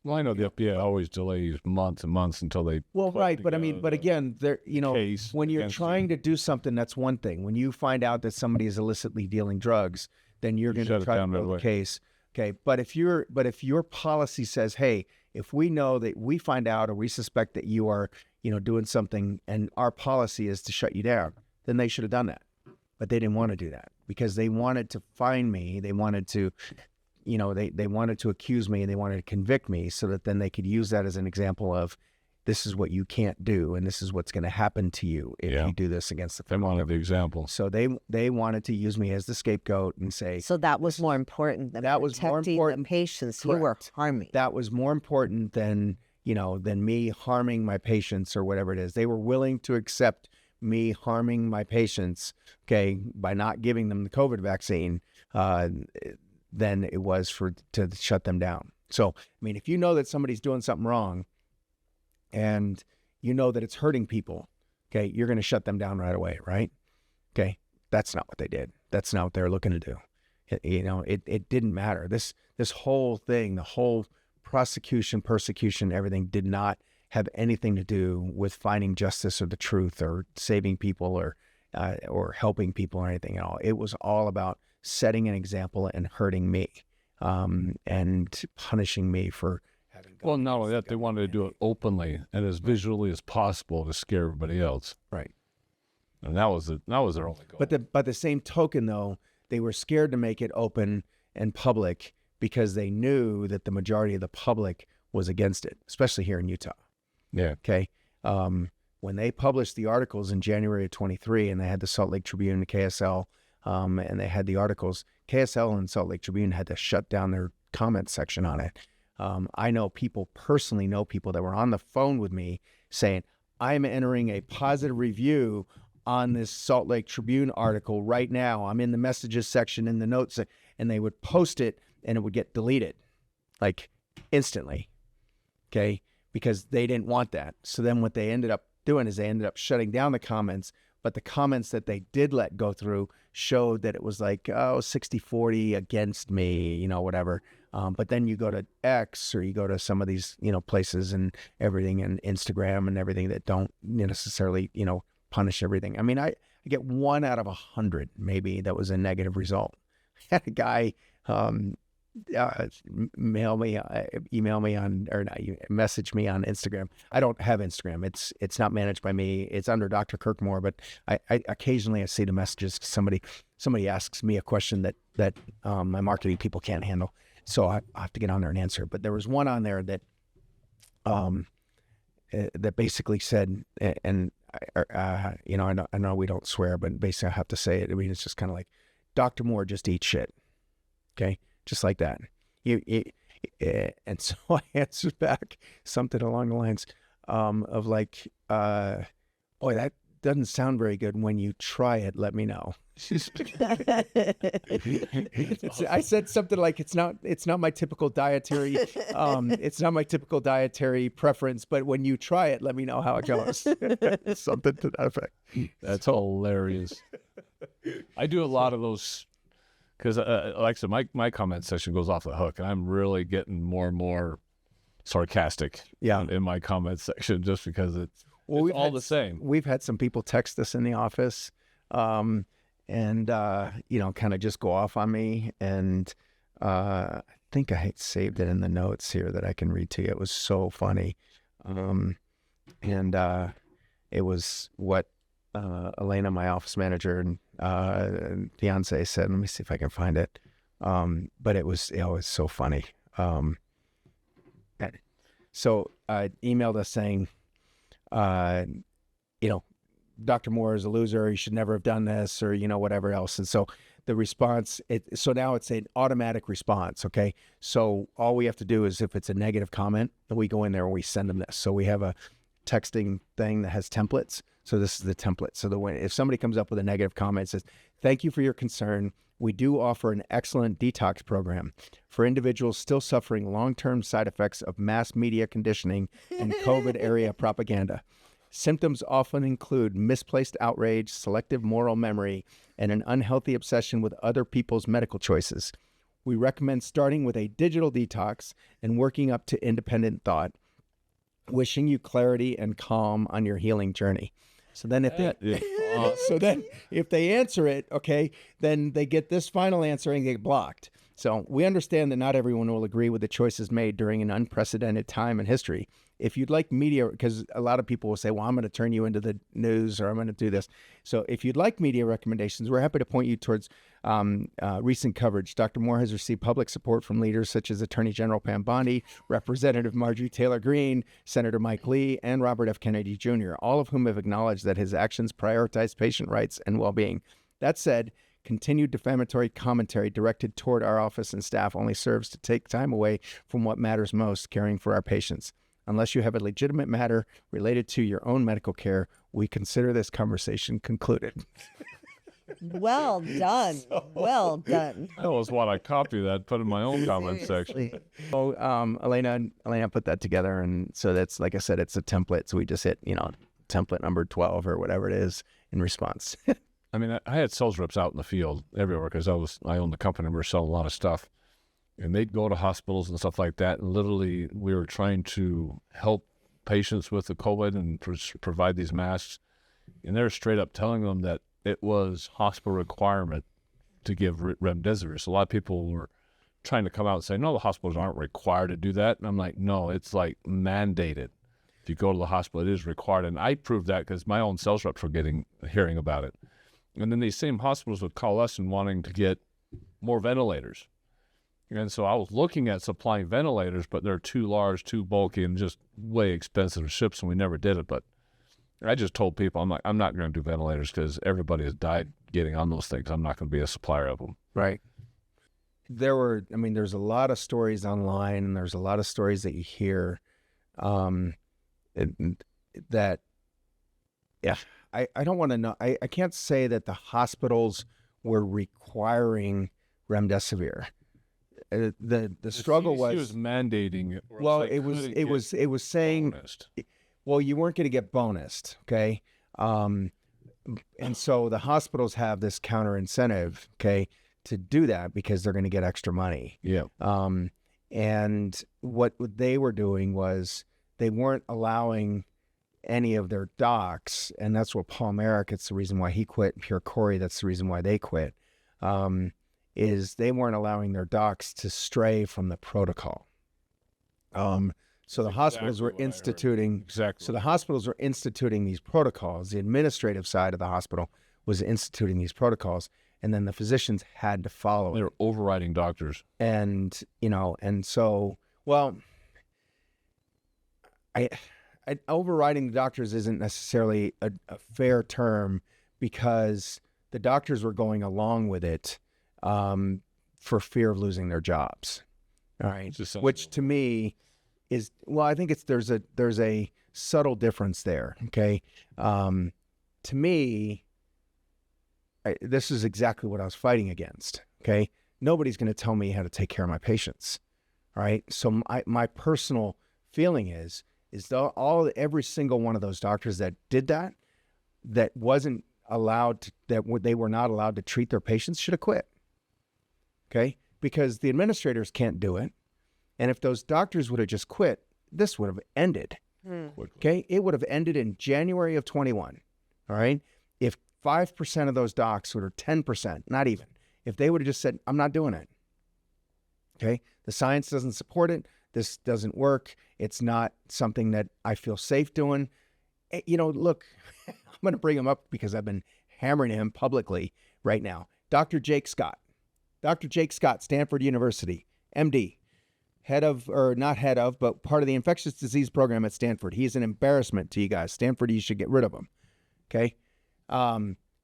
Well, I know the FBI always delays months and months until they. Well, put right, but I mean, together but the again, there, case when you're against trying to do something, that's one thing. When you find out that somebody is illicitly dealing drugs, then you're going shut to it try to down right build a away. case. Okay, but if your policy says, hey, if we know that we find out or we suspect that you are, doing something, and our policy is to shut you down, then they should have done that. But they didn't want to do that because they wanted to find me. They wanted to. They wanted to accuse me and they wanted to convict me so that then they could use that as an example of this is what you can't do and this is what's going to happen to you if you do this against the They wanted the example. So they wanted to use me as the scapegoat and say. So that was more important than protecting the patients who were harming. That was more important than me harming my patients or whatever it is. They were willing to accept me harming my patients, okay, by not giving them the COVID vaccine, than it was to shut them down. So, I mean, if you know that somebody's doing something wrong and you know that it's hurting people, okay, you're going to shut them down right away, right? Okay, that's not what they did. That's not what they're looking to do. It didn't matter. This whole thing, the whole prosecution, persecution, everything did not have anything to do with finding justice or the truth or saving people or helping people or anything at all. It was all about setting an example and hurting me, and punishing me for having. Well, not only that, they wanted to do it openly and as visually as possible to scare everybody else. Right. And that was their only goal. But by the same token, though, they were scared to make it open and public because they knew that the majority of the public was against it, especially here in Utah. Yeah. Okay. When they published the articles in January of 23, and they had the Salt Lake Tribune and KSL. And they had the articles, KSL and Salt Lake Tribune had to shut down their comment section on it. I personally know people that were on the phone with me saying, I'm entering a positive review on this Salt Lake Tribune article right now. I'm in the messages section, in the notes, and they would post it and it would get deleted like instantly. Okay. Because they didn't want that. So then what they ended up doing is they ended up shutting down the comments. But the comments that they did let go through showed that it was like, 60-40 against me, whatever. But then you go to X or you go to some of these, places and everything, and Instagram and everything that don't necessarily, punish everything. I mean, I get 1 out of 100 maybe that was a negative result. I had a guy email me on, or not, message me on Instagram. I don't have Instagram. It's not managed by me. It's under Dr. Kirk Moore, but I occasionally I see the messages. Somebody asks me a question that my marketing people can't handle. So I have to get on there and answer. But there was one on there that that basically said, and I know we don't swear, but basically I have to say it. I mean, it's just kind of like, Dr. Moore just eats shit. Okay. Just like that. And so I answered back something along the lines of like, boy, that doesn't sound very good. When you try it, let me know. I said something like, it's not my typical dietary, it's not my typical dietary preference, but when you try it, let me know how it goes. Something to that effect. That's hilarious. I do a lot of those. Because, like I said, my comment section goes off the hook, and I'm really getting more and more sarcastic in my comment section just because it's all the same. We've had some people text us in the office and, kind of just go off on me. And I think I had saved it in the notes here that I can read to you. It was so funny. It was what Elena, my office manager, and fiance said. Let me see if I can find it. But it was so funny. So emailed us saying, Dr. Moore is a loser. You should never have done this, or whatever else. And so the response, so now it's an automatic response. Okay, so all we have to do is, if it's a negative comment, we go in there and we send them this. So we have a texting thing that has templates. So this is the template. So if somebody comes up with a negative comment, it says, thank you for your concern. We do offer an excellent detox program for individuals still suffering long-term side effects of mass media conditioning and COVID area propaganda. Symptoms often include misplaced outrage, selective moral memory, and an unhealthy obsession with other people's medical choices. We recommend starting with a digital detox and working up to independent thought. Wishing you clarity and calm on your healing journey. So then if they answer it, okay, then they get this final answer and get blocked. So we understand that not everyone will agree with the choices made during an unprecedented time in history. If you'd like media, because a lot of people will say, well, I'm going to turn you into the news or I'm going to do this. So if you'd like media recommendations, we're happy to point you towards recent coverage. Dr. Moore has received public support from leaders such as Attorney General Pam Bondi, Representative Margorie Taylor Greene, Senator Mike Lee, and Robert F. Kennedy Jr., all of whom have acknowledged that his actions prioritize patient rights and well-being. That said, continued defamatory commentary directed toward our office and staff only serves to take time away from what matters most, caring for our patients. Unless you have a legitimate matter related to your own medical care, we consider this conversation concluded. Well done. Well done. I almost want to copy that, put in my own comment section. So Elena put that together, and so that's, like I said, it's a template. So we just hit, template number 12 or whatever it is in response. I mean, I had sales reps out in the field everywhere because I owned the company and we were selling a lot of stuff. And they'd go to hospitals and stuff like that. And literally, we were trying to help patients with the COVID and provide these masks. And they're straight up telling them that it was hospital requirement to give Remdesivir. So a lot of people were trying to come out and say, no, the hospitals aren't required to do that. And I'm like, no, it's like mandated. If you go to the hospital, it is required. And I proved that because my own sales reps were hearing about it. And then these same hospitals would call us and wanting to get more ventilators. And so I was looking at supplying ventilators, but they're too large, too bulky, and just way expensive to ship, so we never did it. But I just told people, I'm not going to do ventilators because everybody has died getting on those things. I'm not going to be a supplier of them. Right. There's a lot of stories online, and there's a lot of stories that you hear I don't want to know. I can't say that the hospitals were requiring Remdesivir. The struggle was mandating it. Well, it was saying, well, you weren't going to get bonused, okay? And so the hospitals have this counter incentive, okay, to do that because they're going to get extra money. Yeah. And what they were doing was they weren't allowing any of their docs, and that's what Paul Merrick, it's the reason why he quit, Pure Corey, that's the reason why they quit, is they weren't allowing their docs to stray from the protocol. So the hospitals were instituting these protocols. The administrative side of the hospital was instituting these protocols, and then the physicians had to follow. They were overriding doctors. And so, well, overriding the doctors isn't necessarily a fair term because the doctors were going along with it for fear of losing their jobs. All right, which to me is, well, I think there's a subtle difference there. Okay, to me, this is exactly what I was fighting against. Okay, nobody's going to tell me how to take care of my patients. All right, so my personal feeling is every single one of those doctors that did that wasn't allowed to, they were not allowed to treat their patients should have quit. Okay, because the administrators can't do it, and if those doctors would have just quit, this would have ended. Okay, it would have ended in January of 21. All right, if 5% of those docs, or 10%, not even, if they would have just said, I'm not doing it. Okay, the science doesn't support it. This doesn't work. It's not something that I feel safe doing. Look, I'm going to bring him up because I've been hammering him publicly right now. Dr. Jake Scott, Stanford University, MD, not head of, but part of the infectious disease program at Stanford. He's an embarrassment to you guys. Stanford, you should get rid of him. Okay.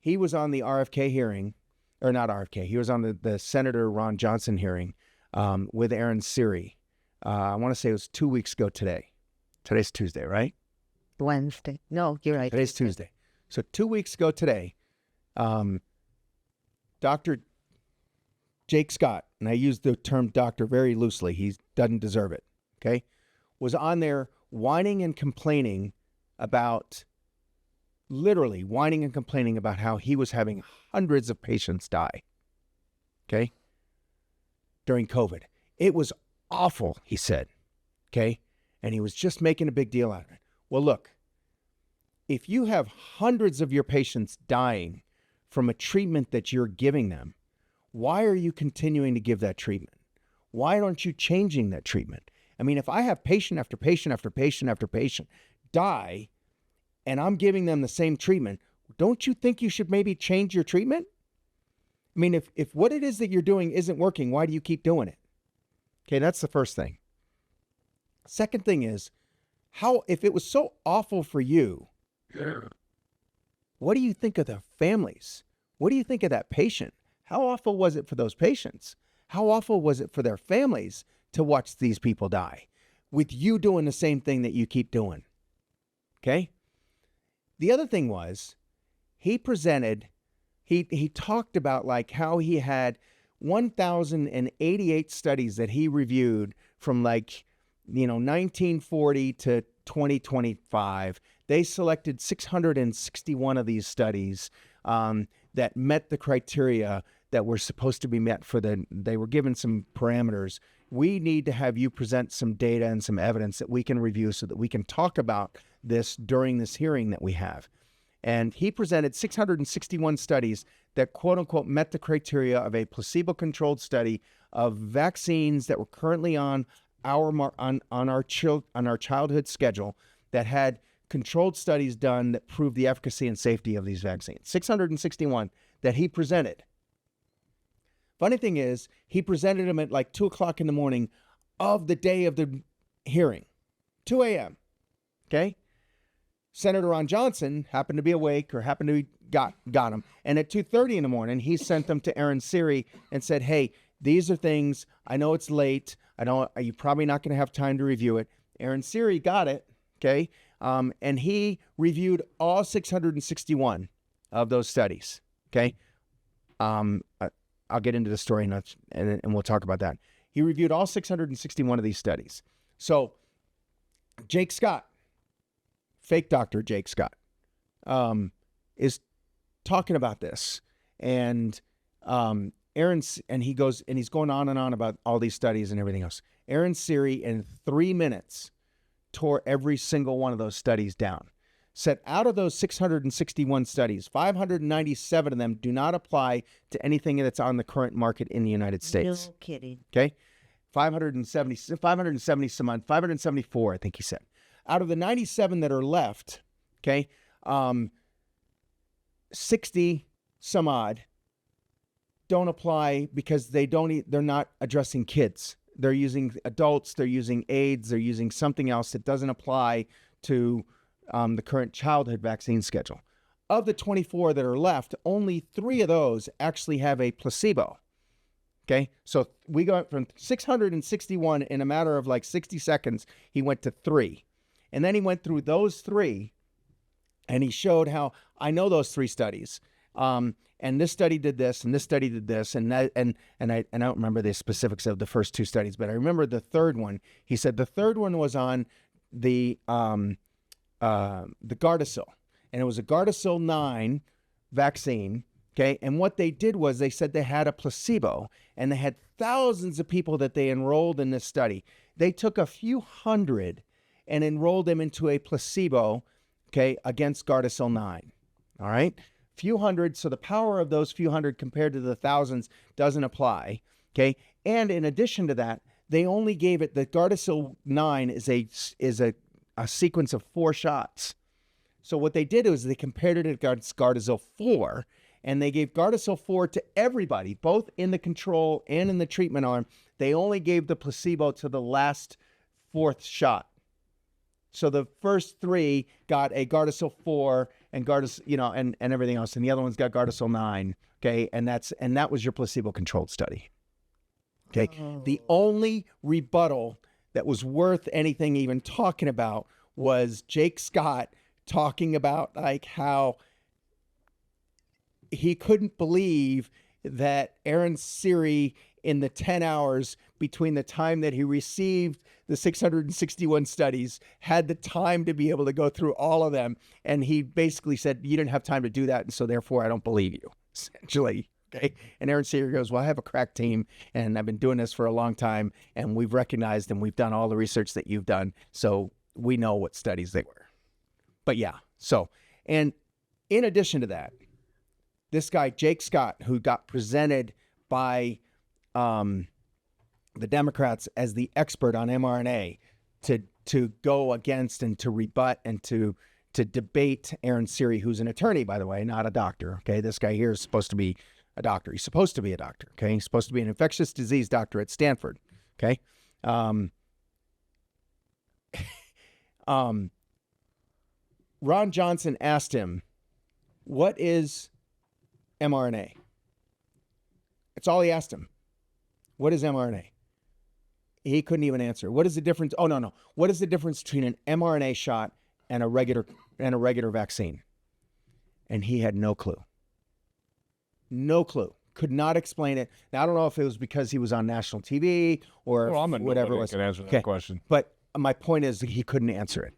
He was on the RFK hearing, or not RFK. He was on the Senator Ron Johnson hearing with Aaron Siri. I want to say it was 2 weeks ago today. Today's Tuesday, right? Wednesday. No, you're right. Today's Tuesday. So 2 weeks ago today, Dr. Jake Scott, and I use the term doctor very loosely, he doesn't deserve it, okay, was on there whining and complaining about, literally whining and complaining about how he was having hundreds of patients die, okay? during COVID. It was awful, he said, okay? And he was just making a big deal out of it. Well, look, if you have hundreds of your patients dying from a treatment that you're giving them, why are you continuing to give that treatment? Why aren't you changing that treatment? I mean, if I have patient after patient after patient after patient die and I'm giving them the same treatment, don't you think you should maybe change your treatment? I mean, if what it is that you're doing isn't working, why do you keep doing it? Okay, that's the first thing. Second thing is, if it was so awful for you, what do you think of the families? What do you think of that patient? How awful was it for those patients? How awful was it for their families to watch these people die with you doing the same thing that you keep doing? Okay? The other thing was, he talked about like how he had 1,088 studies that he reviewed from 1940 to 2025. They selected 661 of these studies that met the criteria that were supposed to be met they were given some parameters. We need to have you present some data and some evidence that we can review so that we can talk about this during this hearing that we have. And he presented 661 studies that quote unquote met the criteria of a placebo-controlled study of vaccines that were currently on our childhood schedule that had controlled studies done that proved the efficacy and safety of these vaccines. 661 that he presented. Funny thing is, he presented them at 2 o'clock in the morning of the day of the hearing, 2 a.m. Okay? Senator Ron Johnson happened to be awake or happened to be got him. And at 2:30 in the morning, he sent them to Aaron Siri and said, hey, these are things, I know it's late. You're probably not going to have time to review it. Aaron Siri got it. Okay? And he reviewed all 661 of those studies. Okay? I'll get into the story and we'll talk about that. He reviewed all 661 of these studies. So Jake Scott, fake doctor Jake Scott, is talking about this. And he's going on and on about all these studies and everything else. Aaron Siri, in 3 minutes, tore every single one of those studies down. Said out of those 661 studies, 597 of them do not apply to anything that's on the current market in the United States. No kidding. Okay? 574, I think he said. Out of the 97 that are left, okay, 60 some odd don't apply because they're not addressing kids. They're using adults, they're using AIDS, they're using something else that doesn't apply to the current childhood vaccine schedule. Of the 24 that are left, only 3 of those actually have a placebo. Okay, so we got from 661 in a matter of 60 seconds, he went to 3. And then he went through those 3 and he showed how I know those 3 studies. And this study did this, and this study did this, and I don't remember the specifics of the first 2 studies, but I remember the third one. He said the third one was on the Gardasil, and it was a Gardasil 9 vaccine. Okay, and what they did was they said they had a placebo, and they had thousands of people that they enrolled in this study. They took a few hundred and enrolled them into a placebo, okay, against Gardasil 9. All right, few hundred. So the power of those few hundred compared to the thousands doesn't apply. Okay, and in addition to that, they only gave it the Gardasil 9 is a sequence of 4 shots. So what they did was they compared it against Gardasil 4. And they gave Gardasil 4 to everybody, both in the control and in the treatment arm. They only gave the placebo to the last 4th shot. So the first 3 got a Gardasil 4 and Gardasil, and everything else, and the other ones got Gardasil 9. Okay, and that was your placebo-controlled study. Okay, The only rebuttal that was worth anything even talking about was Jake Scott talking about how he couldn't believe that Aaron Siri, in the 10 hours between the time that he received the 661 studies, had the time to be able to go through all of them. And he basically said, you didn't have time to do that, and so therefore I don't believe you, essentially. Okay. And Aaron Seeger goes, well, I have a crack team and I've been doing this for a long time and we've recognized and we've done all the research that you've done. So we know what studies they were. But yeah. So, and in addition to that, this guy, Jake Scott, who got presented by the Democrats as the expert on mRNA to go against and to rebut and to debate Aaron Siri, who's an attorney, by the way, not a doctor. Okay. This guy here is supposed to be a doctor. He's supposed to be a doctor. Okay. He's supposed to be an infectious disease doctor at Stanford. Okay. Ron Johnson asked him, what is mRNA? That's all he asked him. What is mRNA? He couldn't even answer. What is the difference? Oh, no. What is the difference between an mRNA shot and a regular vaccine? And he had no clue. No clue. Could not explain it. Now, I don't know if it was because he was on national TV or whatever it was. Can answer that question. But my point is that he couldn't answer it.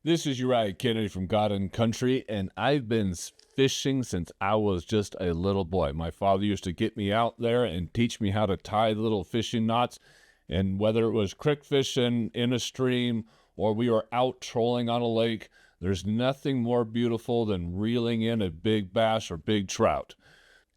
This is Uriah Kennedy from God and Country, and I've been fishing since I was just a little boy. My father used to get me out there and teach me how to tie little fishing knots, and whether it was creek fishing in a stream or we were out trolling on a lake, there's nothing more beautiful than reeling in a big bass or big trout.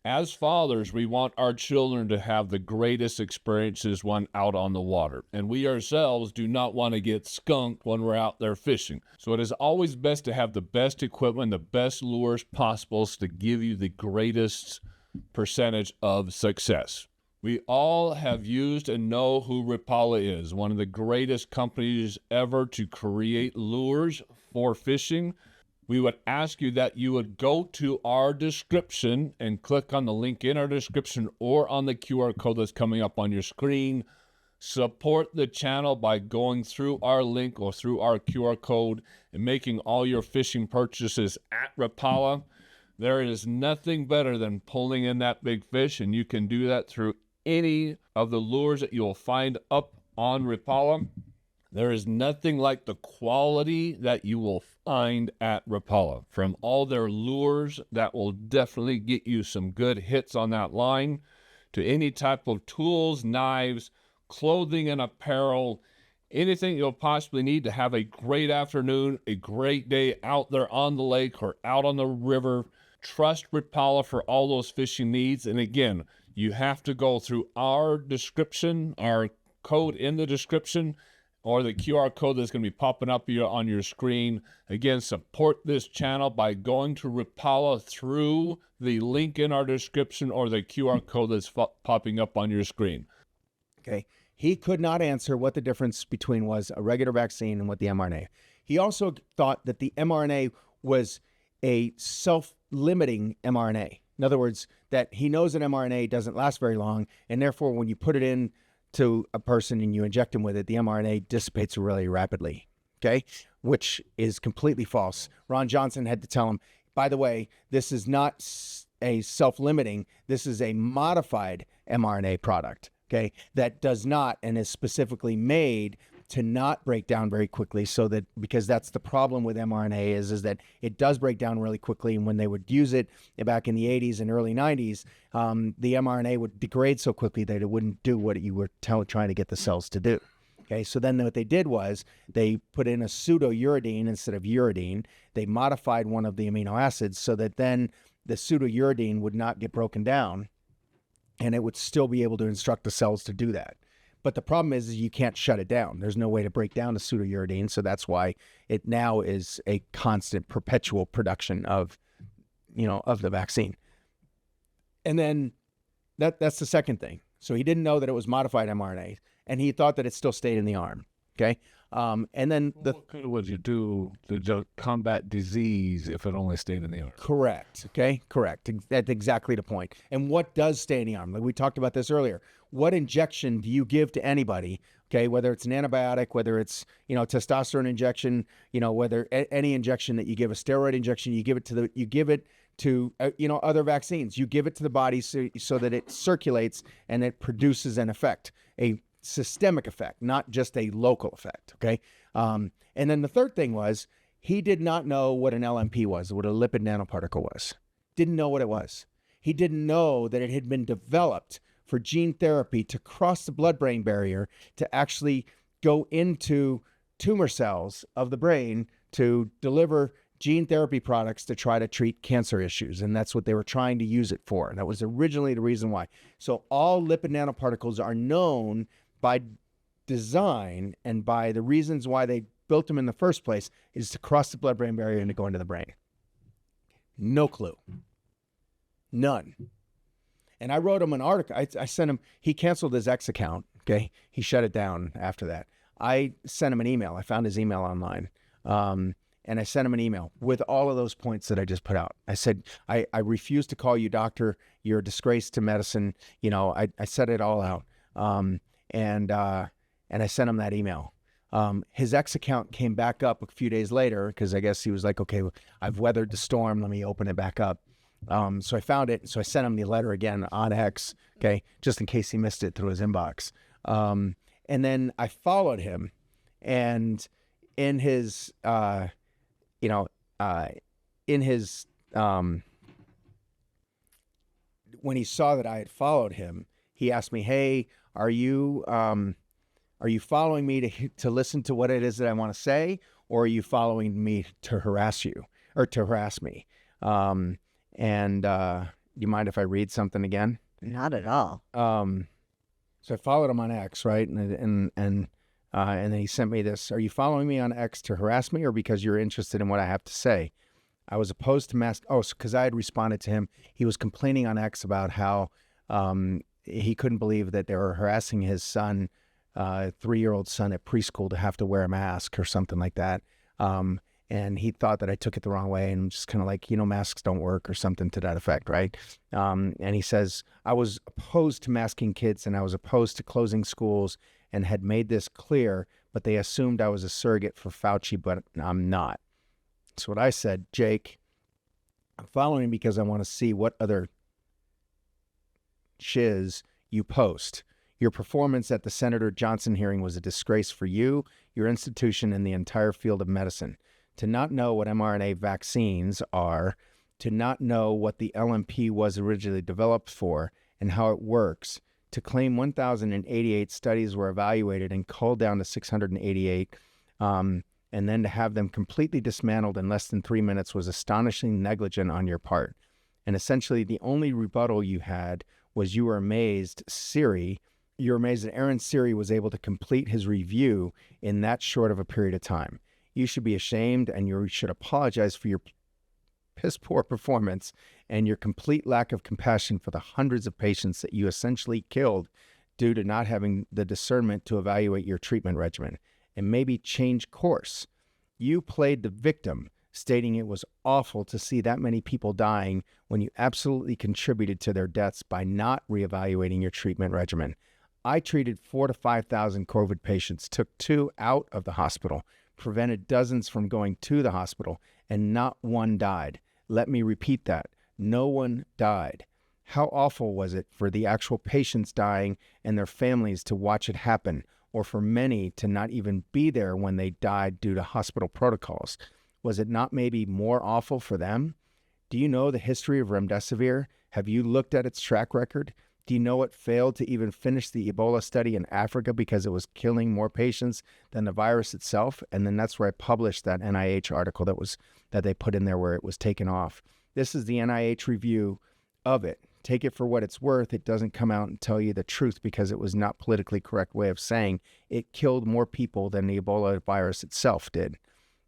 As fathers, we want our children to have the greatest experiences when out on the water, and we ourselves do not want to get skunked when we're out there fishing. So it is always best to have the best equipment, the best lures possible to give you the greatest percentage of success. We all have used and know who Rapala is, one of the greatest companies ever to create lures for fishing. We would ask you that you would go to our description and click on the link in our description or on the QR code that's coming up on your screen. Support the channel by going through our link or through our QR code and making all your fishing purchases at Rapala. There is nothing better than pulling in that big fish, and you can do that through any of the lures that you'll find up on Rapala. There is nothing like the quality that you will find at Rapala. From all their lures that will definitely get you some good hits on that line, to any type of tools, knives, clothing and apparel, anything you'll possibly need to have a great afternoon, a great day out there on the lake or out on the river. Trust Rapala for all those fishing needs. And again, you have to go through our description, our code in the description, or the QR code that's going to be popping up here on your screen. Again, support this channel by going to Rapala through the link in our description or the QR code that's popping up on your screen. Okay. He could not answer what the difference between was a regular vaccine and what the mRNA. He also thought that the mRNA was a self-limiting mRNA. In other words, that he knows that mRNA doesn't last very long, and therefore when you put it in to a person and you inject them with it, the mRNA dissipates really rapidly, okay? Which is completely false. Ron Johnson had to tell him, by the way, this is not a self-limiting, this is a modified mRNA product, okay? That does not and is specifically made to not break down very quickly, so that, because that's the problem with mRNA is that it does break down really quickly. And when they would use it back in the 80s and early 90s, the mRNA would degrade so quickly that it wouldn't do what you were trying to get the cells to do. Okay, so then what they did was they put in a pseudouridine instead of uridine. They modified one of the amino acids so that then the pseudouridine would not get broken down, and it would still be able to instruct the cells to do that. But the problem is you can't shut it down. There's no way to break down the pseudouridine, so that's why it now is a constant, perpetual production of, of the vaccine. And then that's the second thing. So he didn't know that it was modified mRNA, and he thought that it still stayed in the arm. Okay, and then what would you do to combat disease if it only stayed in the arm? Correct. Okay, correct. That's exactly the point. And what does stay in the arm? Like we talked about this earlier. What injection do you give to anybody? Okay, whether it's an antibiotic, whether it's testosterone injection, whether any injection that you give, a steroid injection, you give it to other vaccines. You give it to the body so that it circulates and it produces an effect, a systemic effect, not just a local effect. Okay, and then the third thing was he did not know what an LNP was, what a lipid nanoparticle was. Didn't know what it was. He didn't know that it had been developed for gene therapy to cross the blood-brain barrier to actually go into tumor cells of the brain to deliver gene therapy products to try to treat cancer issues. And that's what they were trying to use it for. And that was originally the reason why. So all lipid nanoparticles are known by design and by the reasons why they built them in the first place is to cross the blood-brain barrier and to go into the brain. No clue. None. And I wrote him an article. I sent him, he canceled his X account, okay? He shut it down after that. I sent him an email. I found his email online. And I sent him an email with all of those points that I just put out. I said, I refuse to call you doctor. You're a disgrace to medicine. You know, I said it all out. And I sent him that email. His X account came back up a few days later because I guess he was like, okay, I've weathered the storm. Let me open it back up. So I found it. So I sent him the letter again on X, okay, just in case he missed it through his inbox. And then I followed him, and in his, when he saw that I had followed him, he asked me, "Hey, are you following me to listen to what it is that I want to say, or are you following me to harass you or to harass me?" Do you mind if I read something again? Not at all. So I followed him on X, right? And then he sent me this. "Are you following me on X to harass me or because you're interested in what I have to say? I was opposed to mask." Oh, because I had responded to him. He was complaining on X about how he couldn't believe that they were harassing his son, 3-year-old son at preschool to have to wear a mask or something like that. And he thought that I took it the wrong way and just kind of like, masks don't work or something to that effect, right? And he says, "I was opposed to masking kids and I was opposed to closing schools and had made this clear, but they assumed I was a surrogate for Fauci, but I'm not." So what I said, "Jake, I'm following because I want to see what other shiz you post. Your performance at the Senator Johnson hearing was a disgrace for you, your institution, and the entire field of medicine. To not know what mRNA vaccines are, to not know what the LMP was originally developed for and how it works, to claim 1,088 studies were evaluated and culled down to 688, and then to have them completely dismantled in less than 3 minutes was astonishingly negligent on your part. And essentially the only rebuttal you had was you were amazed that Aaron Siri was able to complete his review in that short of a period of time. You should be ashamed and you should apologize for your piss poor performance and your complete lack of compassion for the hundreds of patients that you essentially killed due to not having the discernment to evaluate your treatment regimen and maybe change course. You played the victim, stating it was awful to see that many people dying when you absolutely contributed to their deaths by not reevaluating your treatment regimen. I treated 4,000 to 5,000 COVID patients, took 2 out of the hospital, prevented dozens from going to the hospital, and not one died. Let me repeat that. No one died. How awful was it for the actual patients dying and their families to watch it happen, or for many to not even be there when they died due to hospital protocols? Was it not maybe more awful for them? Do you know the history of Remdesivir? Have you looked at its track record? Do you know it failed to even finish the Ebola study in Africa because it was killing more patients than the virus itself? And then that's where I published that NIH article that they put in there where it was taken off. This is the NIH review of it. Take it for what it's worth. It doesn't come out and tell you the truth because it was not politically correct way of saying it killed more people than the Ebola virus itself did.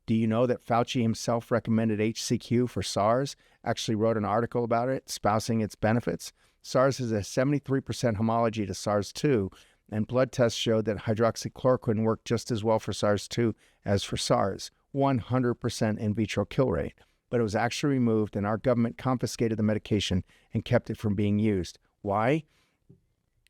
Do you know that Fauci himself recommended HCQ for SARS, actually wrote an article about it, espousing its benefits? SARS has a 73% homology to SARS-2, and blood tests showed that hydroxychloroquine worked just as well for SARS-2 as for SARS, 100% in vitro kill rate. But it was actually removed, and our government confiscated the medication and kept it from being used. Why?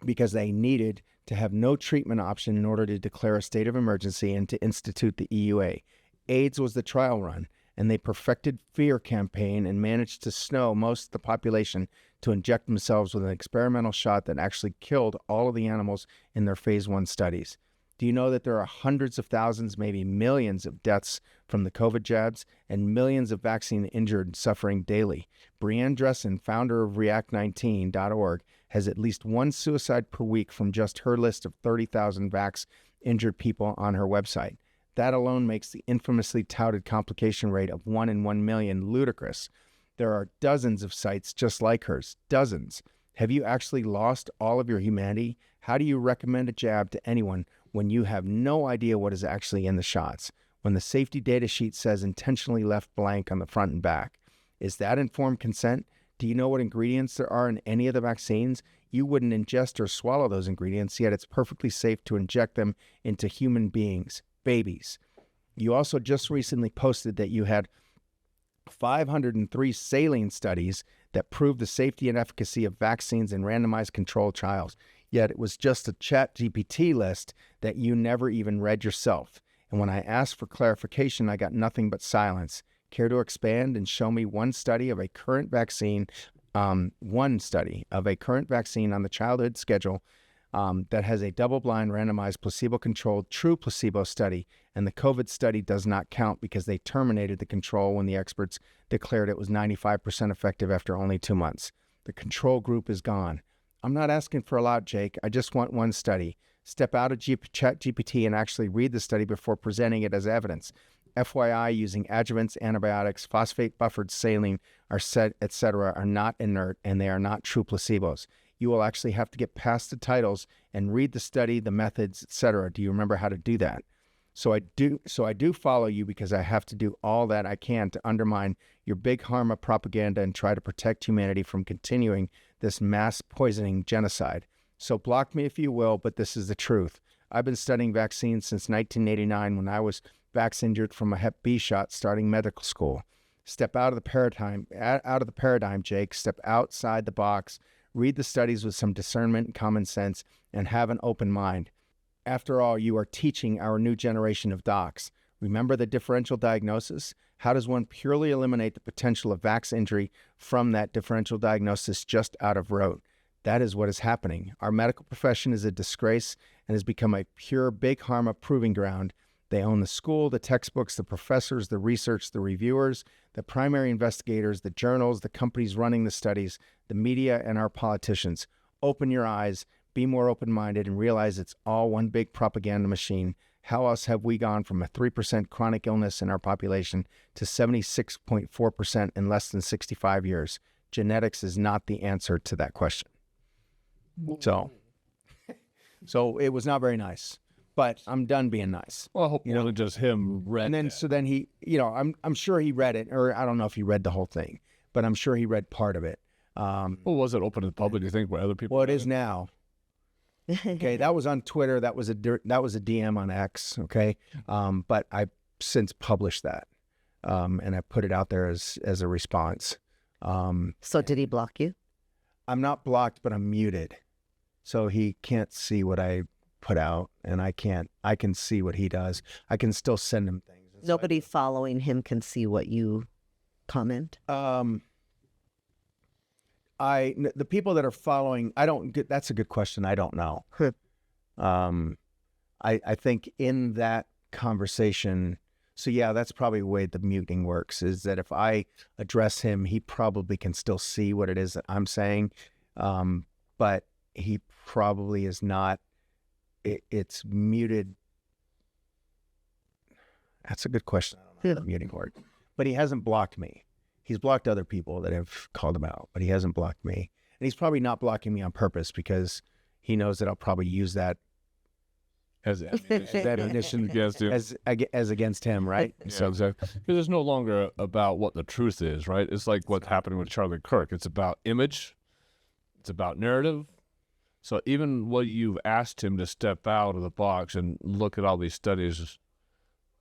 Because they needed to have no treatment option in order to declare a state of emergency and to institute the EUA. AIDS was the trial run, and they perfected fear campaign and managed to snow most of the population to inject themselves with an experimental shot that actually killed all of the animals in their phase 1 studies. Do Do you know that there are hundreds of thousands, maybe millions of deaths from the COVID jabs and millions of vaccine injured suffering daily? Brianne Dressen, founder of React19.org, has at least one suicide per week from just her list of 30,000 vax-injured people on her website. That alone makes the infamously touted complication rate of 1 in 1 million ludicrous. There are dozens of sites just like hers, dozens. Have you actually lost all of your humanity? How do you recommend a jab to anyone when you have no idea what is actually in the shots? When the safety data sheet says intentionally left blank on the front and back? Is that informed consent? Do you know what ingredients there are in any of the vaccines? You wouldn't ingest or swallow those ingredients, yet it's perfectly safe to inject them into human beings, babies. You also just recently posted that you had 503 saline studies that proved the safety and efficacy of vaccines in randomized controlled trials. Yet it was just a ChatGPT list that you never even read yourself. And when I asked for clarification, I got nothing but silence. Care to expand and show me one study of a current vaccine on the childhood schedule that has a double-blind, randomized, placebo-controlled, true placebo study, and the COVID study does not count because they terminated the control when the experts declared it was 95% effective after only 2 months. The control group is gone. I'm not asking for a lot, Jake. I just want one study. Step out of ChatGPT and actually read the study before presenting it as evidence. FYI, using adjuvants, antibiotics, phosphate-buffered saline, etc., are not inert, and they are not true placebos. You will actually have to get past the titles and read the study, the methods, etc. Do you remember how to do that? So I do follow you because I have to do all that I can to undermine your big pharma propaganda and try to protect humanity from continuing this mass poisoning genocide. So block me if you will, but this is the truth. I've been studying vaccines since 1989 when I was vaccinated from a Hep B shot starting medical school. Step out of the paradigm, Jake. Step outside the box. Read the studies with some discernment and common sense and have an open mind. After all, you are teaching our new generation of docs. Remember the differential diagnosis? How does one purely eliminate the potential of vax injury from that differential diagnosis just out of rote? That is what is happening. Our medical profession is a disgrace and has become a pure big pharma proving ground. They own the school, the textbooks, the professors, the research, the reviewers, the primary investigators, the journals, the companies running the studies, the media, and our politicians. Open your eyes, be more open-minded, and realize it's all one big propaganda machine. How else have we gone from a 3% chronic illness in our population to 76.4% in less than 65 years? Genetics is not the answer to that question. So it was not very nice. But I'm done being nice. Well, I hope more than just him read and then that. So then he, I'm sure he read it, or I don't know if he read the whole thing, but I'm sure he read part of it. Well, was it open to the public? Do you think where other people? Well, it is now. Okay, that was on Twitter. That was a DM on X. Okay, but I since published that, and I put it out there as a response. So did he block you? I'm not blocked, but I'm muted, so he can't see what I put out, and I can see what he does. I can still send him things. Nobody following him can see what you comment. The people that are following, that's a good question. I don't know. I think in that conversation, so yeah, that's probably the way the muting works, is that if I address him, he probably can still see what it is that I'm saying. But he probably is not. It's muted. That's a good question. I don't know how the muting works. But he hasn't blocked me. He's blocked other people that have called him out, but he hasn't blocked me. And he's probably not blocking me on purpose because he knows that I'll probably use that as ammunition against him. As against him, right? Yeah, so exactly. Because it's no longer about what the truth is, right? It's like what's happening with Charlie Kirk. It's about image. It's about narrative. So even what you've asked him to step out of the box and look at all these studies,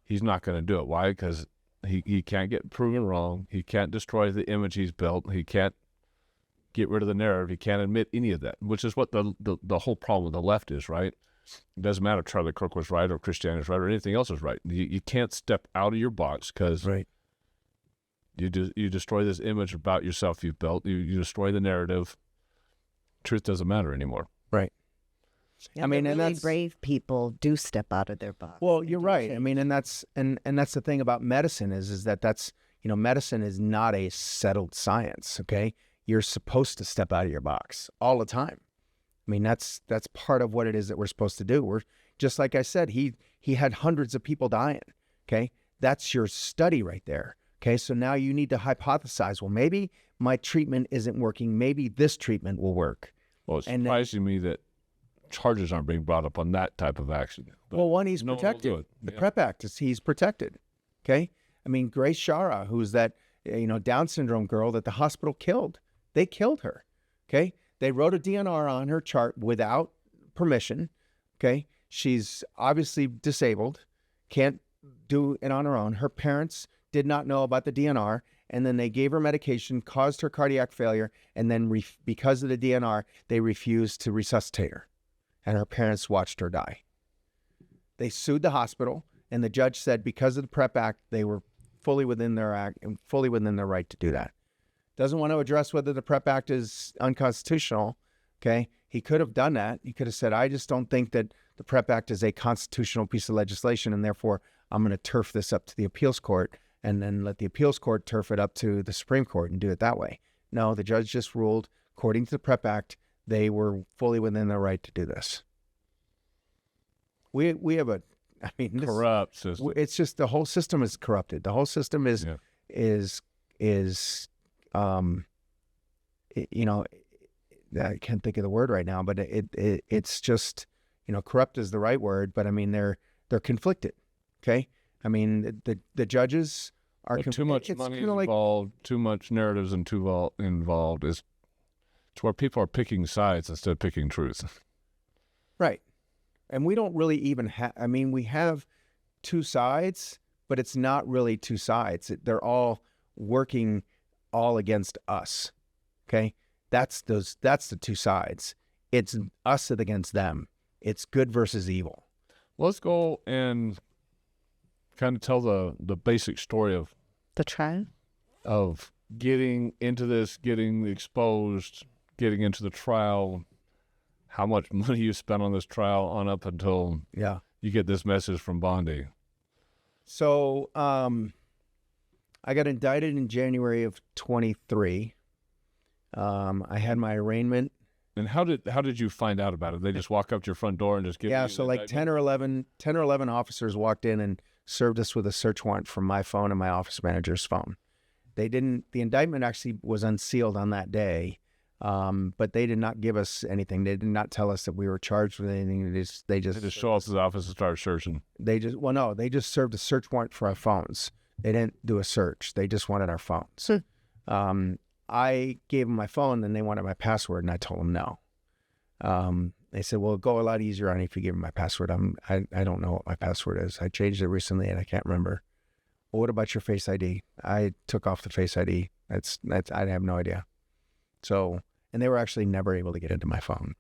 he's not going to do it. Why? Because he can't get proven wrong. He can't destroy the image he's built. He can't get rid of the narrative. He can't admit any of that, which is what the whole problem with the left is, right? It doesn't matter if Charlie Kirk was right or Christianity was right or anything else was right. You can't step out of your box because you destroy this image about yourself you've built. You destroy the narrative. Truth doesn't matter anymore. Right. I mean, and really brave people do step out of their box. Well, you're right. I mean, and that's the thing about medicine is that medicine is not a settled science. Okay, you're supposed to step out of your box all the time. I mean, that's part of what it is that we're supposed to do. We're just like I said, he had hundreds of people dying. Okay, that's your study right there. Okay, so now you need to hypothesize. Well, maybe my treatment isn't working. Maybe this treatment will work. Well, it's surprising me that charges aren't being brought up on that type of action. But well, one, he's protected. The PrEP Act he's protected. Okay, I mean, Grace Shara, who's that Down syndrome girl that the hospital killed. They killed her. Okay, they wrote a DNR on her chart without permission. Okay, she's obviously disabled, can't do it on her own. Her parents did not know about the DNR, and then they gave her medication, caused her cardiac failure, and then because of the DNR, they refused to resuscitate her, and her parents watched her die. They sued the hospital, and the judge said because of the PrEP Act, they were fully within their act and fully within their right to do that. Doesn't want to address whether the PrEP Act is unconstitutional. Okay, he could have done that. He could have said, I just don't think that the PrEP Act is a constitutional piece of legislation, and therefore I'm going to turf this up to the appeals court and then let the appeals court turf it up to the Supreme Court and do it that way. No, the judge just ruled, according to the PrEP Act, they were fully within their right to do this. We have corrupt system. It's just the whole system is corrupted. The whole system is I can't think of the word right now, but it's just, corrupt is the right word, but I mean, they're conflicted. Okay. I mean, the judges are too much money involved, too much narratives and too involved is to where people are picking sides instead of picking truth. Right. And we don't really even have, we have two sides, but it's not really two sides. They're all working all against us. Okay. That's the two sides. It's us against them. It's good versus evil. Let's go and kind of tell the basic story of the trial, of getting into this, getting exposed, getting into the trial, how much money you spent on this trial on up until you get this message from Bondi. So I got indicted in January of 23. I had my arraignment. And how did you find out about it? They just walk up to your front door and just give you so like 10 or 11 officers walked in and served us with a search warrant from my phone and my office manager's phone. The indictment actually was unsealed on that day, but they did not give us anything. They did not tell us that we were charged with anything. They just show up to the office and start searching. They just served a search warrant for our phones. They didn't do a search. They just wanted our phones. I gave them my phone, and they wanted my password, and I told them no. They said, well, it'll go a lot easier on you if you give them my password. I don't know what my password is. I changed it recently, and I can't remember. Well, what about your Face ID? I took off the Face ID. I have no idea. So, and they were actually never able to get into my phone.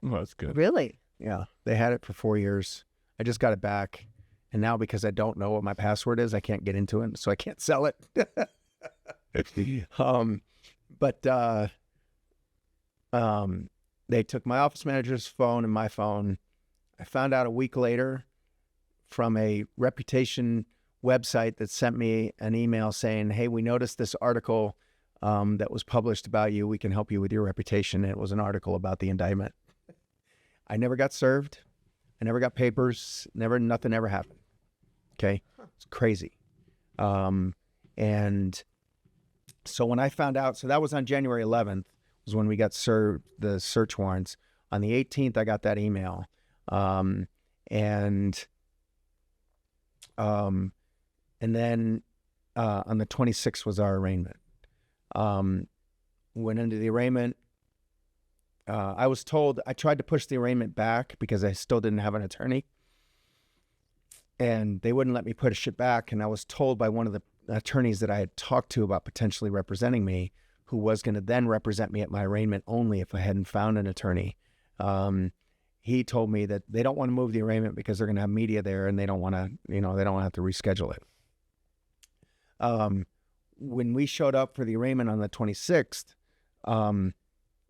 Well, that's good. Really? Yeah. They had it for 4 years. I just got it back. And now because I don't know what my password is, I can't get into it, so I can't sell it. They took my office manager's phone and my phone. I found out a week later from a reputation website that sent me an email saying, hey, we noticed this article that was published about you. We can help you with your reputation. And it was an article about the indictment. I never got served. I never got papers. Nothing ever happened. Okay. It's crazy. And so when I found out, so that was on January 11th was when we got served the search warrants. On the 18th, I got that email. And then on the 26th was our arraignment. Went into the arraignment. I was told, I tried to push the arraignment back because I still didn't have an attorney. And they wouldn't let me push it back. And I was told by one of the attorneys that I had talked to about potentially representing me, who was going to then represent me at my arraignment only if I hadn't found an attorney. He told me that they don't want to move the arraignment because they're going to have media there and they don't want to, they don't want to have to reschedule it. When we showed up for the arraignment on the 26th,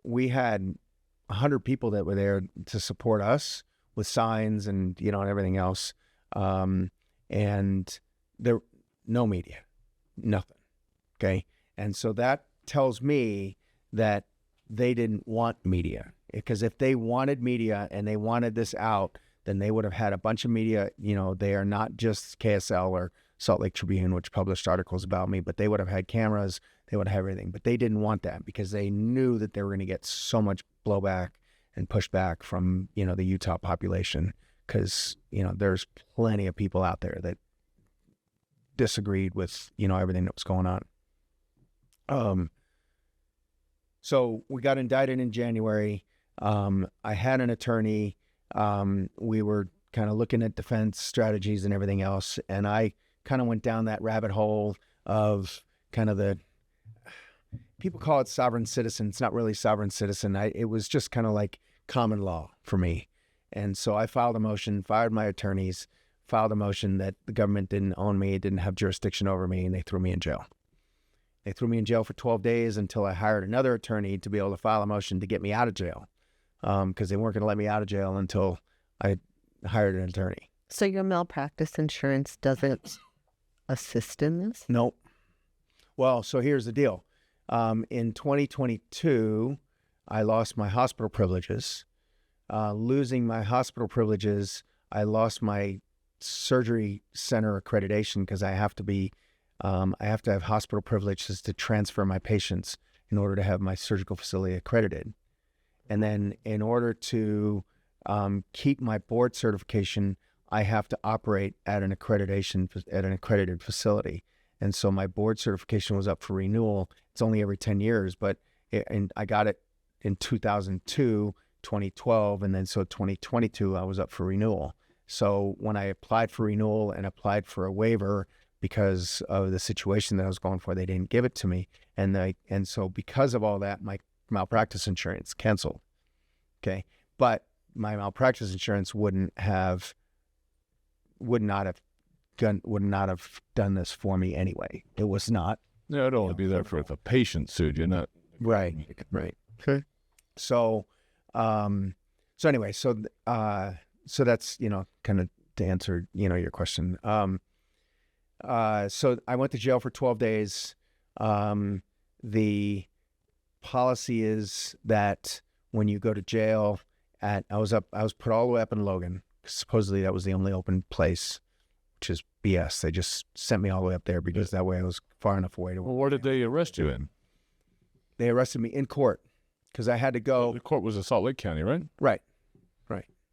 we had 100 people that were there to support us with signs and, and everything else. And there, no media, nothing. Okay. And so that tells me that they didn't want media, because if they wanted media and they wanted this out, then they would have had a bunch of media. They are not just KSL or Salt Lake Tribune, which published articles about me, but they would have had cameras, they would have everything. But they didn't want that because they knew that they were going to get so much blowback and pushback from, the Utah population, because, there's plenty of people out there that disagreed with, everything that was going on. So we got indicted in January. I had an attorney. We were kind of looking at defense strategies and everything else. And I kind of went down that rabbit hole of kind of people call it sovereign citizen. It's not really sovereign citizen. It was just kind of like common law for me. And so I filed a motion, fired my attorneys, filed a motion that the government didn't own me, didn't have jurisdiction over me, and they threw me in jail. They threw me in jail for 12 days until I hired another attorney to be able to file a motion to get me out of jail, because they weren't going to let me out of jail until I hired an attorney. So your malpractice insurance doesn't assist in this? Nope. Well, so here's the deal. In 2022, I lost my hospital privileges. Losing my hospital privileges, I lost my surgery center accreditation, because I have to have hospital privileges to transfer my patients in order to have my surgical facility accredited. And then in order to keep my board certification, I have to operate at an accredited facility. And so my board certification was up for renewal. It's only every 10 years, and I got it in 2002, 2012, and then so 2022, I was up for renewal. So when I applied for renewal and applied for a waiver because of the situation that I was going for, they didn't give it to me. And so because of all that, my malpractice insurance canceled. Okay. But my malpractice insurance would not have done this for me anyway. It was not. Yeah, it'd only be there for if a patient sued you, not. Right. Okay. So anyway, so that's, kind of to answer, your question. So I went to jail for 12 days. The policy is that when you go to jail I was put all the way up in Logan. Supposedly that was the only open place, which is BS. They just sent me all the way up there because that way I was far enough away to. Well, where did they arrest you in? They arrested me in court because I had to go. The court was in Salt Lake County, right? Right.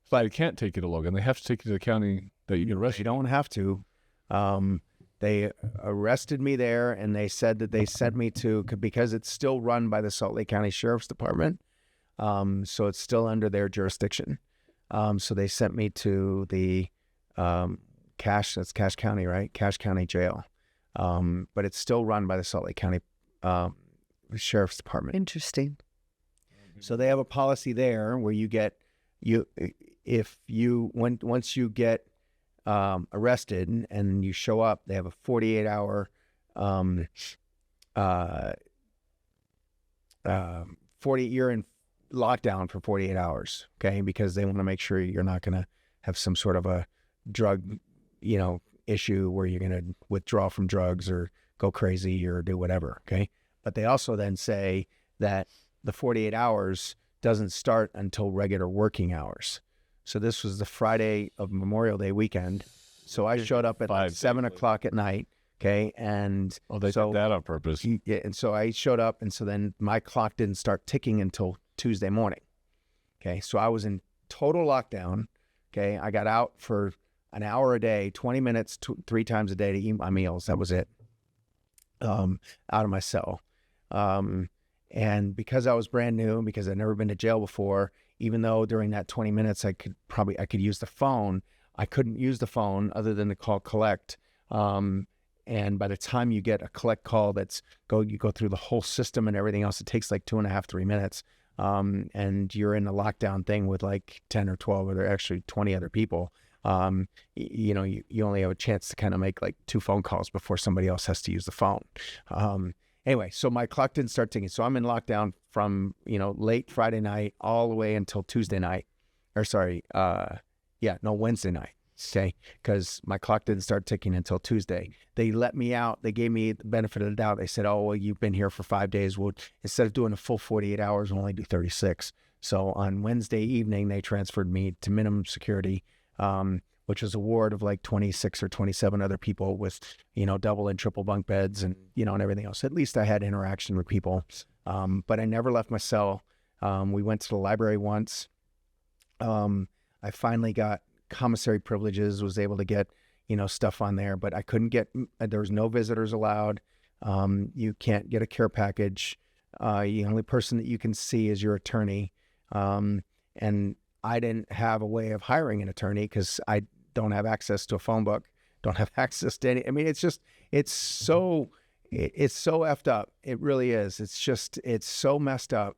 But they can't take you to Logan. They have to take you to the county that you get arrested. You don't have to. They arrested me there, and they said that they sent me to, because it's still run by the Salt Lake County Sheriff's Department. So it's still under their jurisdiction. So they sent me to the that's Cache County, right? Cache County Jail. But it's still run by the Salt Lake County Sheriff's Department. Interesting. So they have a policy there where once you get arrested and you show up, they have a 48-hour 40 you're in lockdown for 48 hours, okay? Because they want to make sure you're not going to have some sort of a drug, issue where you're going to withdraw from drugs or go crazy or do whatever, okay? But they also then say that the 48 hours doesn't start until regular working hours. So this was the Friday of Memorial Day weekend. So I showed up at like 7 o'clock at night, okay? And they did that on purpose. Yeah, and so I showed up, and so then my clock didn't start ticking until Tuesday morning, okay? So I was in total lockdown, okay? I got out for an hour a day, 20 minutes, 3 times a day to eat my meals. That was it, out of my cell. And because I was brand new and because I'd never been to jail before, even though during that 20 minutes I could use the phone, I couldn't use the phone other than to call collect. And by the time you get a collect call you go through the whole system and everything else, it takes like 2.5, 3 minutes. And you're in a lockdown thing with like 10 or 12 or actually 20 other people. You only have a chance to kind of make like 2 phone calls before somebody else has to use the phone. Anyway, so my clock didn't start ticking. So I'm in lockdown from, late Friday night all the way until Tuesday night. Wednesday night. Okay. Because my clock didn't start ticking until Tuesday. They let me out. They gave me the benefit of the doubt. They said, oh, well, you've been here for 5 days. Well, instead of doing a full 48 hours, we'll only do 36. So on Wednesday evening, they transferred me to minimum security, which was a ward of like 26 or 27 other people with, double and triple bunk beds and, and everything else. At least I had interaction with people. But I never left my cell. We went to the library once. I finally got commissary privileges, was able to get, stuff on there, but I couldn't get, there was no visitors allowed. You can't get a care package. The only person that you can see is your attorney. And I didn't have a way of hiring an attorney because I don't have access to a phone book, don't have access to any, I mean, it's so effed up. It really is. It's so messed up.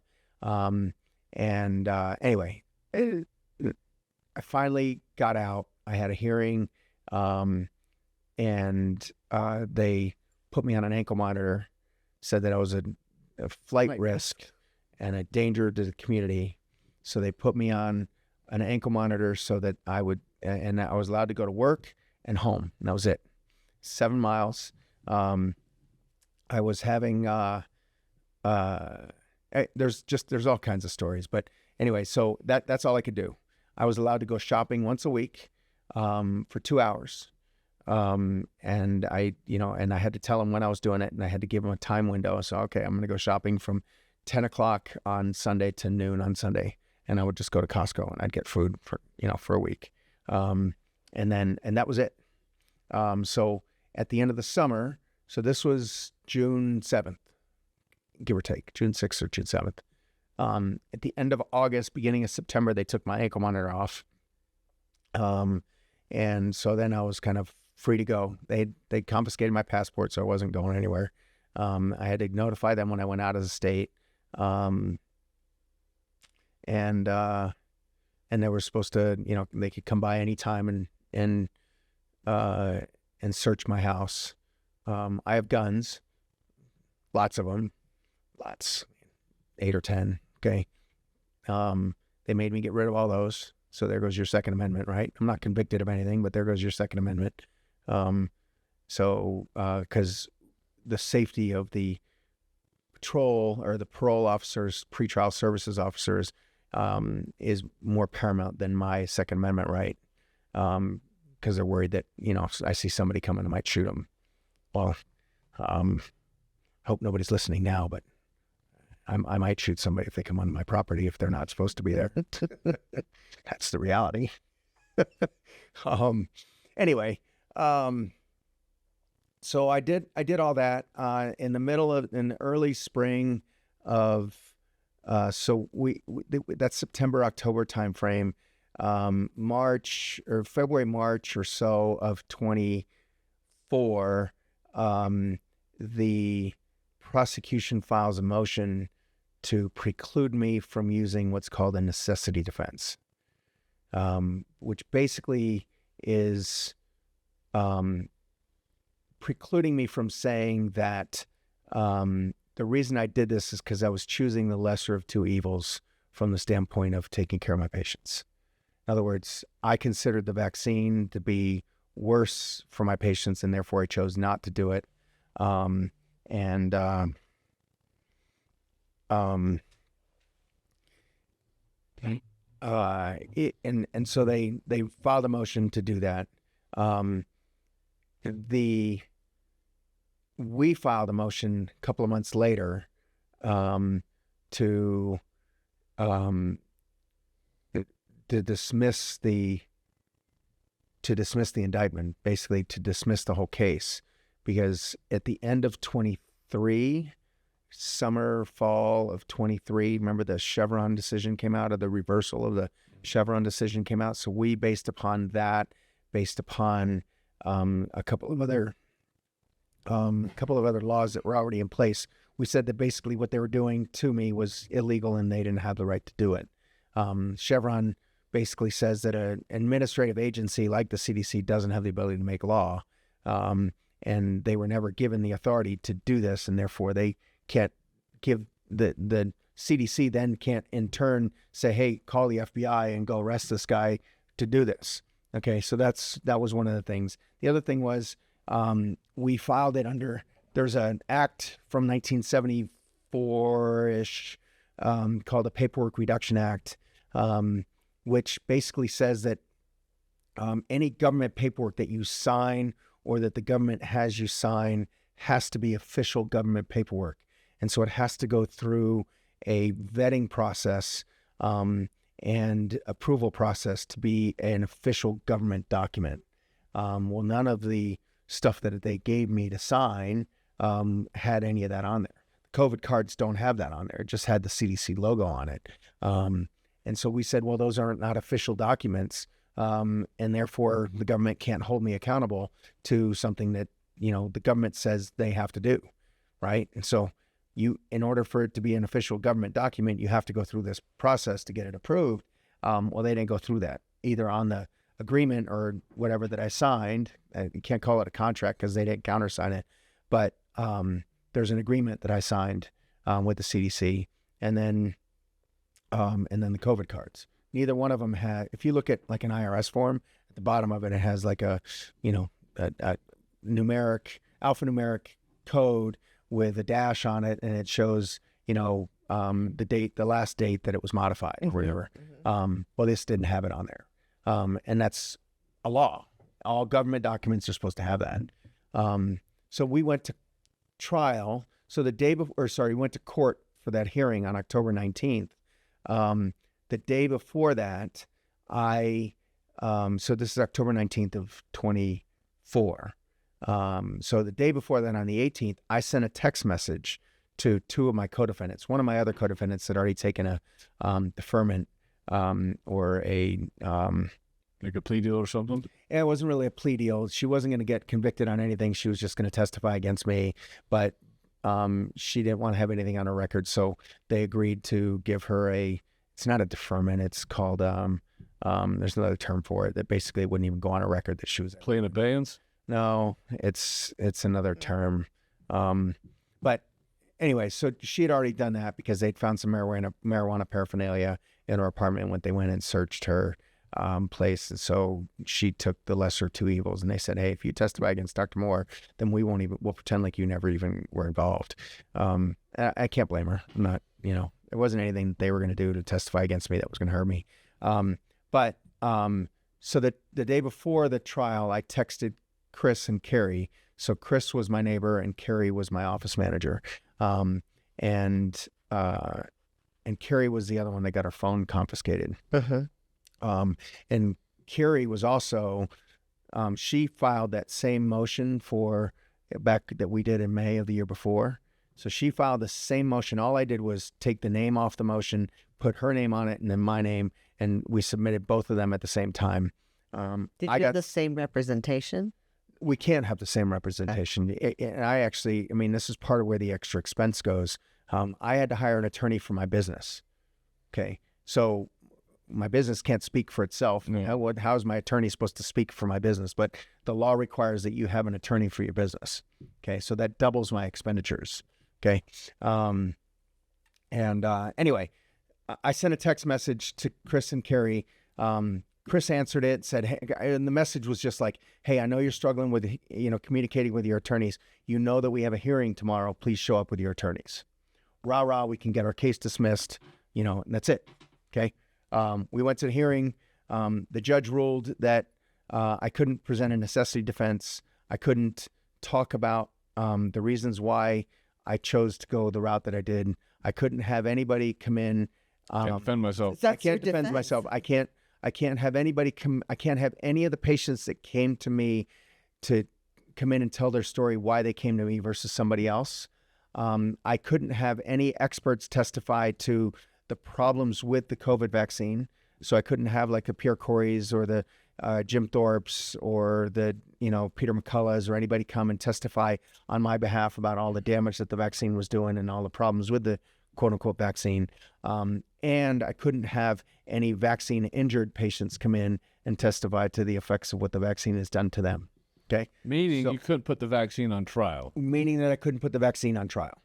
Anyway, I finally got out. I had a hearing, and they put me on an ankle monitor, said that I was a flight risk and a danger to the community. So they put me on an ankle monitor so that I was allowed to go to work and home. And that was it. 7 miles. I was having, there's all kinds of stories, but anyway, so that's all I could do. I was allowed to go shopping once a week, for 2 hours. And I had to tell them when I was doing it, and I had to give them a time window. So, okay, I'm going to go shopping from 10 o'clock on Sunday to noon on Sunday. And I would just go to Costco and I'd get food for a week. And that was it. So at the end of the summer, so this was June 7th, give or take, June 6th or June 7th. At the end of August, beginning of September, they took my ankle monitor off. And so then I was kind of free to go. They confiscated my passport, so I wasn't going anywhere. I had to notify them when I went out of the state. And they were supposed to, they could come by anytime and search my house. I have guns, lots of them, 8 or 10. Okay. They made me get rid of all those. So there goes your Second Amendment, right? I'm not convicted of anything, but there goes your Second Amendment. Because the safety of the patrol or the parole officers, pretrial services officers, is more paramount than my Second Amendment right. Because they're worried that, if I see somebody coming, I might shoot them. Well, hope nobody's listening now, but I might shoot somebody if they come on my property if they're not supposed to be there. That's the reality. Anyway, so I did all that in the early spring of so that's September, October timeframe. February, March or so of 24, the prosecution files a motion to preclude me from using what's called a necessity defense, which basically is precluding me from saying that the reason I did this is because I was choosing the lesser of two evils from the standpoint of taking care of my patients. In other words, I considered the vaccine to be worse for my patients, and therefore I chose not to do it. And so they filed a motion to do that. We filed a motion a couple of months later to dismiss the indictment, basically to dismiss the whole case, because at the end of 23, fall of 23, remember the Chevron decision came out, or the reversal of the Chevron decision came out. So we, based upon a couple of other laws that were already in place, we said that basically what they were doing to me was illegal and they didn't have the right to do it. Chevron basically says that an administrative agency like the CDC doesn't have the ability to make law. And and they were never given the authority to do this, and therefore they can't give the CDC then can't in turn say, hey, call the FBI and go arrest this guy to do this. Okay, so that was one of the things. The other thing was we filed it under, there's an act from 1974-ish called the Paperwork Reduction Act, which basically says that any government paperwork that you sign or that the government has you sign has to be official government paperwork. And so it has to go through a vetting process and approval process to be an official government document. Well, none of the stuff that they gave me to sign had any of that on there. The COVID cards don't have that on there. It just had the CDC logo on it. And so we said, well, those aren't not official documents. And therefore the government can't hold me accountable to something that, the government says they have to do. Right. And so in order for it to be an official government document, you have to go through this process to get it approved. Well, they didn't go through that either on the agreement or whatever that I signed. You can't call it a contract because they didn't countersign it, but there's an agreement that I signed with the CDC, and then the COVID cards. Neither one of them had. If you look at like an IRS form, at the bottom of it, it has like a alphanumeric code with a dash on it, and it shows, the last date that it was modified or whatever. Well, this didn't have it on there. And that's a law. All government documents are supposed to have that. So we went to trial. So we went to court for that hearing on October 19th. The day before that, so this is October 19th of 24. So the day before that, on the 18th, I sent a text message to two of my co-defendants. One of my other co-defendants had already taken a deferment or a like a plea deal or something. It wasn't really a plea deal. She wasn't going to get convicted on anything. She was just going to testify against me, but she didn't want to have anything on her record, so they agreed to give her it's not a deferment. It's called there's another term for it that basically wouldn't even go on a record that she was plea in abeyance. No, it's another term. But anyway, so she had already done that because they'd found some marijuana paraphernalia in her apartment when they went and searched her place. And so she took the lesser two evils, and they said, hey, if you testify against Dr. Moore, then we'll pretend like you never even were involved. I can't blame her. I'm not, there wasn't anything that they were going to do to testify against me that was going to hurt me. So the day before the trial, I texted Chris and Carrie. So Chris was my neighbor and Carrie was my office manager. And Carrie was the other one that got her phone confiscated. And Carrie was also, she filed that same motion that we did in May of the year before. So she filed the same motion. All I did was take the name off the motion, put her name on it, and then my name, and we submitted both of them at the same time. Did you have the same representation? We can't have the same representation. And this is part of where the extra expense goes. I had to hire an attorney for my business. Okay. So my business can't speak for itself. No. How is my attorney supposed to speak for my business? But the law requires that you have an attorney for your business. Okay. So that doubles my expenditures. Okay. Anyway, I sent a text message to Chris and Carrie. Chris answered it, said, hey, and the message was just like, hey, I know you're struggling with, communicating with your attorneys. You know that we have a hearing tomorrow. Please show up with your attorneys. Rah, we can get our case dismissed, and that's it. Okay. We went to the hearing. The judge ruled that I couldn't present a necessity defense. I couldn't talk about the reasons why I chose to go the route that I did. I couldn't have anybody come in. Can't defend myself. I can't defend myself. I can't have anybody come. I can't have any of the patients that came to me to come in and tell their story why they came to me versus somebody else. I couldn't have any experts testify to the problems with the COVID vaccine. So I couldn't have like the Pierre Corys or the Jim Thorpes or the, Peter McCulloughs or anybody come and testify on my behalf about all the damage that the vaccine was doing and all the problems with the quote unquote vaccine. And I couldn't have any vaccine injured patients come in and testify to the effects of what the vaccine has done to them. Okay. Meaning you couldn't put the vaccine on trial. Meaning that I couldn't put the vaccine on trial.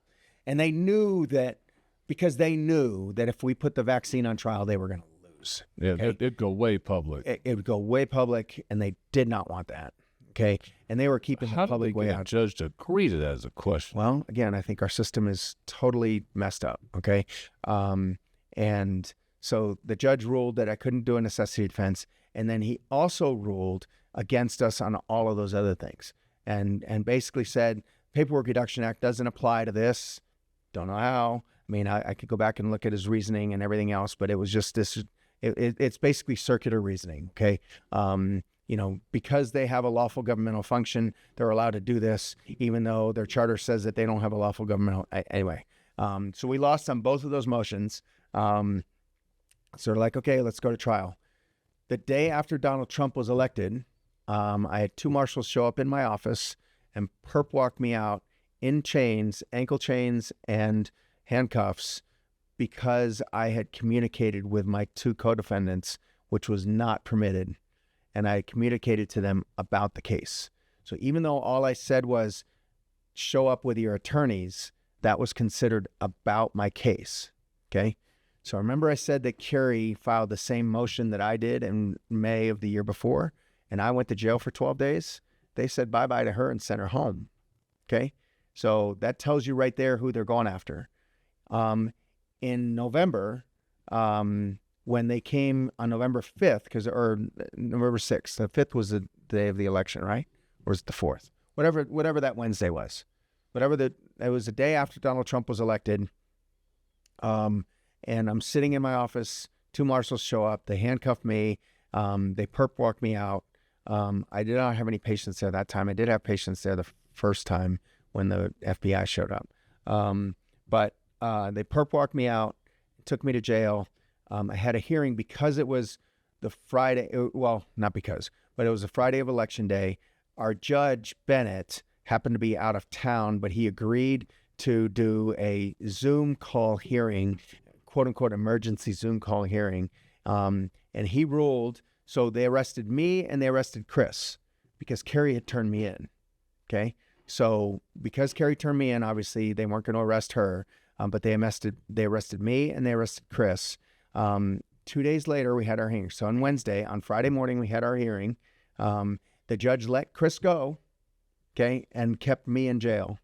And they knew that because they knew that if we put the vaccine on trial, they were going to lose. Yeah, okay? it'd go way public. It would go way public, and they did not want that. Okay. And they were keeping the public way out. How did they get a judge to agree to that as a question? Well, again, I think our system is totally messed up. Okay. And so the judge ruled that I couldn't do a necessity defense. And then he also ruled against us on all of those other things. And basically said, Paperwork Reduction Act doesn't apply to this. Don't know how. I mean, I could go back and look at his reasoning and everything else, but it was just this, it's basically circular reasoning, okay? You know, because they have a lawful governmental function, they're allowed to do this, even though their charter says that they don't have a lawful governmental, anyway. So we lost on both of those motions. So they're like, okay, let's go to trial. The day after Donald Trump was elected, I had 2 marshals show up in my office and perp walk me out in chains, ankle chains and handcuffs, because I had communicated with my 2 co-defendants, which was not permitted. And I communicated to them about the case. So even though all I said was show up with your attorneys, that was considered about my case. Okay. So remember I said that Kerry filed the same motion that I did in May of the year before, and I went to jail for 12 days. They said bye-bye to her and sent her home. Okay. So that tells you right there who they're going after. In November, when they came on November 5th, or November 6th, the 5th was the day of the election, right? Or was it the 4th? Whatever that Wednesday was. It was the day after Donald Trump was elected. And I'm sitting in my office, 2 marshals show up, they handcuff me, they perp walk me out. I did not have any patients there that time. I did have patients there the first time when the FBI showed up. But they perp walked me out, took me to jail. I had a hearing because it was the Friday, well, not because, but it was the Friday of Election Day. Our judge, Bennett, happened to be out of town, but he agreed to do a Zoom call hearing, quote unquote, emergency Zoom call hearing. And he ruled, so they arrested me and they arrested Chris because Kerry had turned me in. Okay. So because Kerry turned me in, obviously they weren't going to arrest her, but they arrested me and they arrested Chris. 2 days later, we had our hearing. So on Friday morning, we had our hearing. The judge let Chris go, okay, and kept me in jail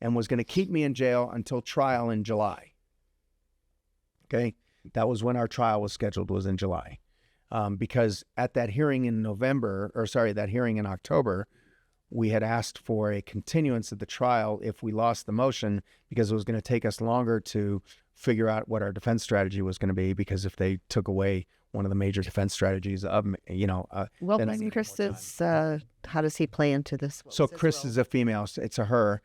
and was going to keep me in jail until trial in July. Okay. That was when our trial was scheduled, was in July. Because at that hearing in that hearing in October, we had asked for a continuance of the trial if we lost the motion, because it was going to take us longer to figure out what our defense strategy was going to be, because if they took away one of the major defense strategies of, well, Chris's, how does he play into this? So Chris is a female. It's a her.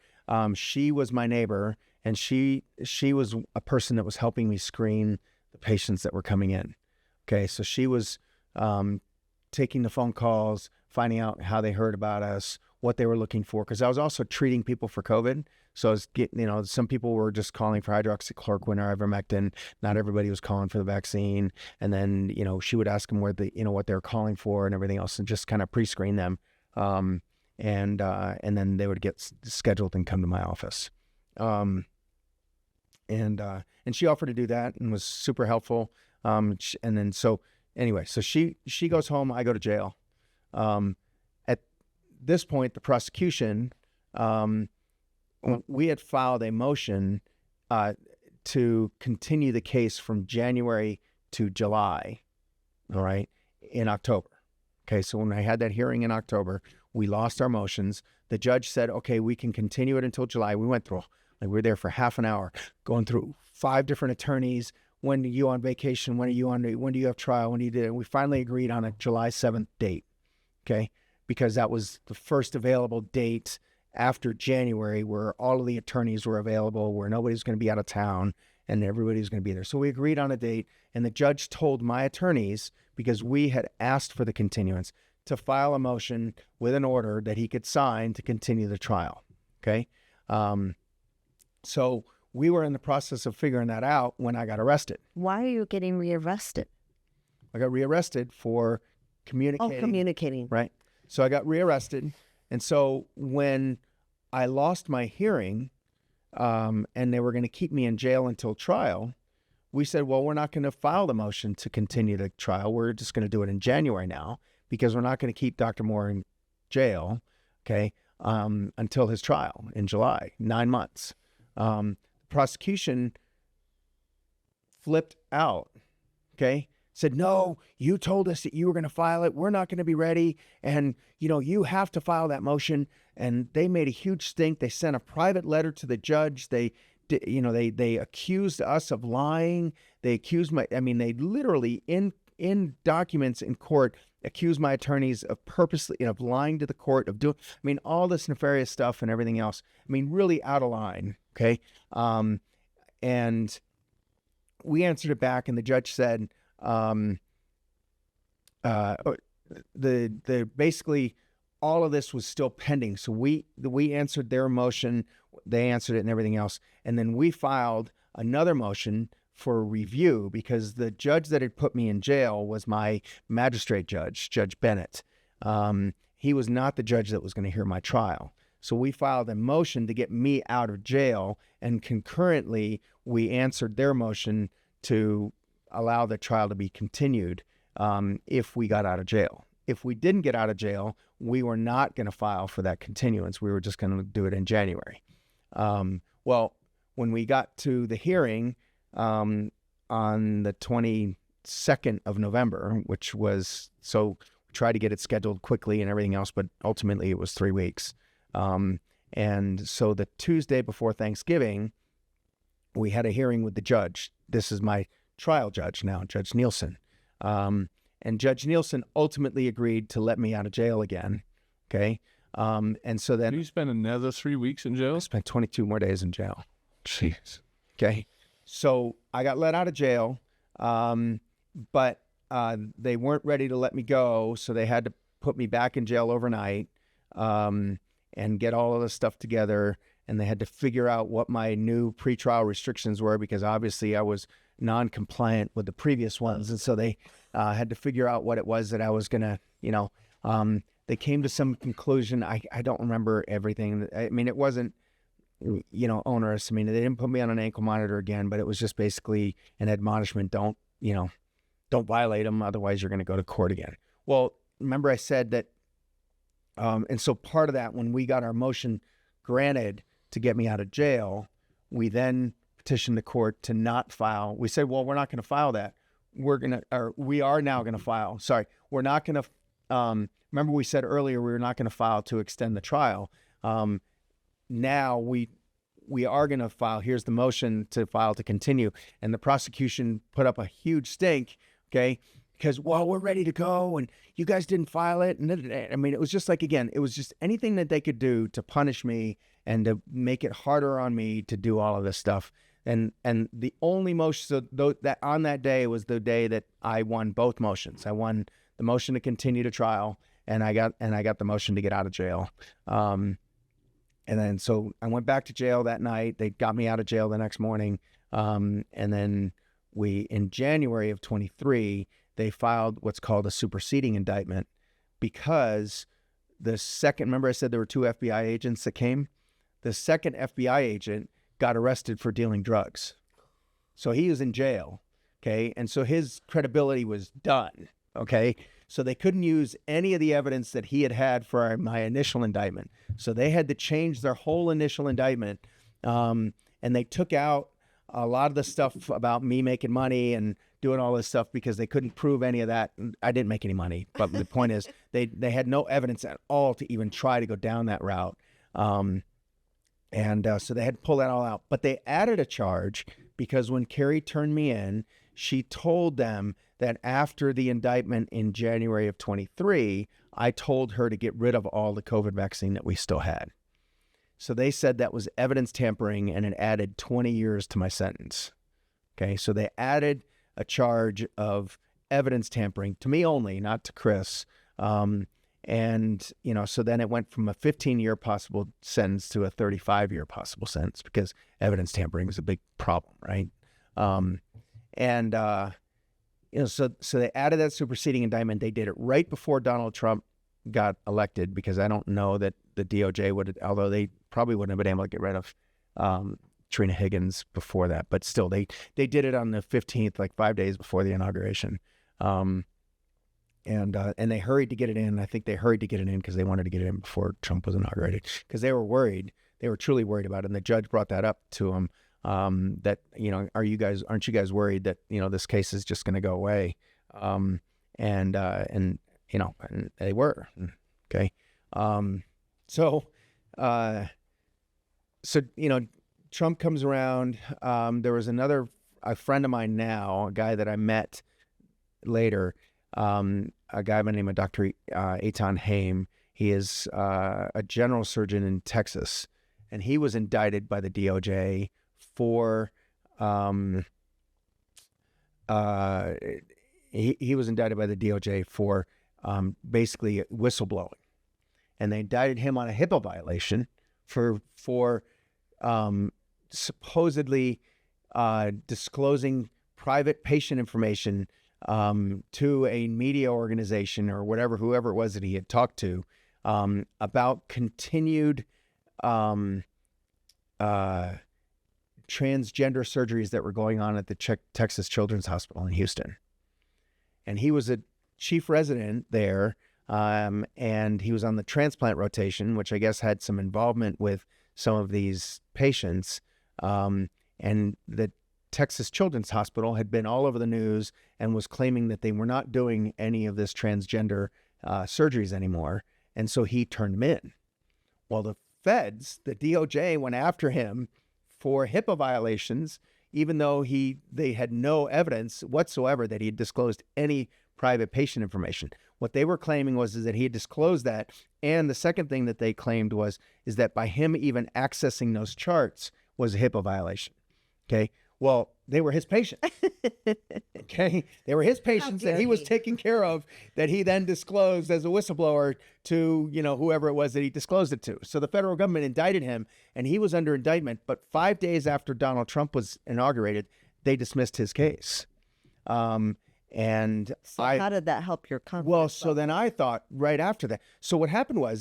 She was my neighbor, and she was a person that was helping me screen the patients that were coming in. Okay, so she was taking the phone calls, finding out how they heard about us, what they were looking for, because I was also treating people for COVID. So I was getting, some people were just calling for hydroxychloroquine or ivermectin. Not everybody was calling for the vaccine. And then, she would ask them what they were calling for and everything else, and just kind of pre-screen them. And then they would get scheduled and come to my office. And she offered to do that and was super helpful. And then, so she goes home, I go to jail. At this point, the prosecution, we had filed a motion to continue the case from January to July, all right, in October. Okay, so when I had that hearing in October, we lost our motions. The judge said, okay, we can continue it until July. We went through, we were there for half an hour, going through 5 different attorneys. When are you on vacation? When do you have trial? When do you do it? We finally agreed on a July 7th date, okay? Because that was the first available date after January where all of the attorneys were available, where nobody's going to be out of town and everybody's going to be there. So we agreed on a date, and the judge told my attorneys, because we had asked for the continuance, to file a motion with an order that he could sign to continue the trial, okay? So we were in the process of figuring that out when I got arrested. Why are you getting rearrested? I got rearrested for communicating. Oh, communicating. Right. So I got rearrested, And so when I lost my hearing, and they were going to keep me in jail until trial, we said, well, we're not going to file the motion to continue the trial. We're just going to do it in January now, because we're not going to keep Dr. Moore in jail, okay, until his trial in July, 9 months. The prosecution flipped out, okay, said, no, you told us that you were going to file it. We're not going to be ready. And, you have to file that motion. And they made a huge stink. They sent a private letter to the judge. They accused us of lying. They accused they literally in documents in court accused my attorneys of purposely, of lying to the court, of doing, all this nefarious stuff and everything else. Really out of line. Okay. And we answered it back, and the judge said, basically all of this was still pending. So we answered their motion, they answered it and everything else. And then we filed another motion for review, because the judge that had put me in jail was my magistrate judge, Judge Bennett. He was not the judge that was going to hear my trial. So we filed a motion to get me out of jail, and concurrently we answered their motion to allow the trial to be continued if we got out of jail. If we didn't get out of jail, we were not going to file for that continuance. We were just going to do it in January. Well, when we got to the hearing on the 22nd of November, which was, so we tried to get it scheduled quickly and everything else, but ultimately it was 3 weeks. And so the Tuesday before Thanksgiving, we had a hearing with the judge. This is my trial judge now, Judge Nielsen. And Judge Nielsen ultimately agreed to let me out of jail again. Okay. And so then you spent another 3 weeks in jail? I spent 22 more days in jail. Jeez. Okay. So I got let out of jail, but they weren't ready to let me go. So they had to put me back in jail overnight and get all of this stuff together. And they had to figure out what my new pretrial restrictions were, because obviously I was non-compliant with the previous ones. And so they had to figure out what it was that I was going to, they came to some conclusion. I don't remember everything. It wasn't, onerous. They didn't put me on an ankle monitor again, but it was just basically an admonishment. Don't violate them. Otherwise you're going to go to court again. Well, remember I said that, and so part of that, when we got our motion granted to get me out of jail, we then petitioned the court to not file. We said, well, we're not going to file that. We are now going to file. Sorry, we're not going to, remember we said earlier, we were not going to file to extend the trial. Now we are going to file. Here's the motion to file to continue. And the prosecution put up a huge stink, okay, because, well, we're ready to go and you guys didn't file it. And it was just like, again, it was just anything that they could do to punish me and to make it harder on me to do all of this stuff. And the only motion, so that on that day was the day that I won both motions. I won the motion to continue the trial, and I got the motion to get out of jail. And then so I went back to jail that night. They got me out of jail the next morning. And then in January of 23, they filed what's called a superseding indictment, because the second, remember I said there were 2 FBI agents that came? The second FBI agent got arrested for dealing drugs. So he was in jail, okay? And so his credibility was done, okay? So they couldn't use any of the evidence that he had for my initial indictment. So they had to change their whole initial indictment. And they took out a lot of the stuff about me making money and doing all this stuff, because they couldn't prove any of that. I didn't make any money, but the point is they had no evidence at all to even try to go down that route. So they had to pull that all out. But they added a charge, because when Carrie turned me in, she told them that after the indictment in January of 23, I told her to get rid of all the COVID vaccine that we still had. So they said that was evidence tampering, and it added 20 years to my sentence. Okay, so they added a charge of evidence tampering to me only, not to Chris. So then it went from a 15-year possible sentence to a 35-year possible sentence, because evidence tampering is a big problem, right? So they added that superseding indictment. They did it right before Donald Trump got elected, because I don't know that the DOJ would, although they probably wouldn't have been able to get rid of Trina Higgins before that, but still they did it on the 15th, like 5 days before the inauguration. And they hurried to get it in. I think they hurried to get it in because they wanted to get it in before Trump was inaugurated, because they were worried. They were truly worried about it. And the judge brought that up to him, that, aren't you guys worried that, this case is just going to go away? And they were. Okay. So Trump comes around. There was a friend of mine now, a guy that I met later, a guy by the name of Dr. Eitan Haim. He is a general surgeon in Texas, and he was indicted by the DOJ for he was indicted by the DOJ for basically whistleblowing, and they indicted him on a HIPAA violation for supposedly disclosing private patient information to a media organization or whoever it was that he had talked to, about continued transgender surgeries that were going on at the Texas Children's Hospital in Houston. And he was a chief resident there, and he was on the transplant rotation, which I guess had some involvement with some of these patients. And the Texas Children's Hospital had been all over the news and was claiming that they were not doing any of this transgender surgeries anymore. And so he turned them in. Well, the feds, the DOJ, went after him for HIPAA violations, even though they had no evidence whatsoever that he had disclosed any private patient information. What they were claiming is that he had disclosed that. And the second thing that they claimed is that by him even accessing those charts was a HIPAA violation. Okay. Well, they were his patients. Okay. They were his patients that he was taking care of, that he then disclosed as a whistleblower to, whoever it was that he disclosed it to. So the federal government indicted him, and he was under indictment. But 5 days after Donald Trump was inaugurated, they dismissed his case. How did that help your confidence? Well, so then I thought right after that. So what happened I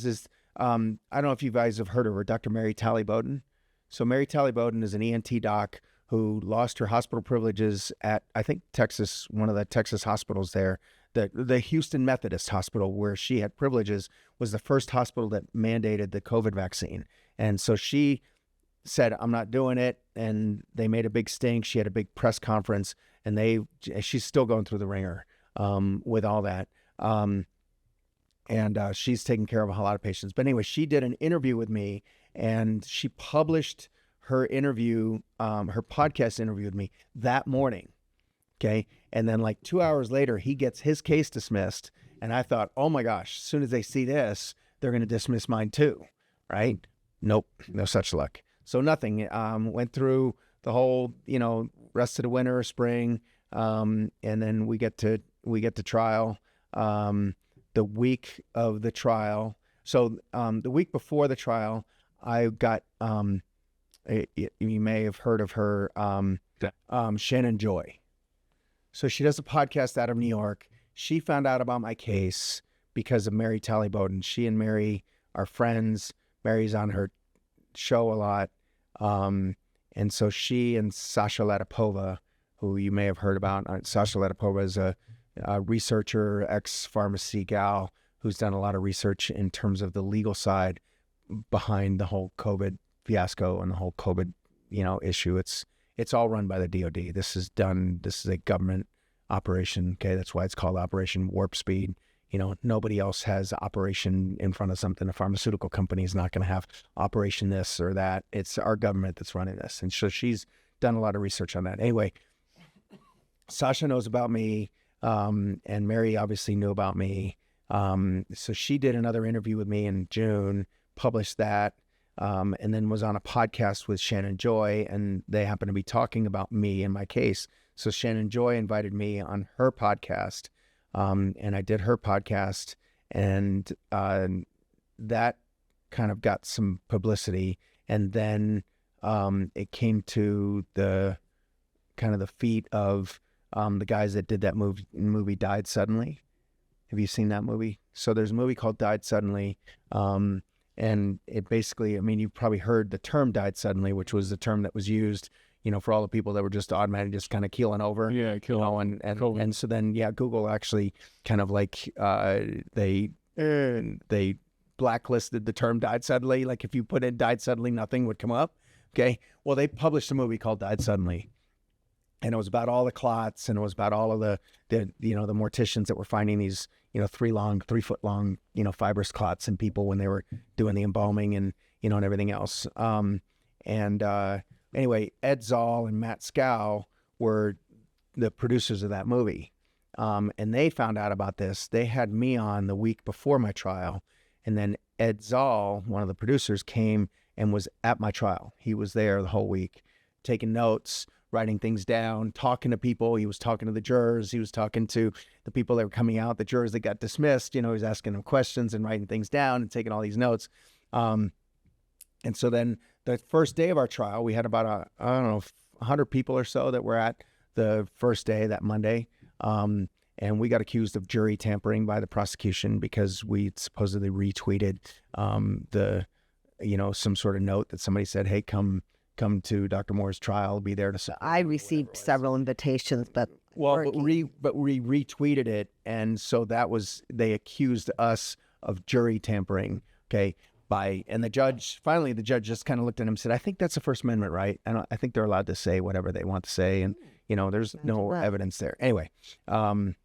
don't know if you guys have heard of her, Dr. Mary Talley Bowden. So Mary Talley Bowden is an ENT doc who lost her hospital privileges at, I think, Texas, one of the Texas hospitals there. The Houston Methodist Hospital, where she had privileges, was the first hospital that mandated the COVID vaccine. And so she said, I'm not doing it. And they made a big stink. She had a big press conference, and she's still going through the ringer with all that. And she's taking care of a lot of patients. But anyway, she did an interview with me, and she published her interview, her podcast interview with me that morning. Okay. And then like 2 hours later, he gets his case dismissed. And I thought, oh my gosh, as soon as they see this, they're going to dismiss mine too. Right? Nope. No such luck. So nothing. Went through the whole, rest of the winter, spring. And then we get to trial. The week of the trial. So the week before the trial, I got, you may have heard of her, Shannon Joy. So she does a podcast out of New York. She found out about my case because of Mary Talley Bowden. She and Mary are friends. Mary's on her show a lot. And so she and Sasha Latipova, who you may have heard about, Sasha Latipova is a researcher, ex-pharmacy gal who's done a lot of research in terms of the legal side behind the whole COVID fiasco and the whole COVID, issue. It's all run by the DOD. This is a government operation. Okay. That's why it's called Operation Warp Speed. Nobody else has operation in front of something. A pharmaceutical company is not going to have operation this or that. It's our government that's running this. And so she's done a lot of research on that. Anyway, Sasha knows about me. And Mary obviously knew about me. So she did another interview with me in June, published that, and then was on a podcast with Shannon Joy, and they happened to be talking about me and my case. So Shannon Joy invited me on her podcast, and I did her podcast, and that kind of got some publicity. And then it came to the kind of the feet of the guys that did that movie died suddenly. Have you seen that movie? So there's a movie called Died Suddenly. And it basically, I mean, you've probably heard the term died suddenly, which was the term that was used, for all the people that were just automatically just kind of keeling over. Yeah, and so then, Google actually kind of like, they blacklisted the term died suddenly. Like if you put in died suddenly, nothing would come up. Okay. Well, they published a movie called Died Suddenly. And it was about all the clots, and it was about all of the morticians that were finding these, 3 foot long, fibrous clots in people when they were doing the embalming and, and everything else. Anyway, Ed Zoll and Matt Scow were the producers of that movie. And they found out about this. They had me on the week before my trial. And then Ed Zoll, one of the producers, came and was at my trial. He was there the whole week, taking notes, writing things down, talking to people. He was talking to the jurors. He was talking to the people that were coming out, the jurors that got dismissed. He was asking them questions and writing things down and taking all these notes. And so then the first day of our trial, we had about, 100 people or so that were at the first day, that Monday. And we got accused of jury tampering by the prosecution because we supposedly retweeted some sort of note that somebody said, hey, come to Dr. Moore's trial, be there to. I received several invitations, but we retweeted it, and so they accused us of jury tampering. Okay, and the judge just kind of looked at him and said, I think that's the First Amendment, right? And I think they're allowed to say whatever they want to say, and there's no evidence there anyway, and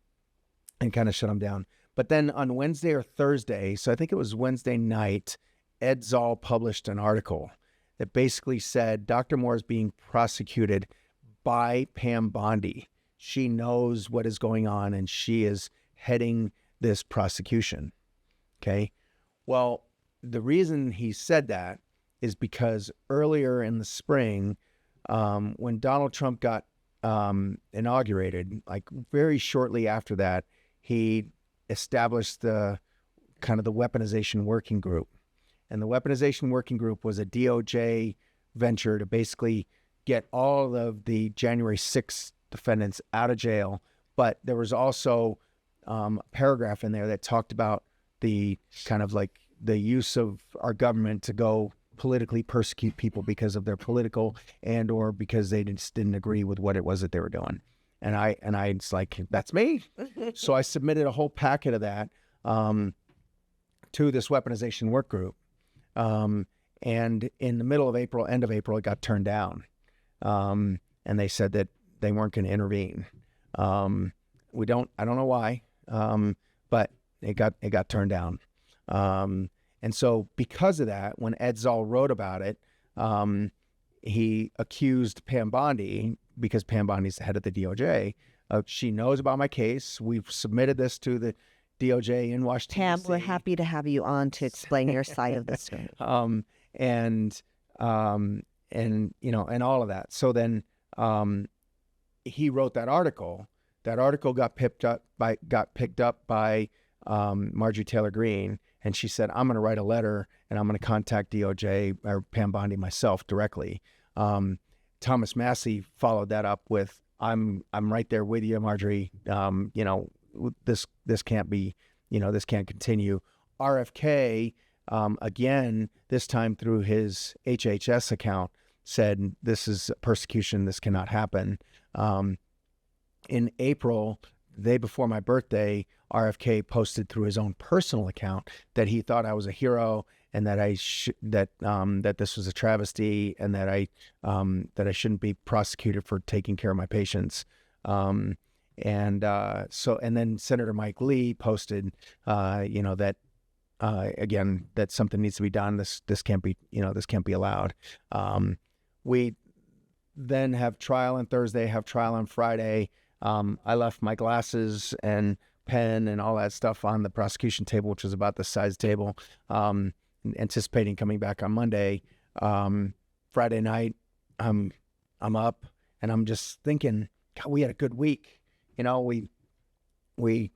kind of shut him down. But then on Wednesday or Thursday, so I think it was Wednesday night, Ed Zoll published an article that basically said Dr. Moore is being prosecuted by Pam Bondi. She knows what is going on, and she is heading this prosecution. Okay. Well, the reason he said that is because earlier in the spring, when Donald Trump got inaugurated, like very shortly after that, he established the weaponization working group. And the weaponization working group was a DOJ venture to basically get all of the January 6th defendants out of jail. But there was also a paragraph in there that talked about the kind of like the use of our government to go politically persecute people because of their political and or because they just didn't agree with what it was that they were doing. And I was like, that's me. So I submitted a whole packet of that to this weaponization work group. And in the middle of April, end of April, it got turned down. And they said that they weren't going to intervene. I don't know why, but it got turned down. And so because of that, when Ed Zoll wrote about it, he accused Pam Bondi, because Pam Bondi's the head of the DOJ. She knows about my case. We've submitted this to the DOJ in Washington. Pam, DC. we're happy to have you on to explain your side of the story. And all of that. So then he wrote that article. That article got picked up by Margorie Taylor Greene, and she said, I'm going to write a letter and I'm going to contact DOJ or Pam Bondi myself directly. Thomas Massey followed that up with, I'm right there with you, Marjorie. This can't be, this can't continue. RFK, again, this time through his HHS account, said this is persecution, this cannot happen. In April, the day before my birthday, RFK posted through his own personal account that he thought I was a hero and that that this was a travesty and that I shouldn't be prosecuted for taking care of my patients. And then Senator Mike Lee posted, that again, that something needs to be done. This can't be, this can't be allowed. We then have trial on Thursday, have trial on Friday. I left my glasses and pen and all that stuff on the prosecution table, which was about the size table, anticipating coming back on Monday. Friday night, I'm up and I'm just thinking, God, we had a good week. We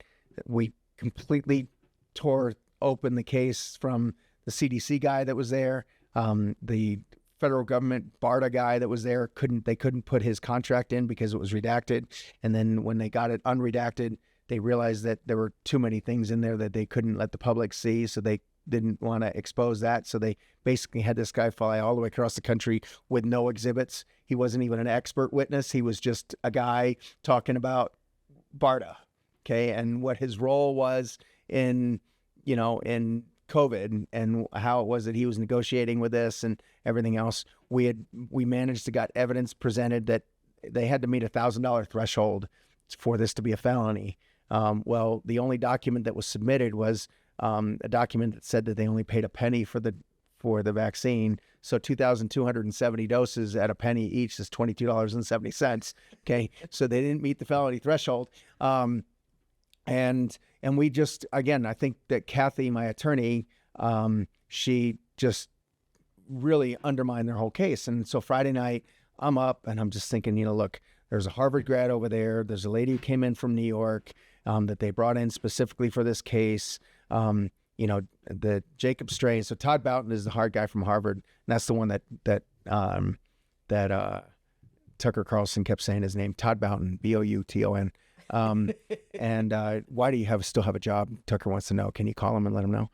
completely tore open the case from the CDC guy that was there. The federal government BARDA guy that was there couldn't put his contract in because it was redacted. And then when they got it unredacted, They realized that there were too many things in there that they couldn't let the public see, so they didn't want to expose that. So they basically had this guy fly all the way across the country with no exhibits. He wasn't even an expert witness. He was just a guy talking about BARDA, okay, and what his role was in COVID and how it was that he was negotiating with this and everything else. We managed to get evidence presented that they had to meet $1,000 threshold for this to be a felony. Well, the only document that was submitted was a document that said that they only paid a penny for the vaccine. So 2,270 doses at a penny each is $22.70. Okay, so they didn't meet the felony threshold. And we just, again, I think that Kathy, my attorney, she just really undermined their whole case. And so Friday night, I'm up and I'm just thinking, look, there's a Harvard grad over there. There's a lady who came in from New York that they brought in specifically for this case. The Jacob Strain. So Todd Boughton is the hard guy from Harvard. And that's the one that Tucker Carlson kept saying his name, Todd Boughton, Bouton. And why do you still have a job? Tucker wants to know. Can you call him and let him know?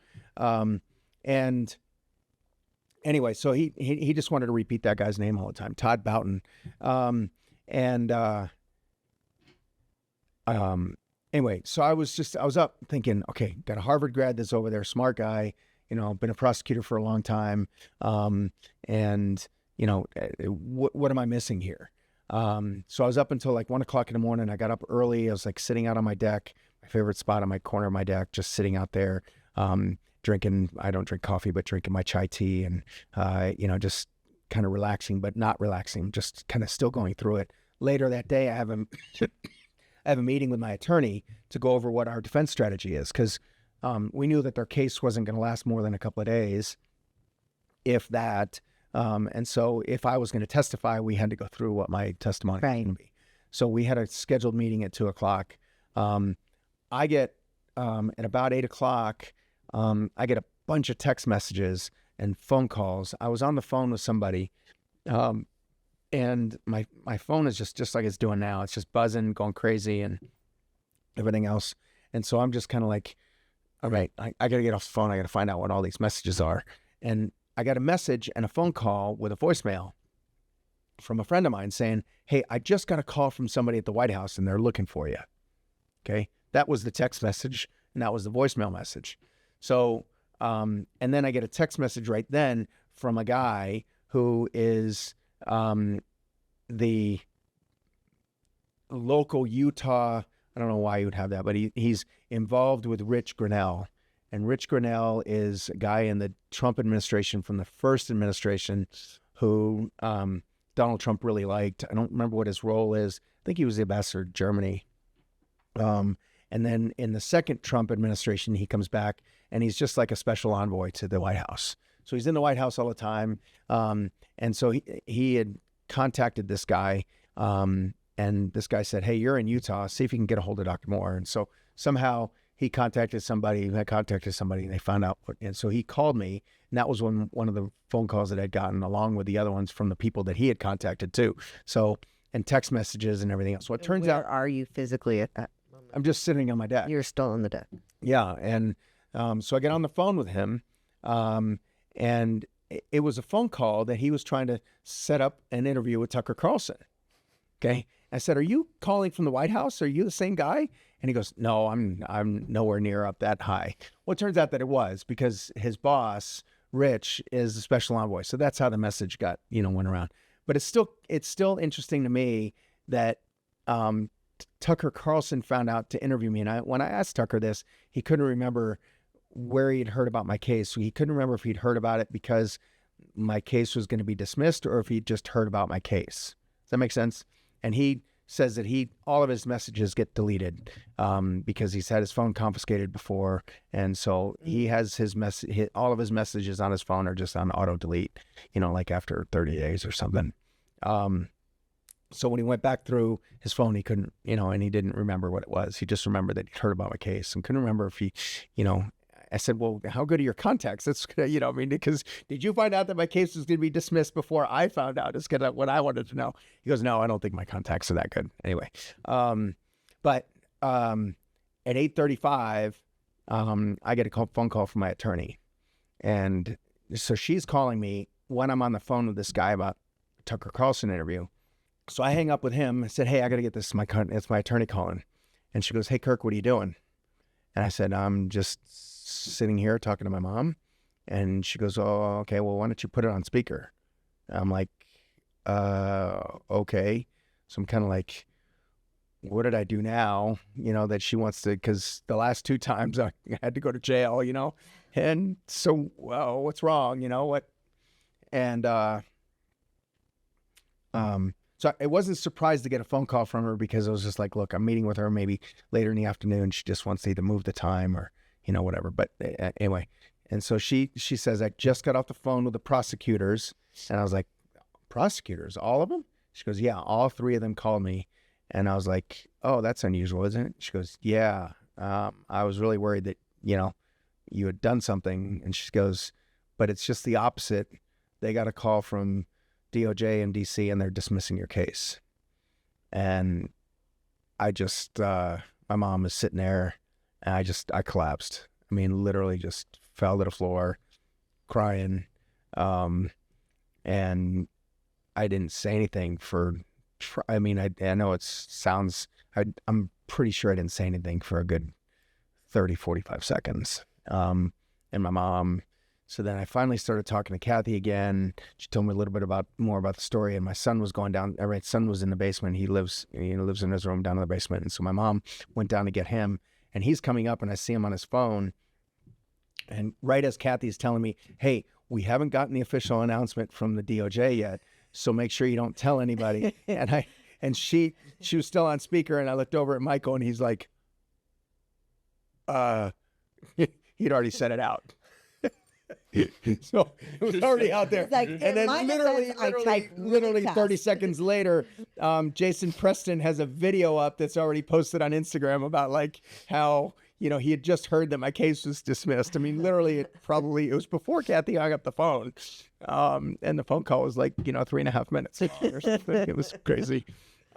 And anyway, so he just wanted to repeat that guy's name all the time, Todd Boughton. Anyway, so I was up thinking, okay, got a Harvard grad that's over there, smart guy, been a prosecutor for a long time. What am I missing here? So I was up until like 1 o'clock in the morning. I got up early. I was like sitting out on my deck, my favorite spot on my corner of my deck, just sitting out there, drinking, I don't drink coffee, but drinking my chai tea and, just kind of relaxing, but not relaxing, just kind of still going through it. Later that day, I have a meeting with my attorney to go over what our defense strategy is. Cause, we knew that their case wasn't going to last more than a couple of days, if that. And so if I was going to testify, we had to go through what my testimony was going to be. So we had a scheduled meeting at 2:00. I get, at about 8:00, I get a bunch of text messages and phone calls. I was on the phone with somebody, and my phone is just like it's doing now. It's just buzzing, going crazy and everything else. And so I'm just kind of like, all right, I got to get off the phone. I got to find out what all these messages are. And I got a message and a phone call with a voicemail from a friend of mine saying, hey, I just got a call from somebody at the White House and they're looking for you. Okay. That was the text message and that was the voicemail message. So, and then I get a text message right then from a guy who is the local Utah, I don't know why you would have that, but he's involved with Rich Grinnell. And Rich Grinnell is a guy in the Trump administration from the first administration who Donald Trump really liked. I don't remember what his role is. I think he was the ambassador to Germany. And then in the second Trump administration, he comes back and he's just like a special envoy to the White House. So he's in the White House all the time. And so he had contacted this guy and this guy said, hey, you're in Utah. See if you can get a hold of Dr. Moore. And so somehow he contacted somebody, and they found out. And so he called me, and that was one of the phone calls that I'd gotten along with the other ones from the people that he had contacted too. So, and text messages and everything else. So it turns out. Where are you physically at that moment? I'm just sitting on my deck. You're still on the deck. Yeah. And so I get on the phone with him, and it was a phone call that he was trying to set up an interview with Tucker Carlson. Okay. I said, are you calling from the White House? Are you the same guy? And he goes, no, I'm nowhere near up that high. Well, it turns out that it was because his boss, Rich, is the special envoy. So that's how the message got, went around. But it's still interesting to me that Tucker Carlson found out to interview me. And when I asked Tucker this, he couldn't remember where he'd heard about my case. So he couldn't remember if he'd heard about it because my case was going to be dismissed or if he'd just heard about my case. Does that make sense? And he says that all of his messages get deleted because he's had his phone confiscated before. And so he has all of his messages on his phone are just on auto delete, like after 30 days or something. So when he went back through his phone, he couldn't, and he didn't remember what it was. He just remembered that he'd heard about my case and couldn't remember if he, I said, well, how good are your contacts? That's, because did you find out that my case was going to be dismissed before I found out? It's kind of what I wanted to know. He goes, no, I don't think my contacts are that good. Anyway, at 8:35, I get a phone call from my attorney. And so she's calling me when I'm on the phone with this guy about a Tucker Carlson interview. So I hang up with him. I said, hey, I got to get this. It's my attorney calling. And she goes, hey, Kirk, what are you doing? And I said, I'm just sitting here talking to my mom. And she goes, oh, okay, well, why don't you put it on speaker? I'm like, okay. So I'm kind of like, what did I do now? You know, that she wants to, because the last 2 times I had to go to jail, you know? And so, well, what's wrong? You know what? And, so I wasn't surprised to get a phone call from her, because I was just like, look, I'm meeting with her maybe later in the afternoon. She just wants to either move the time or, you know, whatever. But anyway, and so she says, I just got off the phone with the prosecutors. And I was like, prosecutors, all of them? She goes, yeah, all 3 of them called me. And I was like, oh, that's unusual, isn't it? She goes, yeah, I was really worried that, you know, you had done something. And she goes, but it's just the opposite. They got a call from DOJ and DC, and they're dismissing your case. And I just, my mom was sitting there, and I collapsed. I mean, literally just fell to the floor, crying. And I didn't say anything for, I mean, I know it sounds, I'm pretty sure I didn't say anything for a good 30, 45 seconds. And my mom, so then I finally started talking to Kathy again. She told me a little bit more about the story, and my son was going down. My son was in the basement. He lives in his room down in the basement. And so my mom went down to get him, and he's coming up, and I see him on his phone. And right as Kathy's telling me, hey, we haven't gotten the official announcement from the DOJ yet, so make sure you don't tell anybody. and she was still on speaker, and I looked over at Michael, and he's like, he'd already said it out. So it was already out there. Like, and then literally 30 seconds later, Jason Preston has a video up that's already posted on Instagram about like how, you know, he had just heard that my case was dismissed. I mean, literally it was before Kathy hung up the phone. And the phone call was like, you know, 3.5 minutes long or something. It was crazy.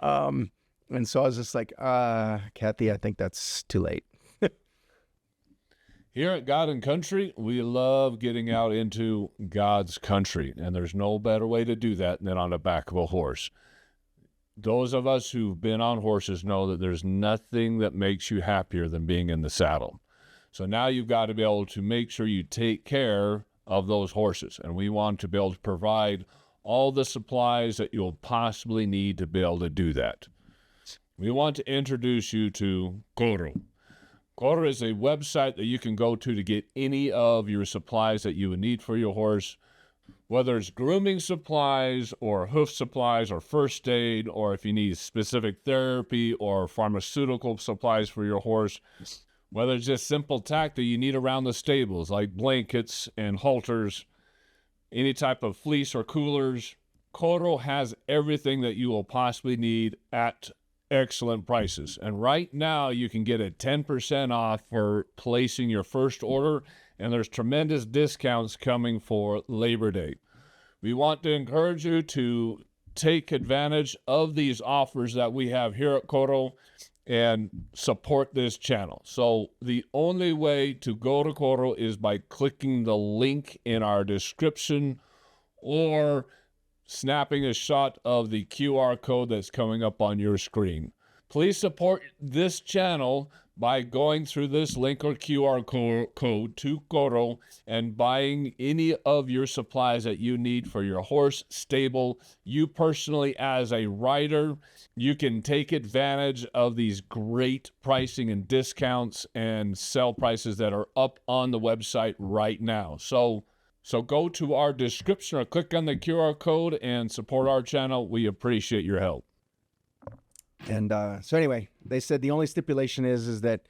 And so I was just like, Kathy, I think that's too late. Here at God and Country, we love getting out into God's country, and there's no better way to do that than on the back of a horse. Those of us who've been on horses know that there's nothing that makes you happier than being in the saddle. So now you've got to be able to make sure you take care of those horses, and we want to be able to provide all the supplies that you'll possibly need to be able to do that. We want to introduce you to Coro. Coro is a website that you can go to get any of your supplies that you would need for your horse, whether it's grooming supplies or hoof supplies or first aid, or if you need specific therapy or pharmaceutical supplies for your horse, whether it's just simple tack that you need around the stables like blankets and halters, any type of fleece or coolers. Coro has everything that you will possibly need at excellent prices. And right now you can get a 10% off for placing your first order, and there's tremendous discounts coming for Labor Day. We want to encourage you to take advantage of these offers that we have here at Coro and support this channel. So the only way to go to Coro is by clicking the link in our description or snapping a shot of the QR code that's coming up on your screen. Please support this channel by going through this link or QR code to Coro and buying any of your supplies that you need for your horse, stable. You personally as a rider, you can take advantage of these great pricing and discounts and sell prices that are up on the website right now. So go to our description or click on the QR code and support our channel. We appreciate your help. And so anyway, they said the only stipulation is that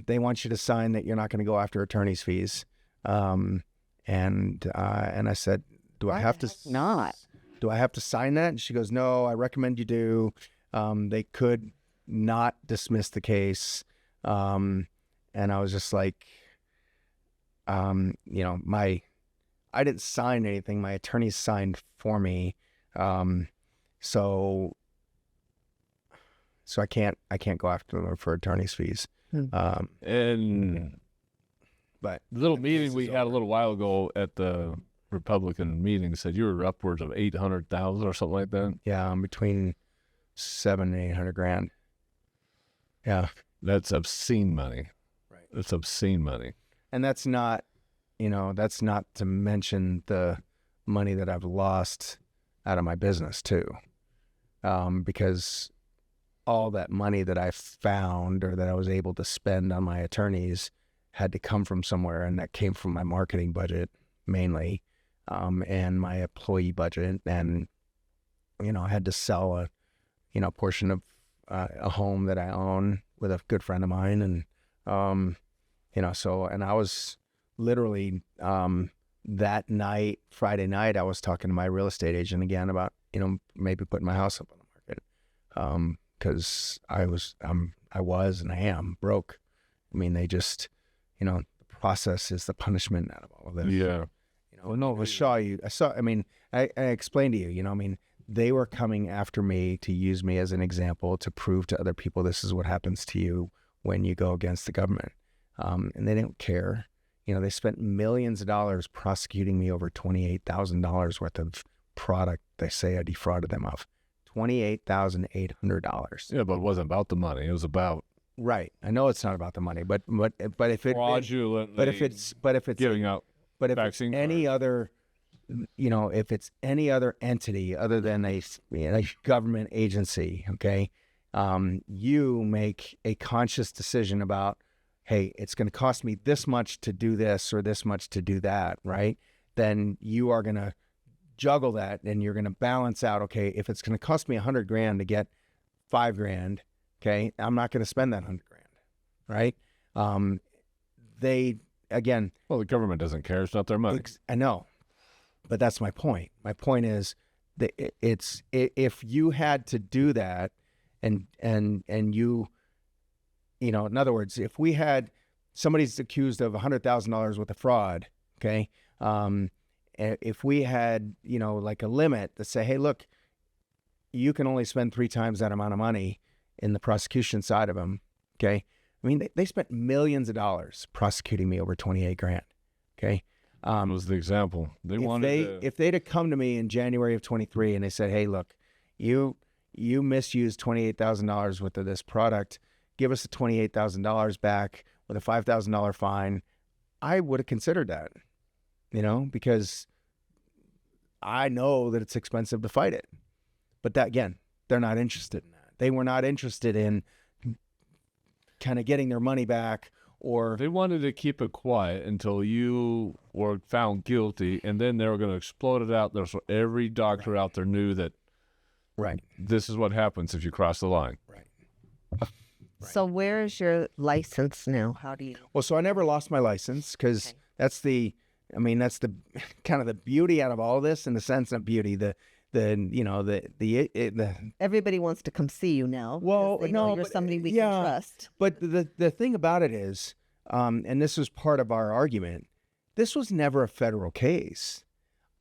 they want you to sign that you're not going to go after attorney's fees. And I said, do I have to sign that? And she goes, no, I recommend you do. They could not dismiss the case. And I was just like, you know, I didn't sign anything. My attorney signed for me. So I can't go after them for attorney's fees. And But the little meeting we had a little while ago at the Republican meeting said you were upwards of 800,000 or something like that. yeah, I'm between 700 and 800 grand. Yeah, That's obscene money. Right. That's obscene money. and that's not, that's not to mention the money that I've lost out of my business too, because all that money that I found or that I was able to spend on my attorneys had to come from somewhere, and that came from my marketing budget mainly, and my employee budget, and I had to sell a portion of a home that I own with a good friend of mine, and and I was literally that night, Friday night, I was talking to my real estate agent again about maybe putting my house up on the market, because I was and I am broke. I mean, they just the process is the punishment out of all of this. Yeah. I explained to you, they were coming after me to use me as an example to prove to other people this is what happens to you when you go against the government. And they didn't care. They spent millions of dollars prosecuting me over $28,000 worth of product they say I defrauded them of. $28,800. Yeah, but it wasn't about the money. It was about Right. I know it's not about the money, but if it fraudulently but if it's giving out but if it's vaccine any cards. other if it's any other entity other than a government agency, okay, you make a conscious decision about, hey, it's going to cost me this much to do this or this much to do that, right? Then you are going to juggle that, and you're going to balance out, okay, if it's going to cost me $100 grand to get $5 grand, okay, I'm not going to spend that $100 grand, right? The government doesn't care. It's not their money. I know, but that's my point. My point is that if you had to do that, and you, in other words, if we had somebody's accused of $100,000 worth of fraud, okay, if we had like a limit to say, hey, look, you can only spend 3 times that amount of money in the prosecution side of them, okay. I mean, they spent millions of dollars prosecuting me over 28 grand, okay. That was the example. If they'd have come to me in January of 23 and they said, hey, look, you misused $28,000 worth of this product, give us the $28,000 back with a $5,000 fine, I would have considered that, because I know that it's expensive to fight it. But that, again, they're not interested in that. They were not interested in kind of getting their money back, or they wanted to keep it quiet until you were found guilty, and then they were going to explode it out there so every doctor out there knew that this is what happens if you cross the line. Right. So where is your license now? How do you? Well, so I never lost my license, because that's the kind of the beauty out of all this, in the sense of beauty, the Everybody wants to come see you now. Well, no, you're somebody we can trust. But the thing about it is, and this was part of our argument, this was never a federal case.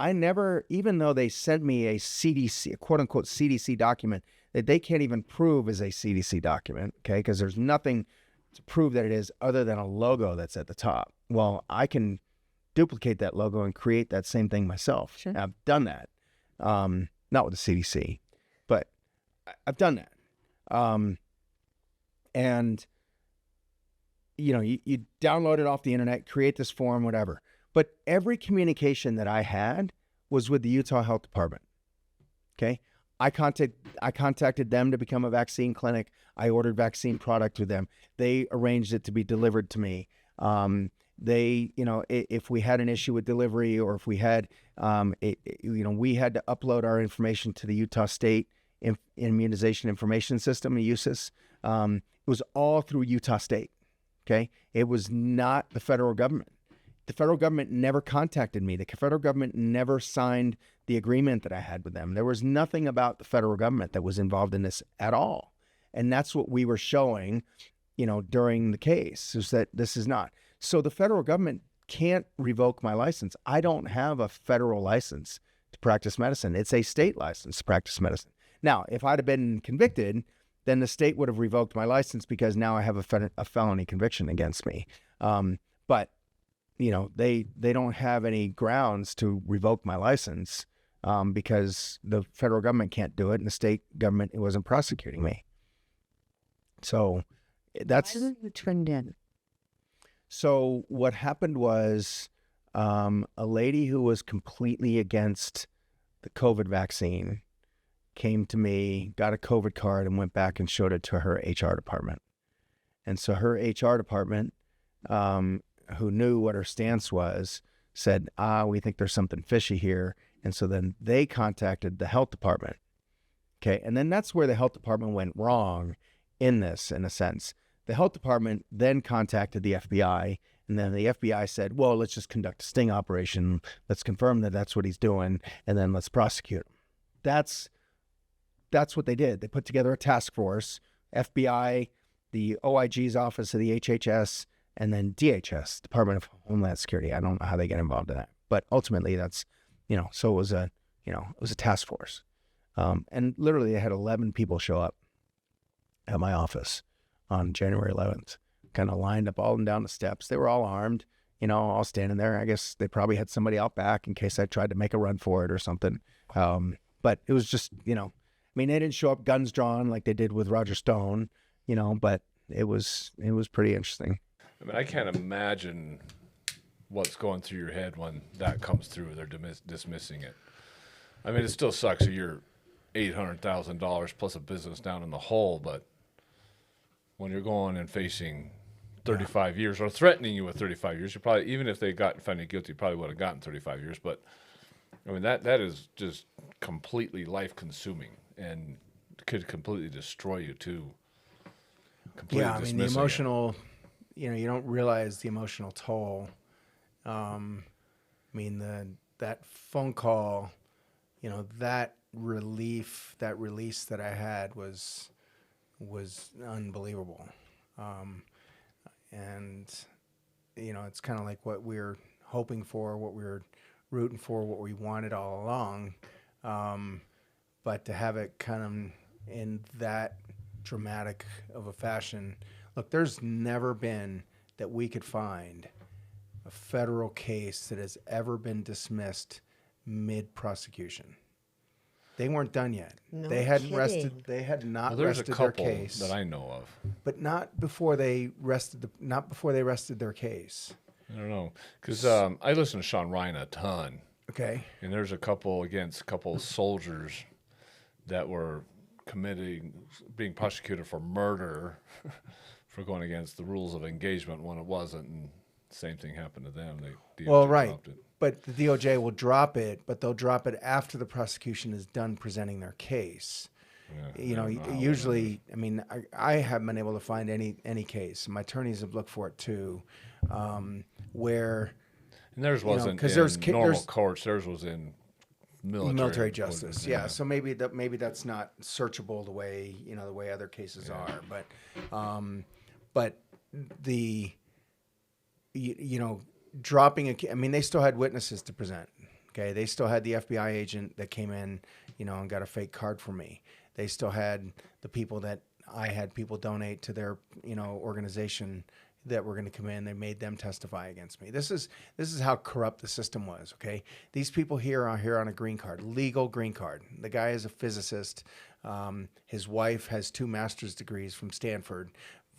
I never, even though they sent me a CDC, a quote unquote CDC document that they can't even prove is a CDC document, okay, because there's nothing to prove that it is other than a logo that's at the top. Well, I can duplicate that logo and create that same thing myself. Sure. I've done that. Not with the CDC, but I've done that. And you download it off the internet, create this form, whatever. But every communication that I had was with the Utah Health Department. Okay. I contacted them to become a vaccine clinic. I ordered vaccine product with them. They arranged it to be delivered to me. If we had an issue with delivery, or if we had, we had to upload our information to the Utah State Immunization Information System, USIS. It was all through Utah State. Okay. It was not the federal government. The federal government never contacted me. The federal government never signed the agreement that I had with them. There was nothing about the federal government that was involved in this at all. And that's what we were showing, during the case, is that this is not. So the federal government can't revoke my license. I don't have a federal license to practice medicine. It's a state license to practice medicine. Now, if I'd have been convicted, then the state would have revoked my license because now I have a felony conviction against me. But they don't have any grounds to revoke my license because the federal government can't do it, and the state government wasn't prosecuting me. So that's. Why didn't you turn in? So what happened was a lady who was completely against the COVID vaccine came to me, got a COVID card, and went back and showed it to her HR department. And so her HR department, who knew what her stance was, said, we think there's something fishy here. And so then they contacted the health department. Okay. And then that's where the health department went wrong in this, in a sense. The health department then contacted the FBI, and then the FBI said, well, let's just conduct a sting operation. Let's confirm that that's what he's doing, and then let's prosecute him. That's what they did. They put together a task force, FBI, the OIG's office of the HHS, and then DHS, Department of Homeland Security. I don't know how they get involved in that, but ultimately that's, so it was a task force. And literally they had 11 people show up at my office on January 11th, kind of lined up all down the steps. They were all armed, all standing there. I guess they probably had somebody out back in case I tried to make a run for it or something. But it was just, they didn't show up guns drawn like they did with Roger Stone, but it was pretty interesting. I can't imagine what's going through your head when that comes through. They're dismissing it. It still sucks that you're $800,000 plus a business down in the hole, but when you're going and facing 35 years or threatening you with 35 years, you probably, even if they got found guilty, you probably would have gotten 35 years. But that is just completely life consuming and could completely destroy you too. Yeah, the emotional, you don't realize the emotional toll. That phone call, that relief, that release that I had was unbelievable. And it's kind of like what we're hoping for, what we're rooting for, what we wanted all along. But to have it kind of in that dramatic of a fashion, look, there's never been that we could find a federal case that has ever been dismissed mid-prosecution. They weren't done yet. No they hadn't kidding. rested. They had not there's rested a couple their case that I know of, but not before they rested. Not before they rested their case. I don't know, because I listen to Sean Ryan a ton. Okay. And there's a couple soldiers that were being prosecuted for murder for going against the rules of engagement when it wasn't, and same thing happened to them. DOJ dropped it. But the DOJ will drop it, but they'll drop it after the prosecution is done presenting their case. Yeah, Usually, I haven't been able to find any case. My attorneys have looked for it too, where. And theirs wasn't in normal courts. Theirs was in military justice. Yeah. So maybe that's not searchable the way the way other cases are. But the dropping they still had witnesses to present. Okay, they still had the FBI agent that came in, and got a fake card for me. They still had the people that I had people donate to their organization that were going to come in. They made them testify against me. This is how corrupt the system was. Okay, these people here are here on a green card, legal green card. The guy is a physicist. His wife has 2 master's degrees from Stanford.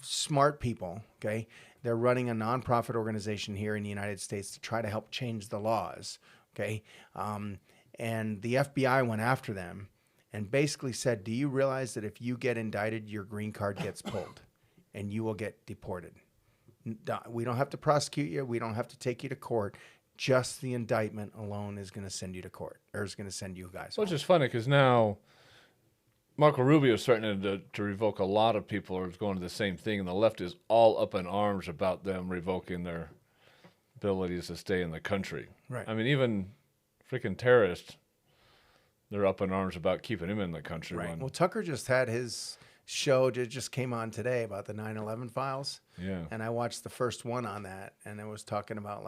Smart people. Okay, they're running a nonprofit organization here in the United States to try to help change the laws. Okay, and the FBI went after them and basically said, "Do you realize that if you get indicted, your green card gets pulled, and you will get deported? We don't have to prosecute you. We don't have to take you to court. Just the indictment alone is going to send you to court, or is going to send you guys." Which is funny because now Marco Rubio is threatening to revoke a lot of people, or is going to the same thing, and the left is all up in arms about them revoking their abilities to stay in the country. Right. Even freaking terrorists, they're up in arms about keeping him in the country. Right. Well, Tucker just had his show that just came on today about the 9/11 files. Yeah. And I watched the first one on that, and it was talking about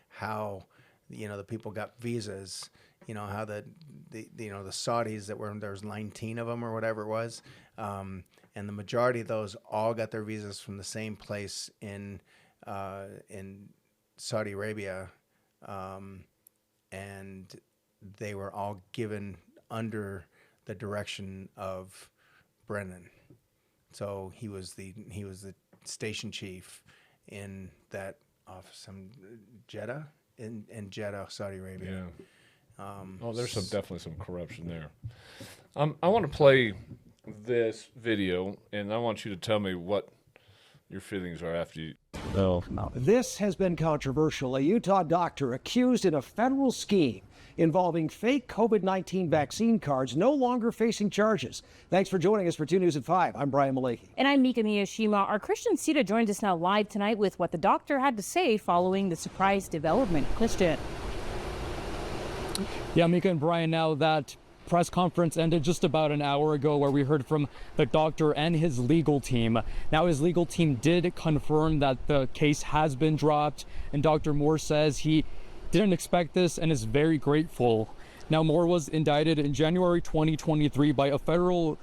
how, the people got visas, how the Saudis there was 19 of them or whatever it was, and the majority of those all got their visas from the same place in Saudi Arabia, and they were all given under the direction of Brennan. So he was the station chief in that office in Jeddah, Saudi Arabia. Yeah. There's definitely some corruption there. I want to play this video, and I want you to tell me what your feelings are after you. This has been controversial. A Utah doctor accused in a federal scheme involving fake COVID-19 vaccine cards no longer facing charges. Thanks for joining us for 2 News at 5. I'm Brian Maleki. And I'm Mika Miyashima. Our Christian Sita joins us now live tonight with what the doctor had to say following the surprise development. Christian. Yeah, Mika and Brian, now that press conference ended just about an hour ago where we heard from the doctor and his legal team. Now his legal team did confirm that the case has been dropped, and Dr. Moore says he didn't expect this and is very grateful. Now Moore was indicted in January 2023 by a federal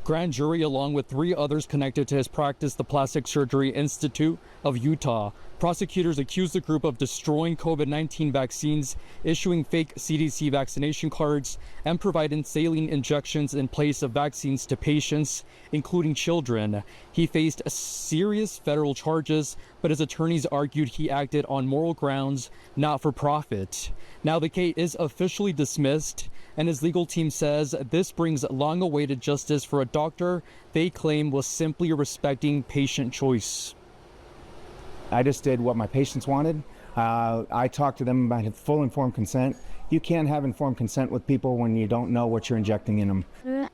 grand jury along with 3 others connected to his practice, the Plastic Surgery Institute of Utah. Prosecutors accused the group of destroying COVID-19 vaccines, issuing fake CDC vaccination cards, and providing saline injections in place of vaccines to patients, including children. He faced serious federal charges, but his attorneys argued he acted on moral grounds, not for profit. Now the case is officially dismissed, and his legal team says this brings long-awaited justice for a doctor they claim was simply respecting patient choice. I just did what my patients wanted. I talked to them about full informed consent. You can't have informed consent with people when you don't know what you're injecting in them.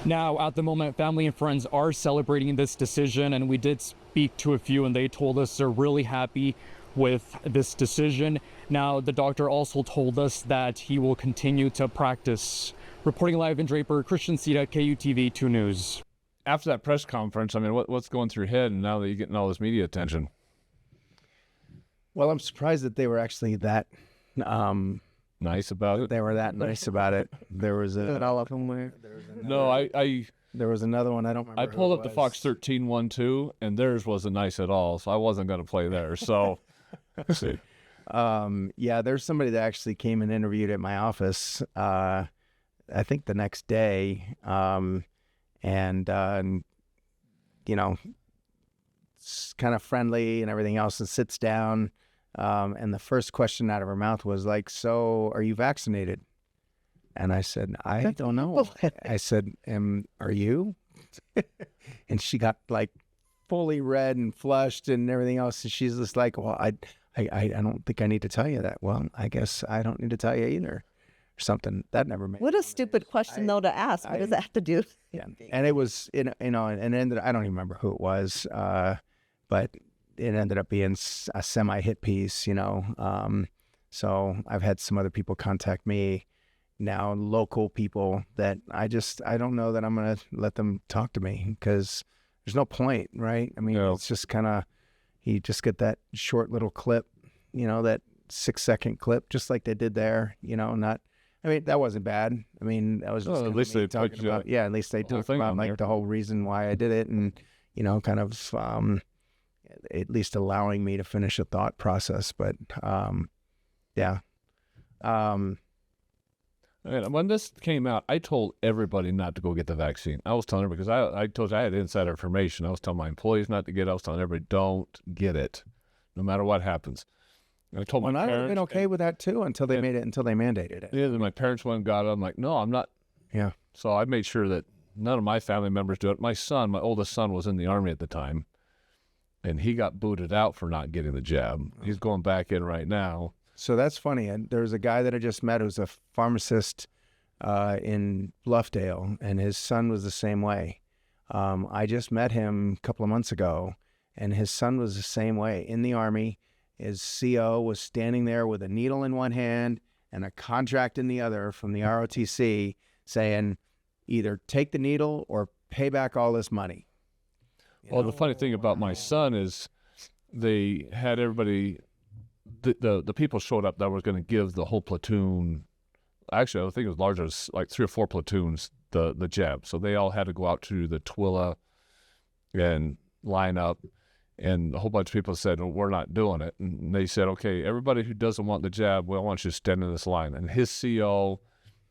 Now, at the moment, family and friends are celebrating this decision, and we did speak to a few, and they told us they're really happy with this decision. Now, the doctor also told us that he will continue to practice. Reporting live in Draper, Christian Sita, KUTV 2 News. After that press conference, I mean, what's going through your head now that you're getting all this media attention? Well, I'm surprised that they were actually that nice about it. They were that nice about it. There was all of them were. No, there was another one. I don't remember. I pulled up the Fox 13 one too, and theirs wasn't nice at all. So I wasn't going to play theirs. So, see. Yeah, there's somebody that actually came and interviewed at my office. I think the next day. And it's kind of friendly and everything else, and sits down. And the first question out of her mouth was like, "So, are you vaccinated?" And I said, "I don't know." I said, "Are you?" And she got like fully red and flushed and everything else. And she's just like, "Well, I don't think I need to tell you that." Well, I guess I don't need to tell you either. Or something that never made. What a stupid question though to ask. What does that have to do? Yeah, and it was and it ended. I don't even remember who it was, but it ended up being a semi-hit piece. So I've had some other people contact me now, local people that I don't know that I'm gonna let them talk to me because there's no point, right? I mean, It's just kind of you just get that short little clip, that 6-second clip, just like they did there. Not. I mean, that wasn't bad. I mean, that was just at least they talked about. Yeah, at least they talked about like the whole reason why I did it, and kind of at least allowing me to finish a thought process. But yeah. I mean, when this came out, I told everybody not to go get the vaccine. I was telling everybody because I told you I had insider information. I was telling my employees not to get it. I was telling everybody don't get it, no matter what happens. I told my parents. I've been okay with that too until they mandated it. Yeah, then my parents went and got it. I'm like, no, I'm not. Yeah. So I made sure that none of my family members do it. My oldest son, was in the Army at the time, and he got booted out for not getting the jab. He's going back in right now. So that's funny. And there's a guy that I just met who's a pharmacist in Bluffdale, and his son was the same way. I just met him a couple of months ago, and his son was the same way in the Army. His CO was standing there with a needle in one hand and a contract in the other from the ROTC saying, either take the needle or pay back all this money. The funny thing about my son is they had everybody the people showed up that were going to give the whole platoon. Actually, I think it was larger, like 3 or 4 platoons, the jab. So they all had to go out to the Twila and line up. And a whole bunch of people said, well, we're not doing it. And they said, okay, everybody who doesn't want the jab, well, I want you to stand in this line. And his CO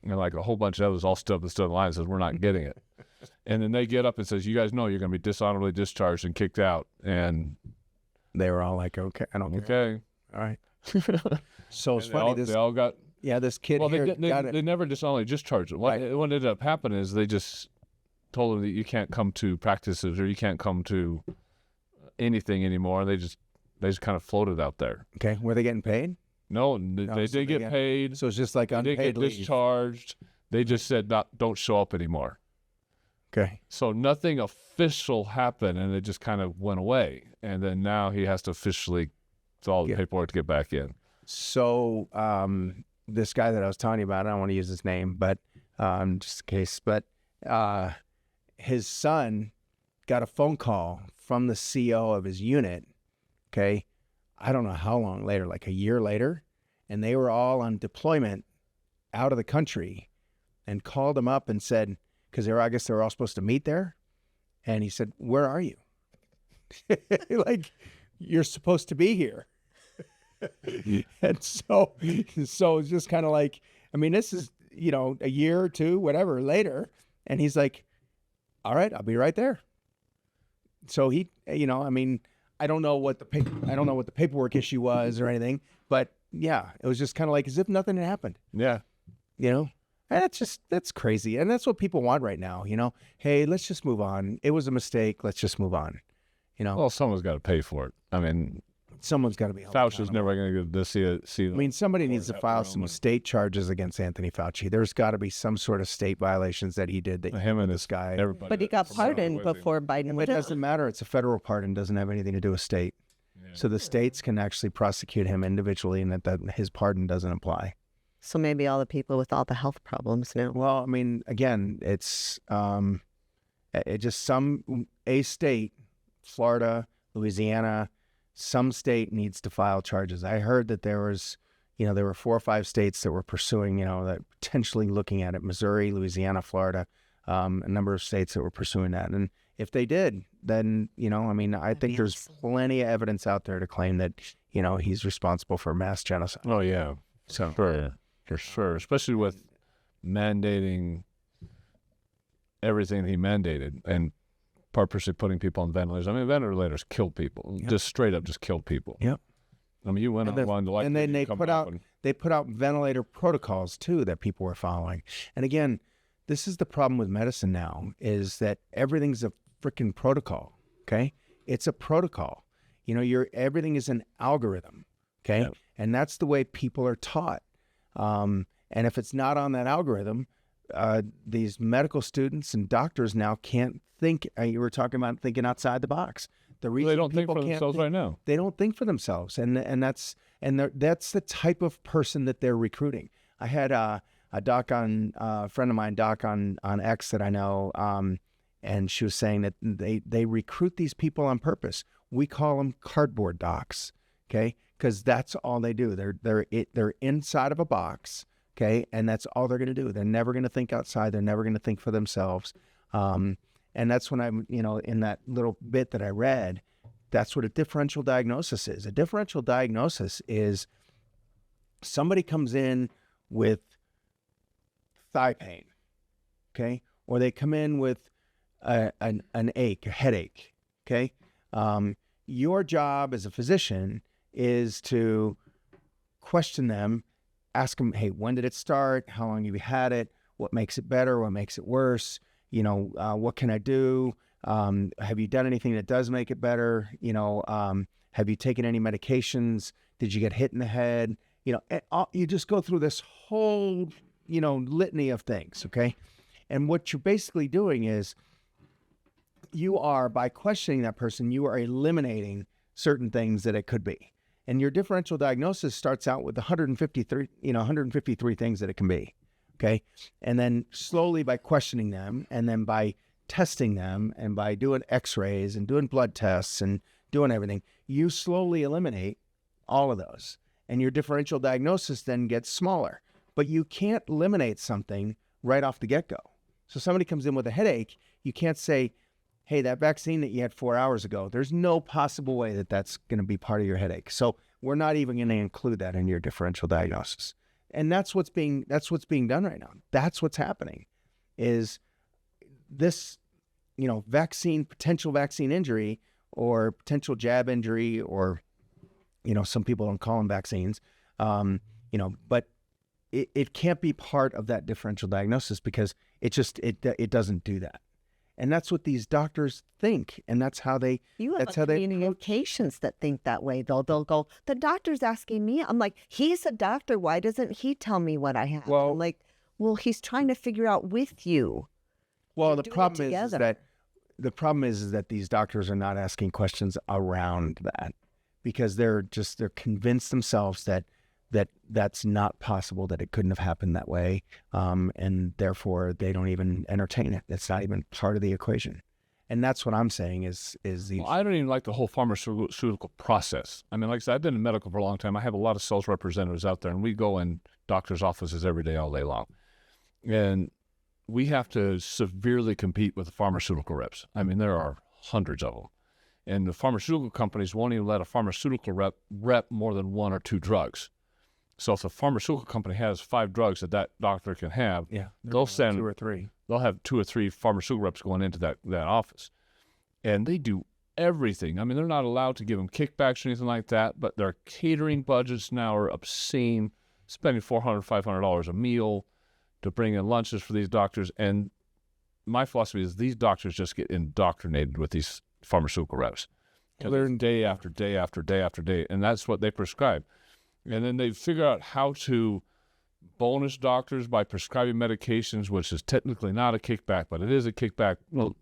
and like a whole bunch of others all stood up and stood in line and says, we're not getting it. And then they get up and says, you guys know you're going to be dishonorably discharged and kicked out. And they were all like, okay, I don't care. Okay. All right. So it's funny. They all got. Yeah, this kid Well, here got it. they never dishonorably discharged him. What ended up happening is they just told him that you can't come to practices or you can't come to anything anymore. They just kind of floated out there. Okay. Were they getting paid? No, they did get paid. So it's just like they unpaid didn't get leave. discharged. They just said, don't show up anymore. Okay. So nothing official happened, and it just kind of went away. And then now he has to officially fill all the paperwork to get back in. So this guy that I was telling you about, I don't want to use his name, but just in case, but his son got a phone call from the CO of his unit, okay? I don't know how long later, like a year later, and they were all on deployment out of the country and called him up and said, because I guess they were all supposed to meet there, and he said, where are you? Like, you're supposed to be here. And so it's just kind of like, I mean, this is, a year or two, whatever, later, and he's like, all right, I'll be right there. So he, I mean, I don't know what the paperwork issue was or anything, but yeah, it was just kind of like as if nothing had happened. Yeah. And that's crazy. And that's what people want right now, Hey, let's just move on. It was a mistake. Let's just move on. Well, someone's got to pay for it. I mean, someone's got to be held Fauci's accountable. never going to get to see. I mean, somebody needs to file some state charges against Anthony Fauci. There's got to be some sort of state violations that he did. That him and this guy. Everybody. But he got pardoned before Biden It was in. doesn't matter. It's a federal pardon. Doesn't have anything to do with state. Yeah. So the states can actually prosecute him individually, and that his pardon doesn't apply. So maybe all the people with all the health problems now. Well, I mean, again, it's it just a state, Florida, Louisiana, some state needs to file charges. I heard that there was, there were 4 or 5 states that were pursuing, that potentially looking at it. Missouri, Louisiana, Florida, a number of states that were pursuing that. And if they did, then, I mean, I think there's plenty of evidence out there to claim that, he's responsible for mass genocide. Oh, yeah. So For sure. Especially with mandating everything he mandated and purposely putting people on ventilators. I mean, ventilators kill people. Yep. Just straight up just kill people. Yep. I mean, you went on one like, and then they put out ventilator protocols too that people were following. And again, this is the problem with medicine now, is that everything's a freaking protocol. Okay, it's a protocol. Everything is an algorithm. Okay, yep. And that's the way people are taught. And if it's not on that algorithm, these medical students and doctors now can't think. You were talking about thinking outside the box. The reason they don't think for themselves right now. They don't think for themselves, and that's the type of person that they're recruiting. I had a friend of mine, Doc on X that I know, and she was saying that they recruit these people on purpose. We call them cardboard docs, okay? Because that's all they do. They're inside of a box, okay? And that's all they're going to do. They're never going to think outside. They're never going to think for themselves. And that's when I'm, in that little bit that I read, that's what a differential diagnosis is. A differential diagnosis is somebody comes in with thigh pain, okay? Or they come in with an ache, a headache, okay? Your job as a physician is to question them, ask them, hey, when did it start? How long have you had it? What makes it better? What makes it worse? What can I do? Have you done anything that does make it better? Have you taken any medications? Did you get hit in the head? You just go through this whole, litany of things, okay? And what you're basically doing is by questioning that person, you are eliminating certain things that it could be. And your differential diagnosis starts out with 153 things that it can be. Okay. And then slowly by questioning them, and then by testing them, and by doing x-rays and doing blood tests and doing everything, you slowly eliminate all of those. and your differential diagnosis then gets smaller. But you can't eliminate something right off the get-go. So somebody comes in with a headache, you can't say, hey, that vaccine that you had 4 hours ago, there's no possible way that that's going to be part of your headache. So we're not even going to include that in your differential diagnosis. And that's what's being done right now. That's what's happening, is this, potential vaccine injury or potential jab injury, or, some people don't call them vaccines, but it can't be part of that differential diagnosis because it doesn't do that. And that's what these doctors think, and that's how they. You have patients that think that way, though. They'll go, the doctor's asking me. I'm like, he's a doctor. Why doesn't he tell me what I have? Well, I'm like, well, he's trying to figure out with you. Well, the problem is that these doctors are not asking questions around that because they're convinced themselves that that's not possible, that it couldn't have happened that way, and therefore they don't even entertain it. It's not even part of the equation. And that's what I'm saying is the. Well, I don't even like the whole pharmaceutical process. I mean, like I said, I've been in medical for a long time. I have a lot of sales representatives out there, and we go in doctors' offices every day, all day long. And we have to severely compete with the pharmaceutical reps. I mean, there are hundreds of them. And the pharmaceutical companies won't even let a pharmaceutical rep more than 1 or 2 drugs. So if a pharmaceutical company has 5 drugs that doctor can have, they'll send 2 or 3. They'll have 2 or 3 pharmaceutical reps going into that office. And they do everything. I mean, they're not allowed to give them kickbacks or anything like that, but their catering budgets now are obscene, spending $400, $500 a meal to bring in lunches for these doctors. And my philosophy is these doctors just get indoctrinated with these pharmaceutical reps. Learn day after day after day after day, and that's what they prescribe. And then they figure out how to bonus doctors by prescribing medications, which is technically not a kickback, but it is a kickback. Well,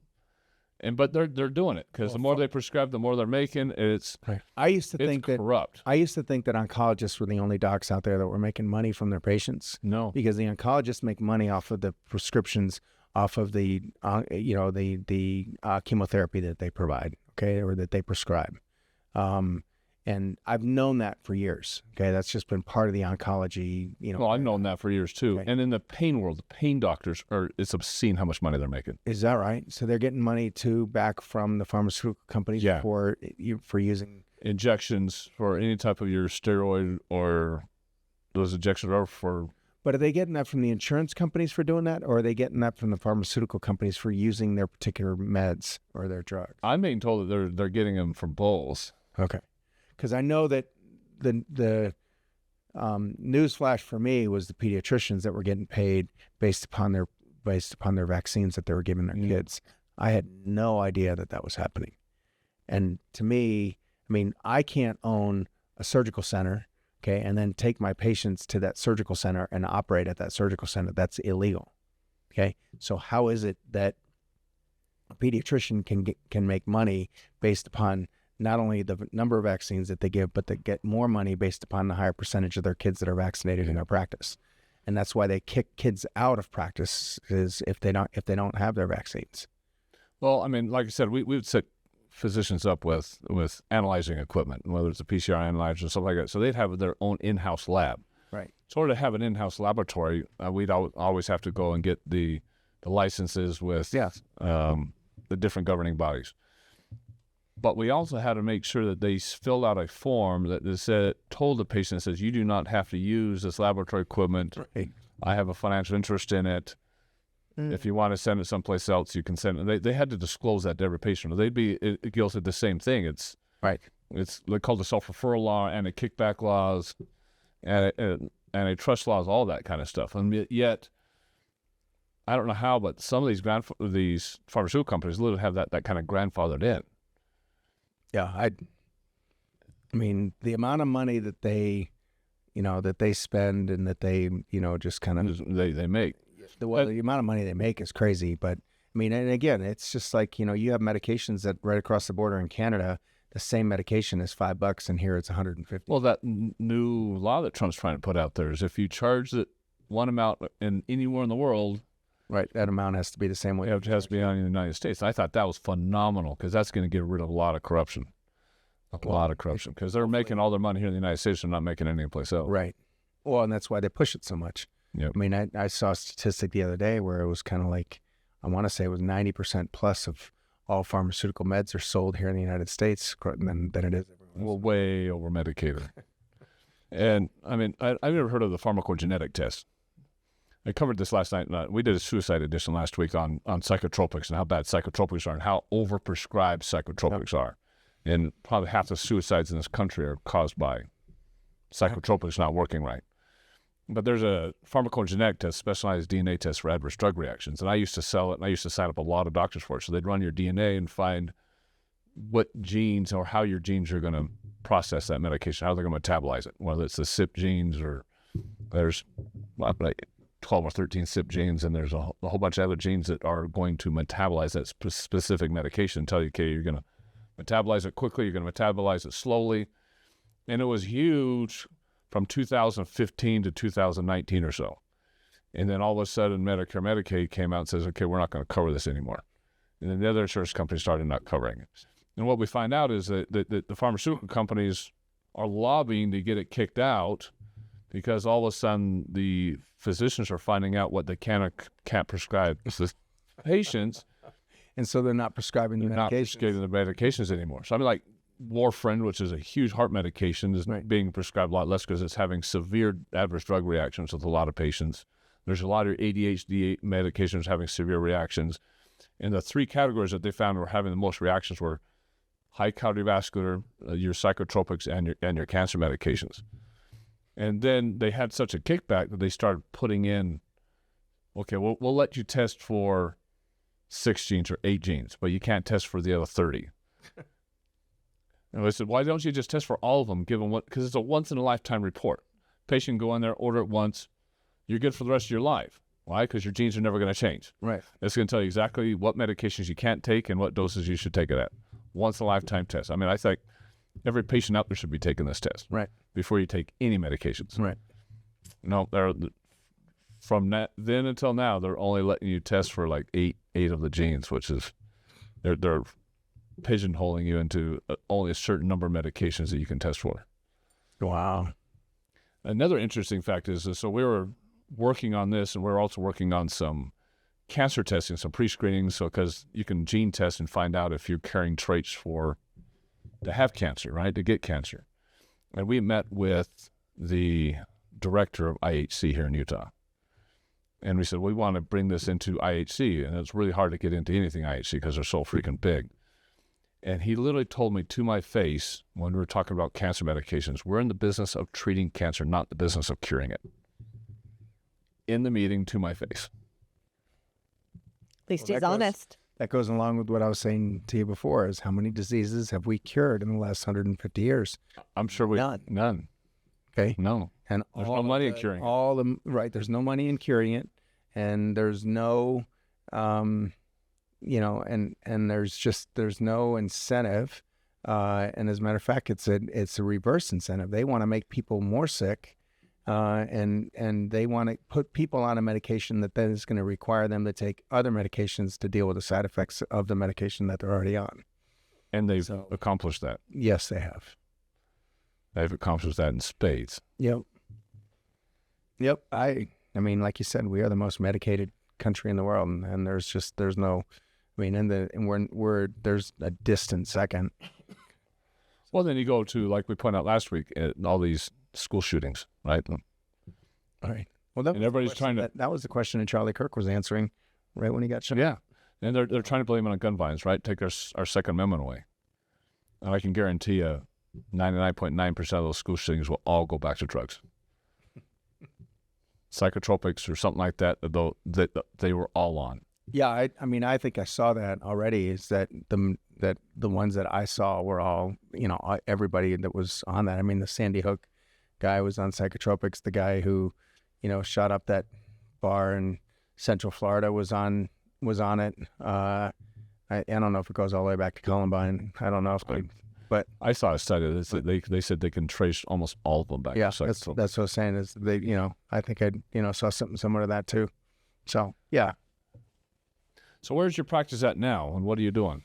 but they're doing it because the more they prescribe, the more they're making. It's corrupt. I used to think that oncologists were the only docs out there that were making money from their patients. No, because the oncologists make money off of the prescriptions, off of the chemotherapy that they provide, or that they prescribe. And I've known that for years. That's just been part of the oncology. Well, I've known that for years too. Okay. And in the pain world, the pain doctors it's obscene how much money they're making. Is that right? So they're getting money too back from the pharmaceutical companies for using injections for any type of your steroid or those injections are for. But are they getting that from the insurance companies for doing that, or are they getting that from the pharmaceutical companies for using their particular meds or their drugs? I'm being told that they're getting them from both. Okay. Because I know that the newsflash for me was the pediatricians that were getting paid based upon their vaccines that they were giving their kids. I had no idea that was happening. And to me, I mean, I can't own a surgical center, and then take my patients to that surgical center and operate at that surgical center. That's illegal. So how is it that a pediatrician can make money based upon not only the number of vaccines that they give, but they get more money based upon the higher percentage of their kids that are vaccinated in their practice? And that's why they kick kids out of practice, is if they don't have their vaccines. Well, I mean, like I said, we would set physicians up with analyzing equipment, whether it's a PCR analyzer or something like that. So they'd have their own in-house lab. Right. So to have an in-house laboratory, we'd always have to go and get the licenses with the different governing bodies. But we also had to make sure that they filled out a form that told the patient, says, you do not have to use this laboratory equipment. Right. I have a financial interest in it. If you want to send it someplace else, you can send it. They had to disclose that to every patient. They'd be guilty of the same thing. It's called the self-referral law and the kickback laws and a trust laws, all that kind of stuff. And yet, I don't know how, but some of these pharmaceutical companies literally have that kind of grandfathered in. Yeah, I mean, the amount of money that they spend and that they, just kind of they make. The amount of money they make is crazy. But I mean, and again, it's just like, you have medications that right across the border in Canada, the same medication is $5, and here it's $150. Well, that new law that Trump's trying to put out there is if you charge it one amount in anywhere in the world, right, that amount has to be the same way. It has to be on in the United States. I thought that was phenomenal because that's going to get rid of a lot of corruption. A lot of corruption because they're making all their money here in the United States. They're not making it anyplace else. Right. Well, and that's why they push it so much. Yep. I mean, I saw a statistic the other day where it was kind of like, I want to say it was 90% plus of all pharmaceutical meds are sold here in the United States than it is everywhere else. We're way over medicated. And I mean, I've never heard of the pharmacogenetic test. I covered this last night. We did a suicide edition last week on psychotropics and how bad psychotropics are and how overprescribed psychotropics are. And probably half the suicides in this country are caused by psychotropics not working right. But there's a pharmacogenetic test, specialized DNA test for adverse drug reactions. And I used to sell it, and I used to sign up a lot of doctors for it. So they'd run your DNA and find what genes or how your genes are going to process that medication, how they're going to metabolize it, whether it's the CYP genes or there's 12 or 13 CYP genes, and there's a whole bunch of other genes that are going to metabolize that specific medication and tell you, okay, you're going to metabolize it quickly, you're going to metabolize it slowly. And it was huge from 2015 to 2019 or so. And then all of a sudden, Medicare, Medicaid came out and says, okay, we're not going to cover this anymore. And then the other insurance companies started not covering it. And what we find out is that the pharmaceutical companies are lobbying to get it kicked out because all of a sudden the physicians are finding out what they can or can't prescribe to patients. And so they're not prescribing the medications. Not prescribing the medications anymore. So I mean, like warfarin, which is a huge heart medication, is being prescribed a lot less because it's having severe adverse drug reactions with a lot of patients. There's a lot of ADHD medications having severe reactions. And the three categories that they found were having the most reactions were high cardiovascular, your psychotropics, and your cancer medications. And then they had such a kickback that they started putting in, okay, we'll let you test for 6 genes or 8 genes, but you can't test for the other 30. And I said, why don't you just test for all of them, give them what, because it's a once-in-a-lifetime report. Patient go in there, order it once, you're good for the rest of your life. Why? Because your genes are never going to change. Right. It's going to tell you exactly what medications you can't take and what doses you should take it at. Once-in-a-lifetime test. I mean, I think every patient out there should be taking this test. Right. Before you take any medications. Right. No, from then until now, they're only letting you test for like eight of the genes, which is, they're pigeonholing you into only a certain number of medications that you can test for. Wow. Another interesting fact is, so we were working on this, and we're also working on some cancer testing, some pre-screening, so because you can gene test and find out if you're carrying traits to have cancer, right, to get cancer. And we met with the director of IHC here in Utah. And we said, we want to bring this into IHC, and it's really hard to get into anything IHC because they're so freaking big. And he literally told me to my face when we were talking about cancer medications, we're in the business of treating cancer, not the business of curing it. In the meeting, to my face. At least he's honest. That goes along with what I was saying to you before, is how many diseases have we cured in the last 150 years? I'm sure none. Okay. No. And there's no money in curing it. Right. There's no money in curing it. And there's no, and there's no incentive. And as a matter of fact, it's a reverse incentive. They want to make people more sick. And they want to put people on a medication that then is going to require them to take other medications to deal with the side effects of the medication that they're already on. And they've accomplished that. Yes, they have. They've accomplished that in spades. Yep. I mean, like you said, we are the most medicated country in the world, and there's no, I mean, there's a distant second. Well, then you go to, like we pointed out last week, all these school shootings, right? Right. Well, everybody's trying to. That was the question that Charlie Kirk was answering, right when he got shot. Yeah, and they're trying to blame it on gun violence, right? Take our Second Amendment away, and I can guarantee you, 99.9% of those school shootings will all go back to drugs, psychotropics or something like that. Though that they were all on. Yeah, I mean, I think I saw that already. Is that the ones that I saw were all, everybody that was on that. I mean, the Sandy Hook guy was on psychotropics. The guy who, shot up that bar in Central Florida was on it. I don't know if it goes all the way back to Columbine. I don't know if but I saw a study that they said they can trace almost all of them back. Yeah, that's what I was saying. Is they, I think I, saw something similar to that too. So yeah. So where's your practice at now, and what are you doing?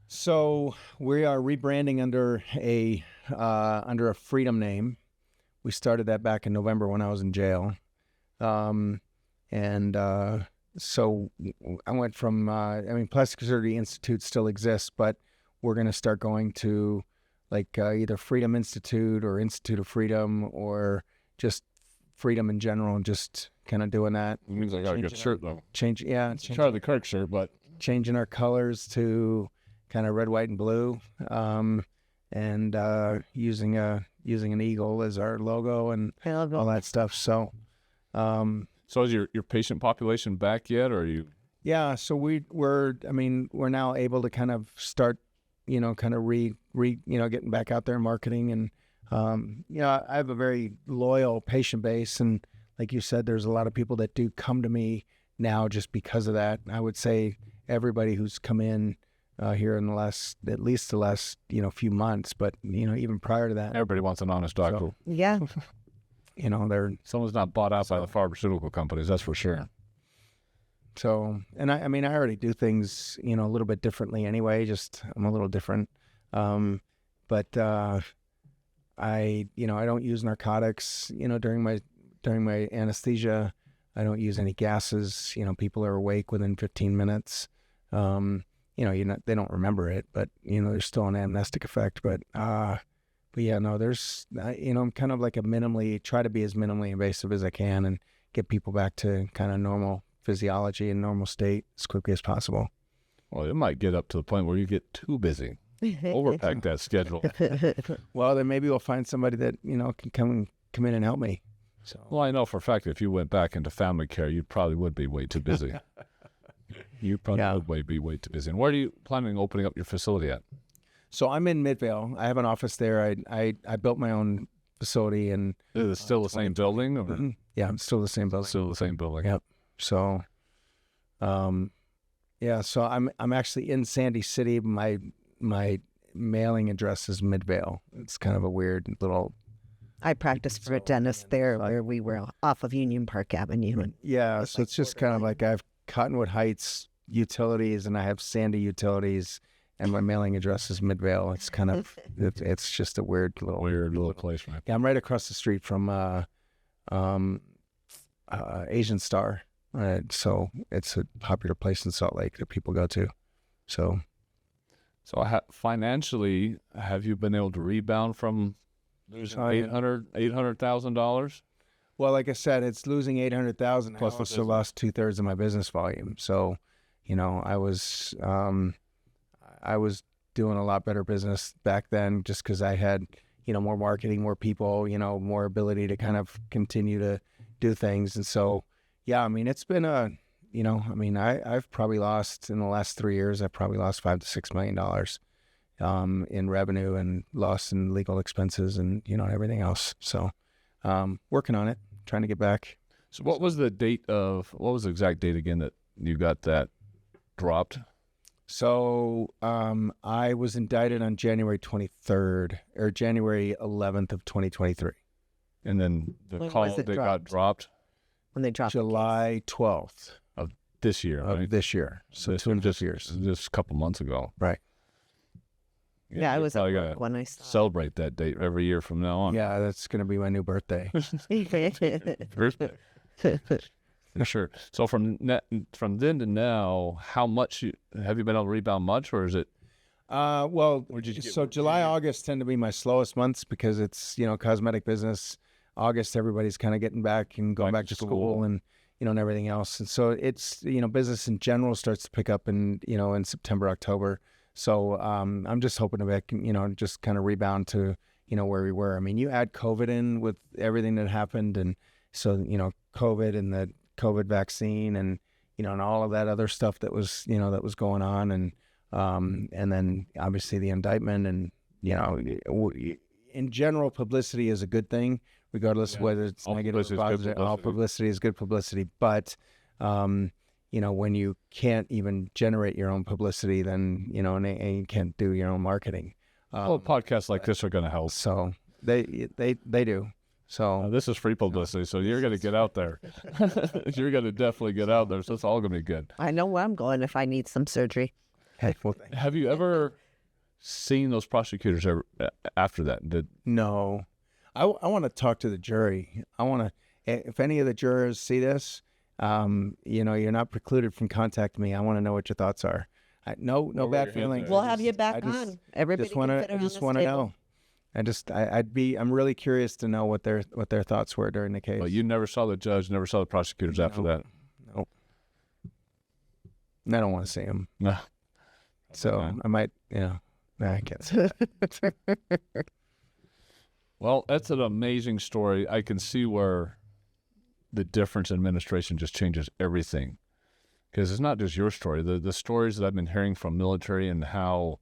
So we are rebranding under a freedom name. We started that back in November when I was in jail. So I went from, Plastic Surgery Institute still exists, but we're going to start going to like either Freedom Institute or Institute of Freedom or just Freedom in general, and just kind of doing that. It means I got a good shirt, though. Charlie Kirk shirt, but changing our colors to kind of red, white, and blue, and using an eagle as our logo and all that stuff. So, so is your patient population back yet, or are you? Yeah, so we're now able to kind of start, getting back out there and marketing, and I have a very loyal patient base, and like you said, there's a lot of people that do come to me now just because of that. I would say everybody who's come in here in at least the last few months, but even prior to that, Everybody wants an honest doctor. So, Yeah. Someone's not bought out by the pharmaceutical companies, that's for sure. So, and I already do things, a little bit differently anyway, just I'm a little different. But I don't use narcotics, during my anesthesia. I don't use any gases. People are awake within 15 minutes. They don't remember it, but there's still an amnestic effect. But yeah, no, there's, I'm kind of like try to be as minimally invasive as I can and get people back to kind of normal physiology and normal state as quickly as possible. Well, it might get up to the point where you get too busy. Overpack that schedule. Well, then maybe we'll find somebody that, can come in and help me. So. Well, I know for a fact if you went back into family care, you probably would be way too busy. You probably would be way too busy. And where are you planning on opening up your facility at? So I'm in Midvale. I have an office there. I built my own facility, and is it still the same building? Or? Mm-hmm. Yeah, I'm still the same building. Still the same building. Yep. So, so I'm actually in Sandy City. My mailing address is Midvale. It's kind of a weird little. I practiced for a dentist there, where we were off of Union Park Avenue. Yeah, so it's just kind of like I have Cottonwood Heights Utilities and I have Sandy Utilities, and my mailing address is Midvale. It's kind of it's just a weird little place, right? Yeah, I'm right across the street from Asian Star. So it's a popular place in Salt Lake that people go to. So financially, have you been able to rebound from losing $800,000? Well, like I said, it's losing $800,000. Plus, I also lost 2/3 of my business volume. So, I was doing a lot better business back then, just because I had, more marketing, more people, more ability to kind of continue to do things. And so, yeah, it's been I've probably lost in the last 3 years. I've probably lost $5 to $6 million in revenue, and lost in legal expenses and everything else. So, working on it, trying to get back. So, what was the exact date again that you got that dropped? So, I was indicted on January 23rd or January 11th of 2023, and then got dropped. When they dropped July 12th of this year. Of this year. So 2.5 years. Just a couple months ago. Right. Yeah, I was at work when I started. Celebrate that date every year from now on. Yeah, that's going to be my new birthday. Birthday. Sure. So from then to now, how much have you been able to rebound much, or is it? July, August tend to be my slowest months because it's cosmetic business. August, everybody's kind of getting back and going back to school and and everything else, and so it's business in general starts to pick up in September, October. So I'm just hoping to just kind of rebound to where we were. You add COVID in with everything that happened, and so COVID and the COVID vaccine and and all of that other stuff that was that was going on, and then obviously the indictment, and in general, publicity is a good thing, regardless of whether it's negative or positive. All publicity is good publicity, but when you can't even generate your own publicity, then and you can't do your own marketing. Podcasts like this are going to help. So they do. So this is free publicity, so you're going to get out there. You're going to definitely get out there, so it's all going to be good. I know where I'm going if I need some surgery. Okay. Well, thank you. Have you ever seen those prosecutors ever, after that? No. I want to talk to the jury. I want to, if any of the jurors see this, you're not precluded from contacting me. I want to know what your thoughts are. No bad feelings. We'll have you back on. Everybody just want to know. I'm really curious to know what their thoughts were during the case. Well, you never saw the judge, never saw the prosecutors after that. Nope. I don't want to see them. No. So I might, I can't say that. Well, that's an amazing story. I can see where the difference in administration just changes everything. Because it's not just your story. The stories that I've been hearing from military and how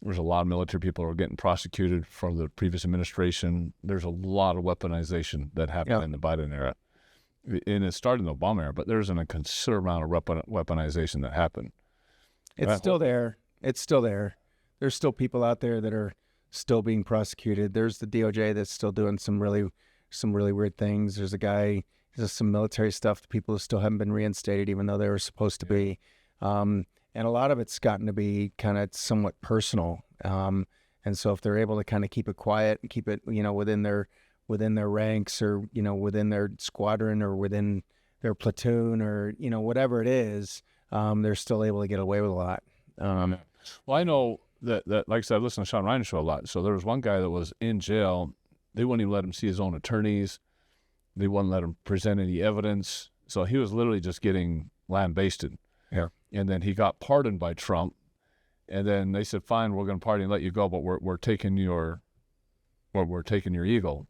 there's a lot of military people who are getting prosecuted from the previous administration. There's a lot of weaponization that happened in the Biden era. And it started in the Obama era, but there's a considerable amount of weaponization that happened. It's still there. It's still there. There's still people out there that are still being prosecuted. There's the DOJ that's still doing some really weird things. There's a guy, there's some military stuff that people still haven't been reinstated, even though they were supposed to be. And a lot of it's gotten to be kind of somewhat personal. And so if they're able to kind of keep it quiet and keep it, within their ranks or, within their squadron or within their platoon or, whatever it is, they're still able to get away with a lot. Well, I know that, like I said, I listen to Sean Ryan's show a lot. So there was one guy that was in jail. They wouldn't even let him see his own attorneys. They wouldn't let him present any evidence. So he was literally just getting lambasted. Yeah. And then he got pardoned by Trump. And then they said, fine, we're going to pardon and let you go, but we're taking your Eagle,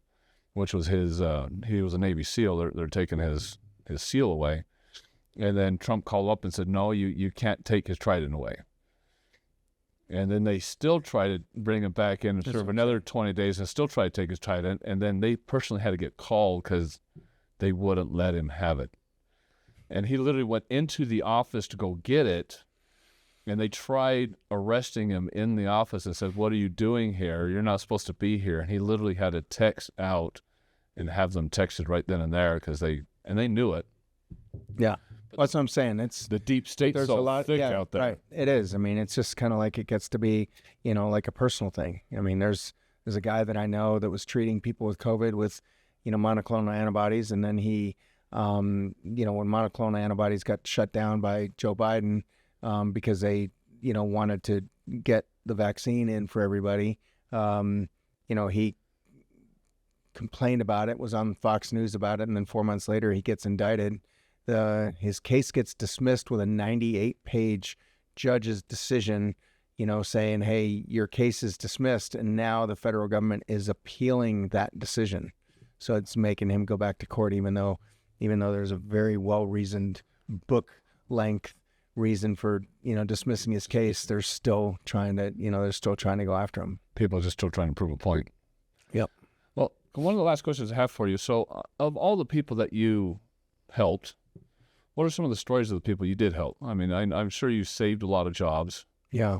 which was his, he was a Navy SEAL. They're taking his SEAL away. And then Trump called up and said, no, you can't take his Trident away. And then they still tried to bring him back in and serve another 20 days and still try to take his Trident. And then they personally had to get called because they wouldn't let him have it. And he literally went into the office to go get it. And they tried arresting him in the office and said, what are you doing here? You're not supposed to be here. And he literally had to text out and have them texted right then and there because they knew it. Yeah. That's what I'm saying. It's the deep state. There's a lot thick out there. Right. It is. I mean, it's just kind of like it gets to be, like a personal thing. I mean, there's a guy that I know that was treating people with COVID with, monoclonal antibodies. And then he, when monoclonal antibodies got shut down by Joe Biden because they, wanted to get the vaccine in for everybody, he complained about it, was on Fox News about it. And then 4 months later, he gets indicted. His case gets dismissed with a 98-page judge's decision, saying, hey, your case is dismissed. And now the federal government is appealing that decision. So it's making him go back to court, even though there's a very well-reasoned book-length reason for, dismissing his case. They're still trying to, go after him. People are just still trying to prove a point. Yep. Well, one of the last questions I have for you. So of all the people that you helped, what are some of the stories of the people you did help? I mean, I'm sure you saved a lot of jobs. Yeah.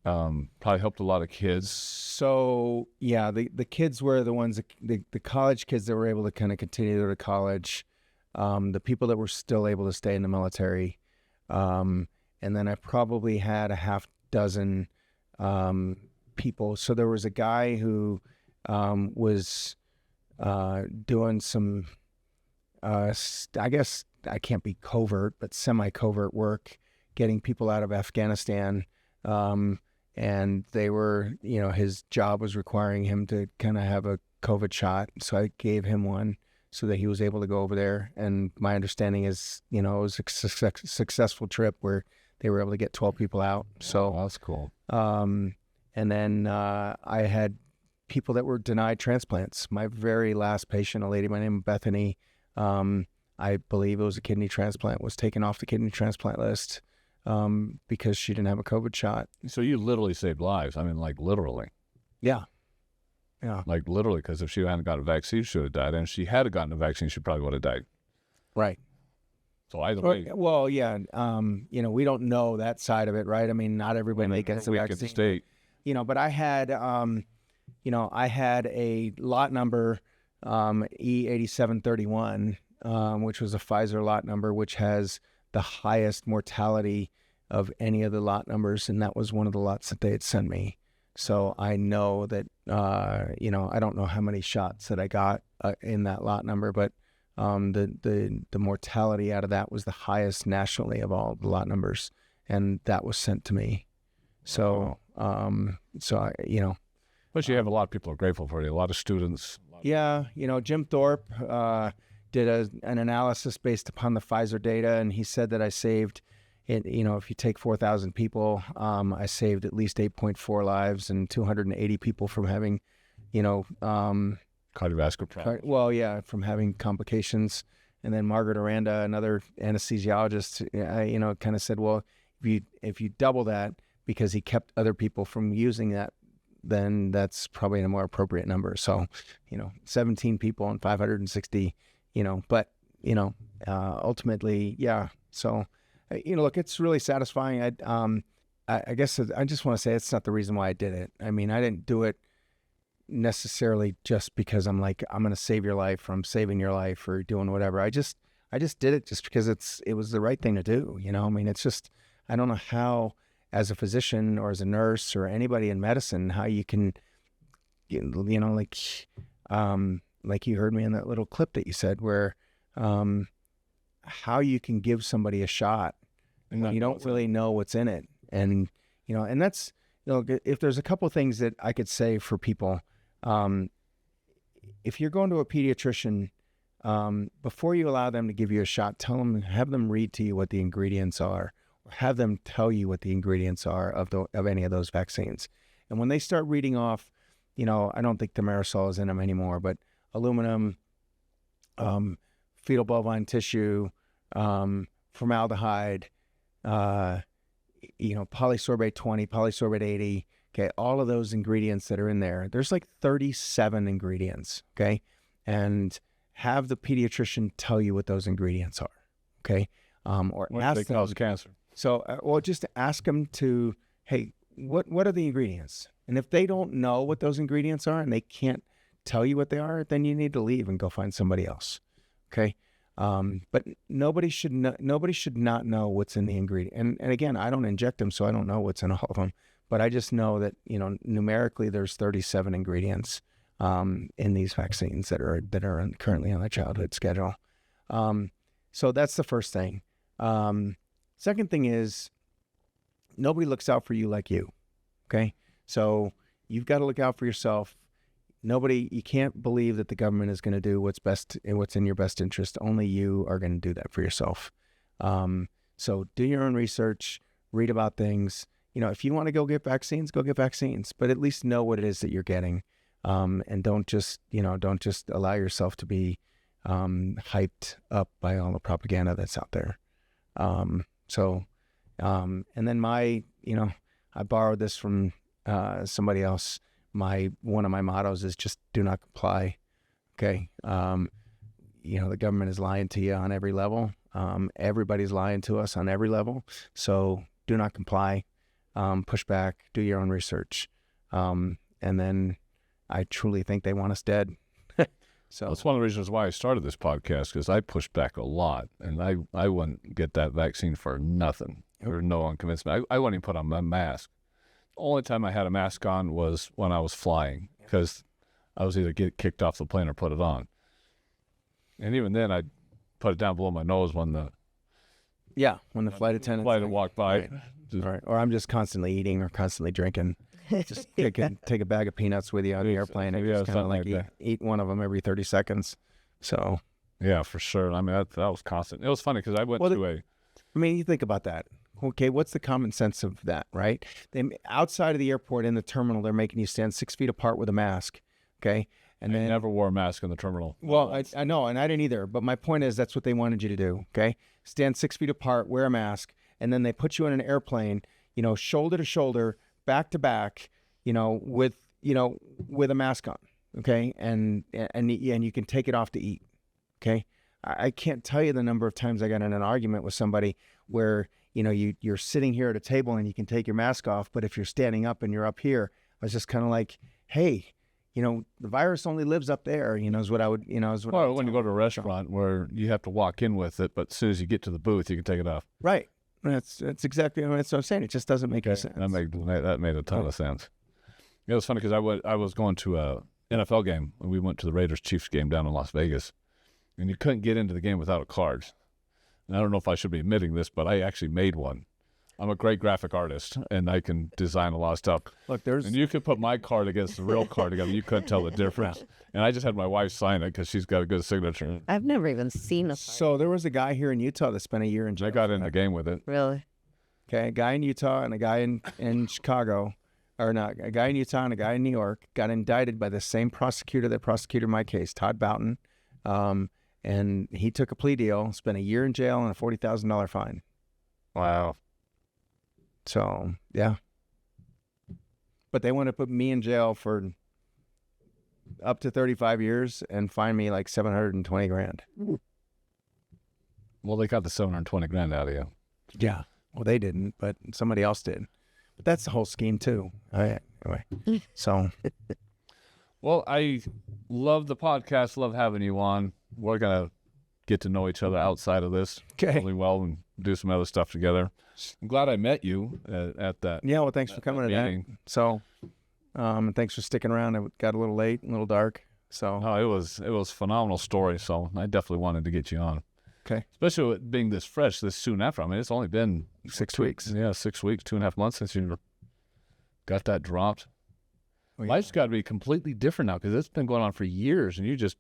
Probably helped a lot of kids. So, yeah, the kids were the ones, the college kids that were able to kind of continue to go to college, the people that were still able to stay in the military. And then I probably had a half dozen people. So there was a guy who was doing some, I guess I can't be covert, but semi-covert work, getting people out of Afghanistan. And they were, his job was requiring him to kind of have a COVID shot. So I gave him one so that he was able to go over there. And my understanding is, it was a successful trip where they were able to get 12 people out. So that's cool. And then I had people that were denied transplants. My very last patient, a lady by the name of Bethany, I believe it was a kidney transplant, was taken off the kidney transplant list because she didn't have a COVID shot. So you literally saved lives. I mean, like literally. Yeah. Yeah. Like literally, because if she hadn't got a vaccine, she would have died. And if she had gotten a vaccine, she probably would have died. Right. So either way. Well, yeah. We don't know that side of it, right? I mean, not everybody gets a vaccine. State. But I had, I had a lot number E8731, which was a Pfizer lot number, which has the highest mortality of any of the lot numbers, and that was one of the lots that they had sent me. So I know that, I don't know how many shots that I got in that lot number, but the mortality out of that was the highest nationally of all the lot numbers, and that was sent to me. So, so But you have a lot of people are grateful for you, a lot of students. Yeah, Jim Thorpe did an analysis based upon the Pfizer data, and he said that I saved, if you take 4,000 people, I saved at least 8.4 lives and 280 people from having, Cardiovascular problems. From having complications. And then Margaret Aranda, another anesthesiologist, kind of said, well, if you double that because he kept other people from using that, then that's probably a more appropriate number. So, 17 people and 560, but, ultimately, yeah. So, look, it's really satisfying. I guess I just want to say it's not the reason why I did it. I mean, I didn't do it necessarily just because I'm like, I'm going to save your life, or I'm saving your life, or doing whatever. I just did it just because it was the right thing to do. I mean, it's just, I don't know how, as a physician or as a nurse or anybody in medicine, how you can, like you heard me in that little clip that you said, where, how you can give somebody a shot and you don't really know what's in it. And, and that's, if there's a couple of things that I could say for people, if you're going to a pediatrician, before you allow them to give you a shot, have them read to you what the ingredients are, or have them tell you what the ingredients are of any of those vaccines. And when they start reading off, I don't think thimerosal is in them anymore, but aluminum, fetal bovine tissue, formaldehyde, polysorbate 20, polysorbate 80, okay, all of those ingredients that are in there, there's like 37 ingredients, okay? And have the pediatrician tell you what those ingredients are, okay? Or ask them. Cause cancer. So, just ask them to, hey, what are the ingredients? And if they don't know what those ingredients are and they can't tell you what they are, then you need to leave and go find somebody else, okay? But nobody should not know what's in the ingredient. And again, I don't inject them, so I don't know what's in all of them. But I just know that, numerically there's 37 ingredients in these vaccines that are currently on the childhood schedule. So that's the first thing. Second thing is, nobody looks out for you like you, okay? So you've got to look out for yourself. You can't believe that the government is going to do what's in your best interest. Only you are going to do that for yourself. So do your own research, read about things. If you want to go get vaccines, but at least know what it is that you're getting. And don't just allow yourself to be hyped up by all the propaganda that's out there. And then I borrowed this from somebody else. One of my mottos is just do not comply. Okay. The government is lying to you on every level. Everybody's lying to us on every level. So do not comply. Push back, do your own research. And then I truly think they want us dead. So that's one of the reasons why I started this podcast, because I pushed back a lot, and I wouldn't get that vaccine for nothing. Or no one convinced me. I wouldn't even put on my mask. The only time I had a mask on was when I was flying, because I was either get kicked off the plane or put it on. And even then, I'd put it down below my nose when the flight attendant walked by. Right. Right. Or I'm just constantly eating or constantly drinking. Just take a bag of peanuts with you on the airplane and just kind of like eat one of them every 30 seconds. So yeah, for sure. I mean, that was constant. It was funny because I went you think about that. Okay, what's the common sense of that, right? Outside of the airport in the terminal, they're making you stand 6 feet apart with a mask. Okay, and I never wore a mask in the terminal. Well, I know, and I didn't either. But my point is, that's what they wanted you to do. Okay, stand 6 feet apart, wear a mask, and then they put you in an airplane, shoulder to shoulder, back to back, with a mask on. Okay, and you can take it off to eat. Okay, I can't tell you the number of times I got in an argument with somebody where you're sitting here at a table and you can take your mask off, but if you're standing up and you're up here, I was just kind of like, hey, the virus only lives up there, is what I would, when you go to a restaurant where you have to walk in with it, but as soon as you get to the booth, you can take it off. Right. That's exactly what I'm saying. It just doesn't make any sense. That made a ton of sense. It was funny because I was going to a NFL game, and we went to the Raiders-Chiefs game down in Las Vegas, and you couldn't get into the game without a card. And I don't know if I should be admitting this, but I actually made one. I'm a great graphic artist, and I can design a lot of stuff. Look, and you could put my card against the real card together. You couldn't tell the difference. And I just had my wife sign it because she's got a good signature. I've never even seen a. So there was a guy here in Utah that spent a year in jail. I got in the game with it. Really? Okay, a guy in Utah and a guy in Chicago, or not, a guy in Utah and a guy in New York got indicted by the same prosecutor that prosecuted my case, Todd Boughton. And he took a plea deal, spent a year in jail and a $40,000 fine. Wow. So, yeah. But they want to put me in jail for up to 35 years and fine me like $720,000. Well, they got the $720,000 out of you. Yeah. Well, they didn't, but somebody else did. But that's the whole scheme too. Anyway, so. Well, I love the podcast. Love having you on. We're going to get to know each other outside of this really well and do some other stuff together. I'm glad I met you at that. Yeah, well, thanks for coming to that. So, and thanks for sticking around. It got a little late, a little dark. So, it was a phenomenal story. So I definitely wanted to get you on. Okay. Especially with being this fresh, this soon after. I mean, it's only been 6 weeks. Yeah, 6 weeks, 2.5 months since you got that dropped. Well, yeah. Life's got to be completely different now because it's been going on for years, and you just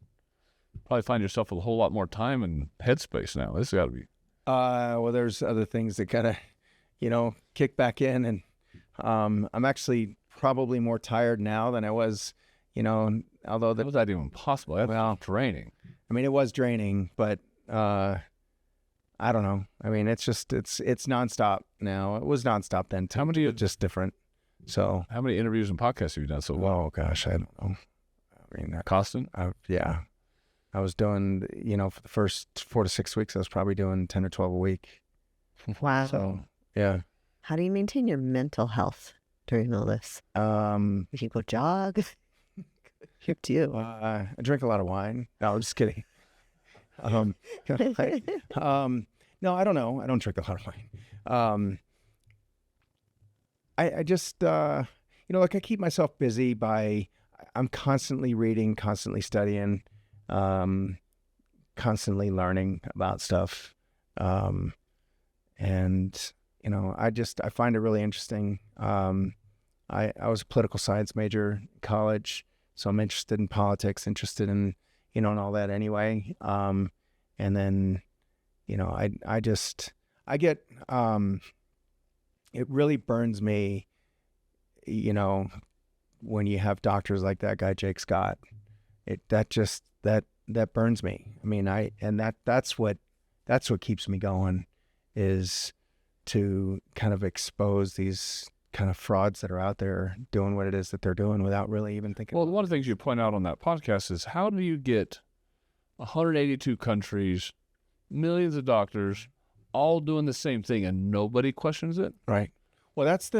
probably find yourself with a whole lot more time and headspace now. This has got to be. Well, there's other things that kind of, kick back in, and I'm actually probably more tired now than I was, although How was that even possible? That's draining. I mean, it was draining, but I don't know. I mean, it's nonstop now. It was nonstop then too. How many? Just different. So how many interviews and podcasts have you done so far? Oh gosh, I don't know. I mean, constant. Yeah, I was doing, for the first 4 to 6 weeks, I was probably doing 10 or 12 a week. Wow. So yeah. How do you maintain your mental health during all this? You go jog. Up to you. I drink a lot of wine. No, I'm just kidding. No, I don't know. I don't drink a lot of wine. I just, I keep myself busy I'm constantly reading, constantly studying, constantly learning about stuff. And, I find it really interesting. I was a political science major in college, so I'm interested in politics, interested in, and all that anyway. And then, I get, it really burns me, when you have doctors like that guy, Jake Scott, that burns me. I mean, that's what keeps me going, is to kind of expose these kind of frauds that are out there doing what it is that they're doing without really even thinking. Well, one of the things you point out on that podcast is, how do you get 182 countries, millions of doctors, all doing the same thing and nobody questions it? Right. Well, those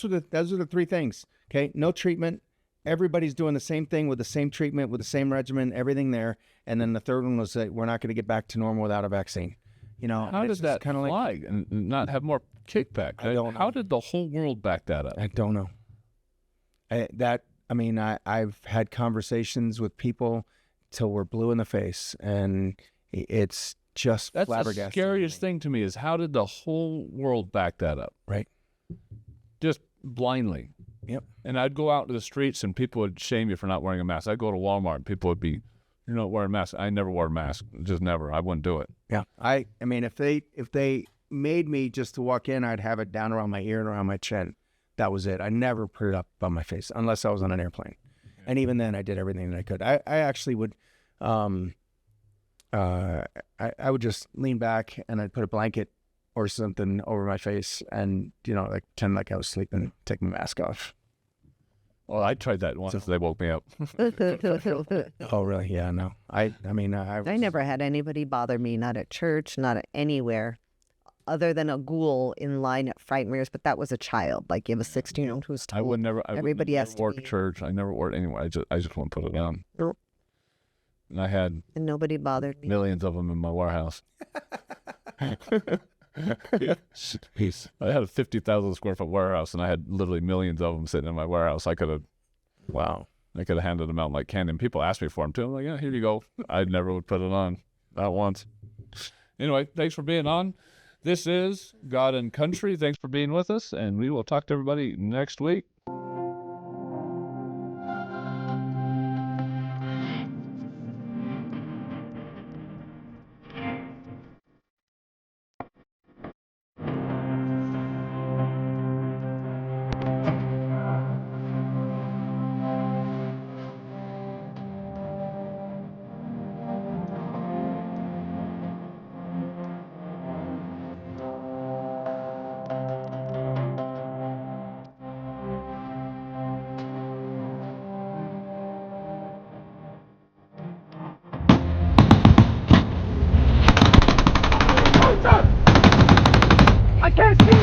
are the three things. Okay. No treatment. Everybody's doing the same thing with the same treatment, with the same regimen, everything there. And then the third one was that we're not going to get back to normal without a vaccine. How does that kind of fly and not have more kickback? I don't know. How did the whole world back that up? I don't know. I've had conversations with people till we're blue in the face, and it's just That's flabbergasting. The scariest thing to me is, how did the whole world back that up? Right. Just blindly. Yep. And I'd go out to the streets and people would shame you for not wearing a mask. I'd go to Walmart and people would be, you're not wearing a mask. I never wore a mask. Just never. I wouldn't do it. Yeah. I mean, if they made me just to walk in, I'd have it down around my ear and around my chin. That was it. I never put it up on my face unless I was on an airplane. Yeah. And even then I did everything that I could. I actually would, I would just lean back and I'd put a blanket or something over my face and, pretend like I was sleeping, take my mask off. Well, I tried that once. They woke me up. Oh, really? Yeah, no. I never had anybody bother me, not at church, not at anywhere, other than a ghoul in line at Frightmares, but that was a child. Like, you have a 16-year-old who's told. Everybody has to wore it to church. I never wore it anywhere. I just wouldn't put it on. Nope. And I had nobody bothered me. Millions of them in my warehouse. I had a 50,000 square foot warehouse, and I had literally millions of them sitting in my warehouse. I could have handed them out like candy. And people asked me for them too. I'm like, yeah, here you go. I never would put it on, not once. Anyway, thanks for being on. This is God and Country. Thanks for being with us, and we will talk to everybody next week. I can't see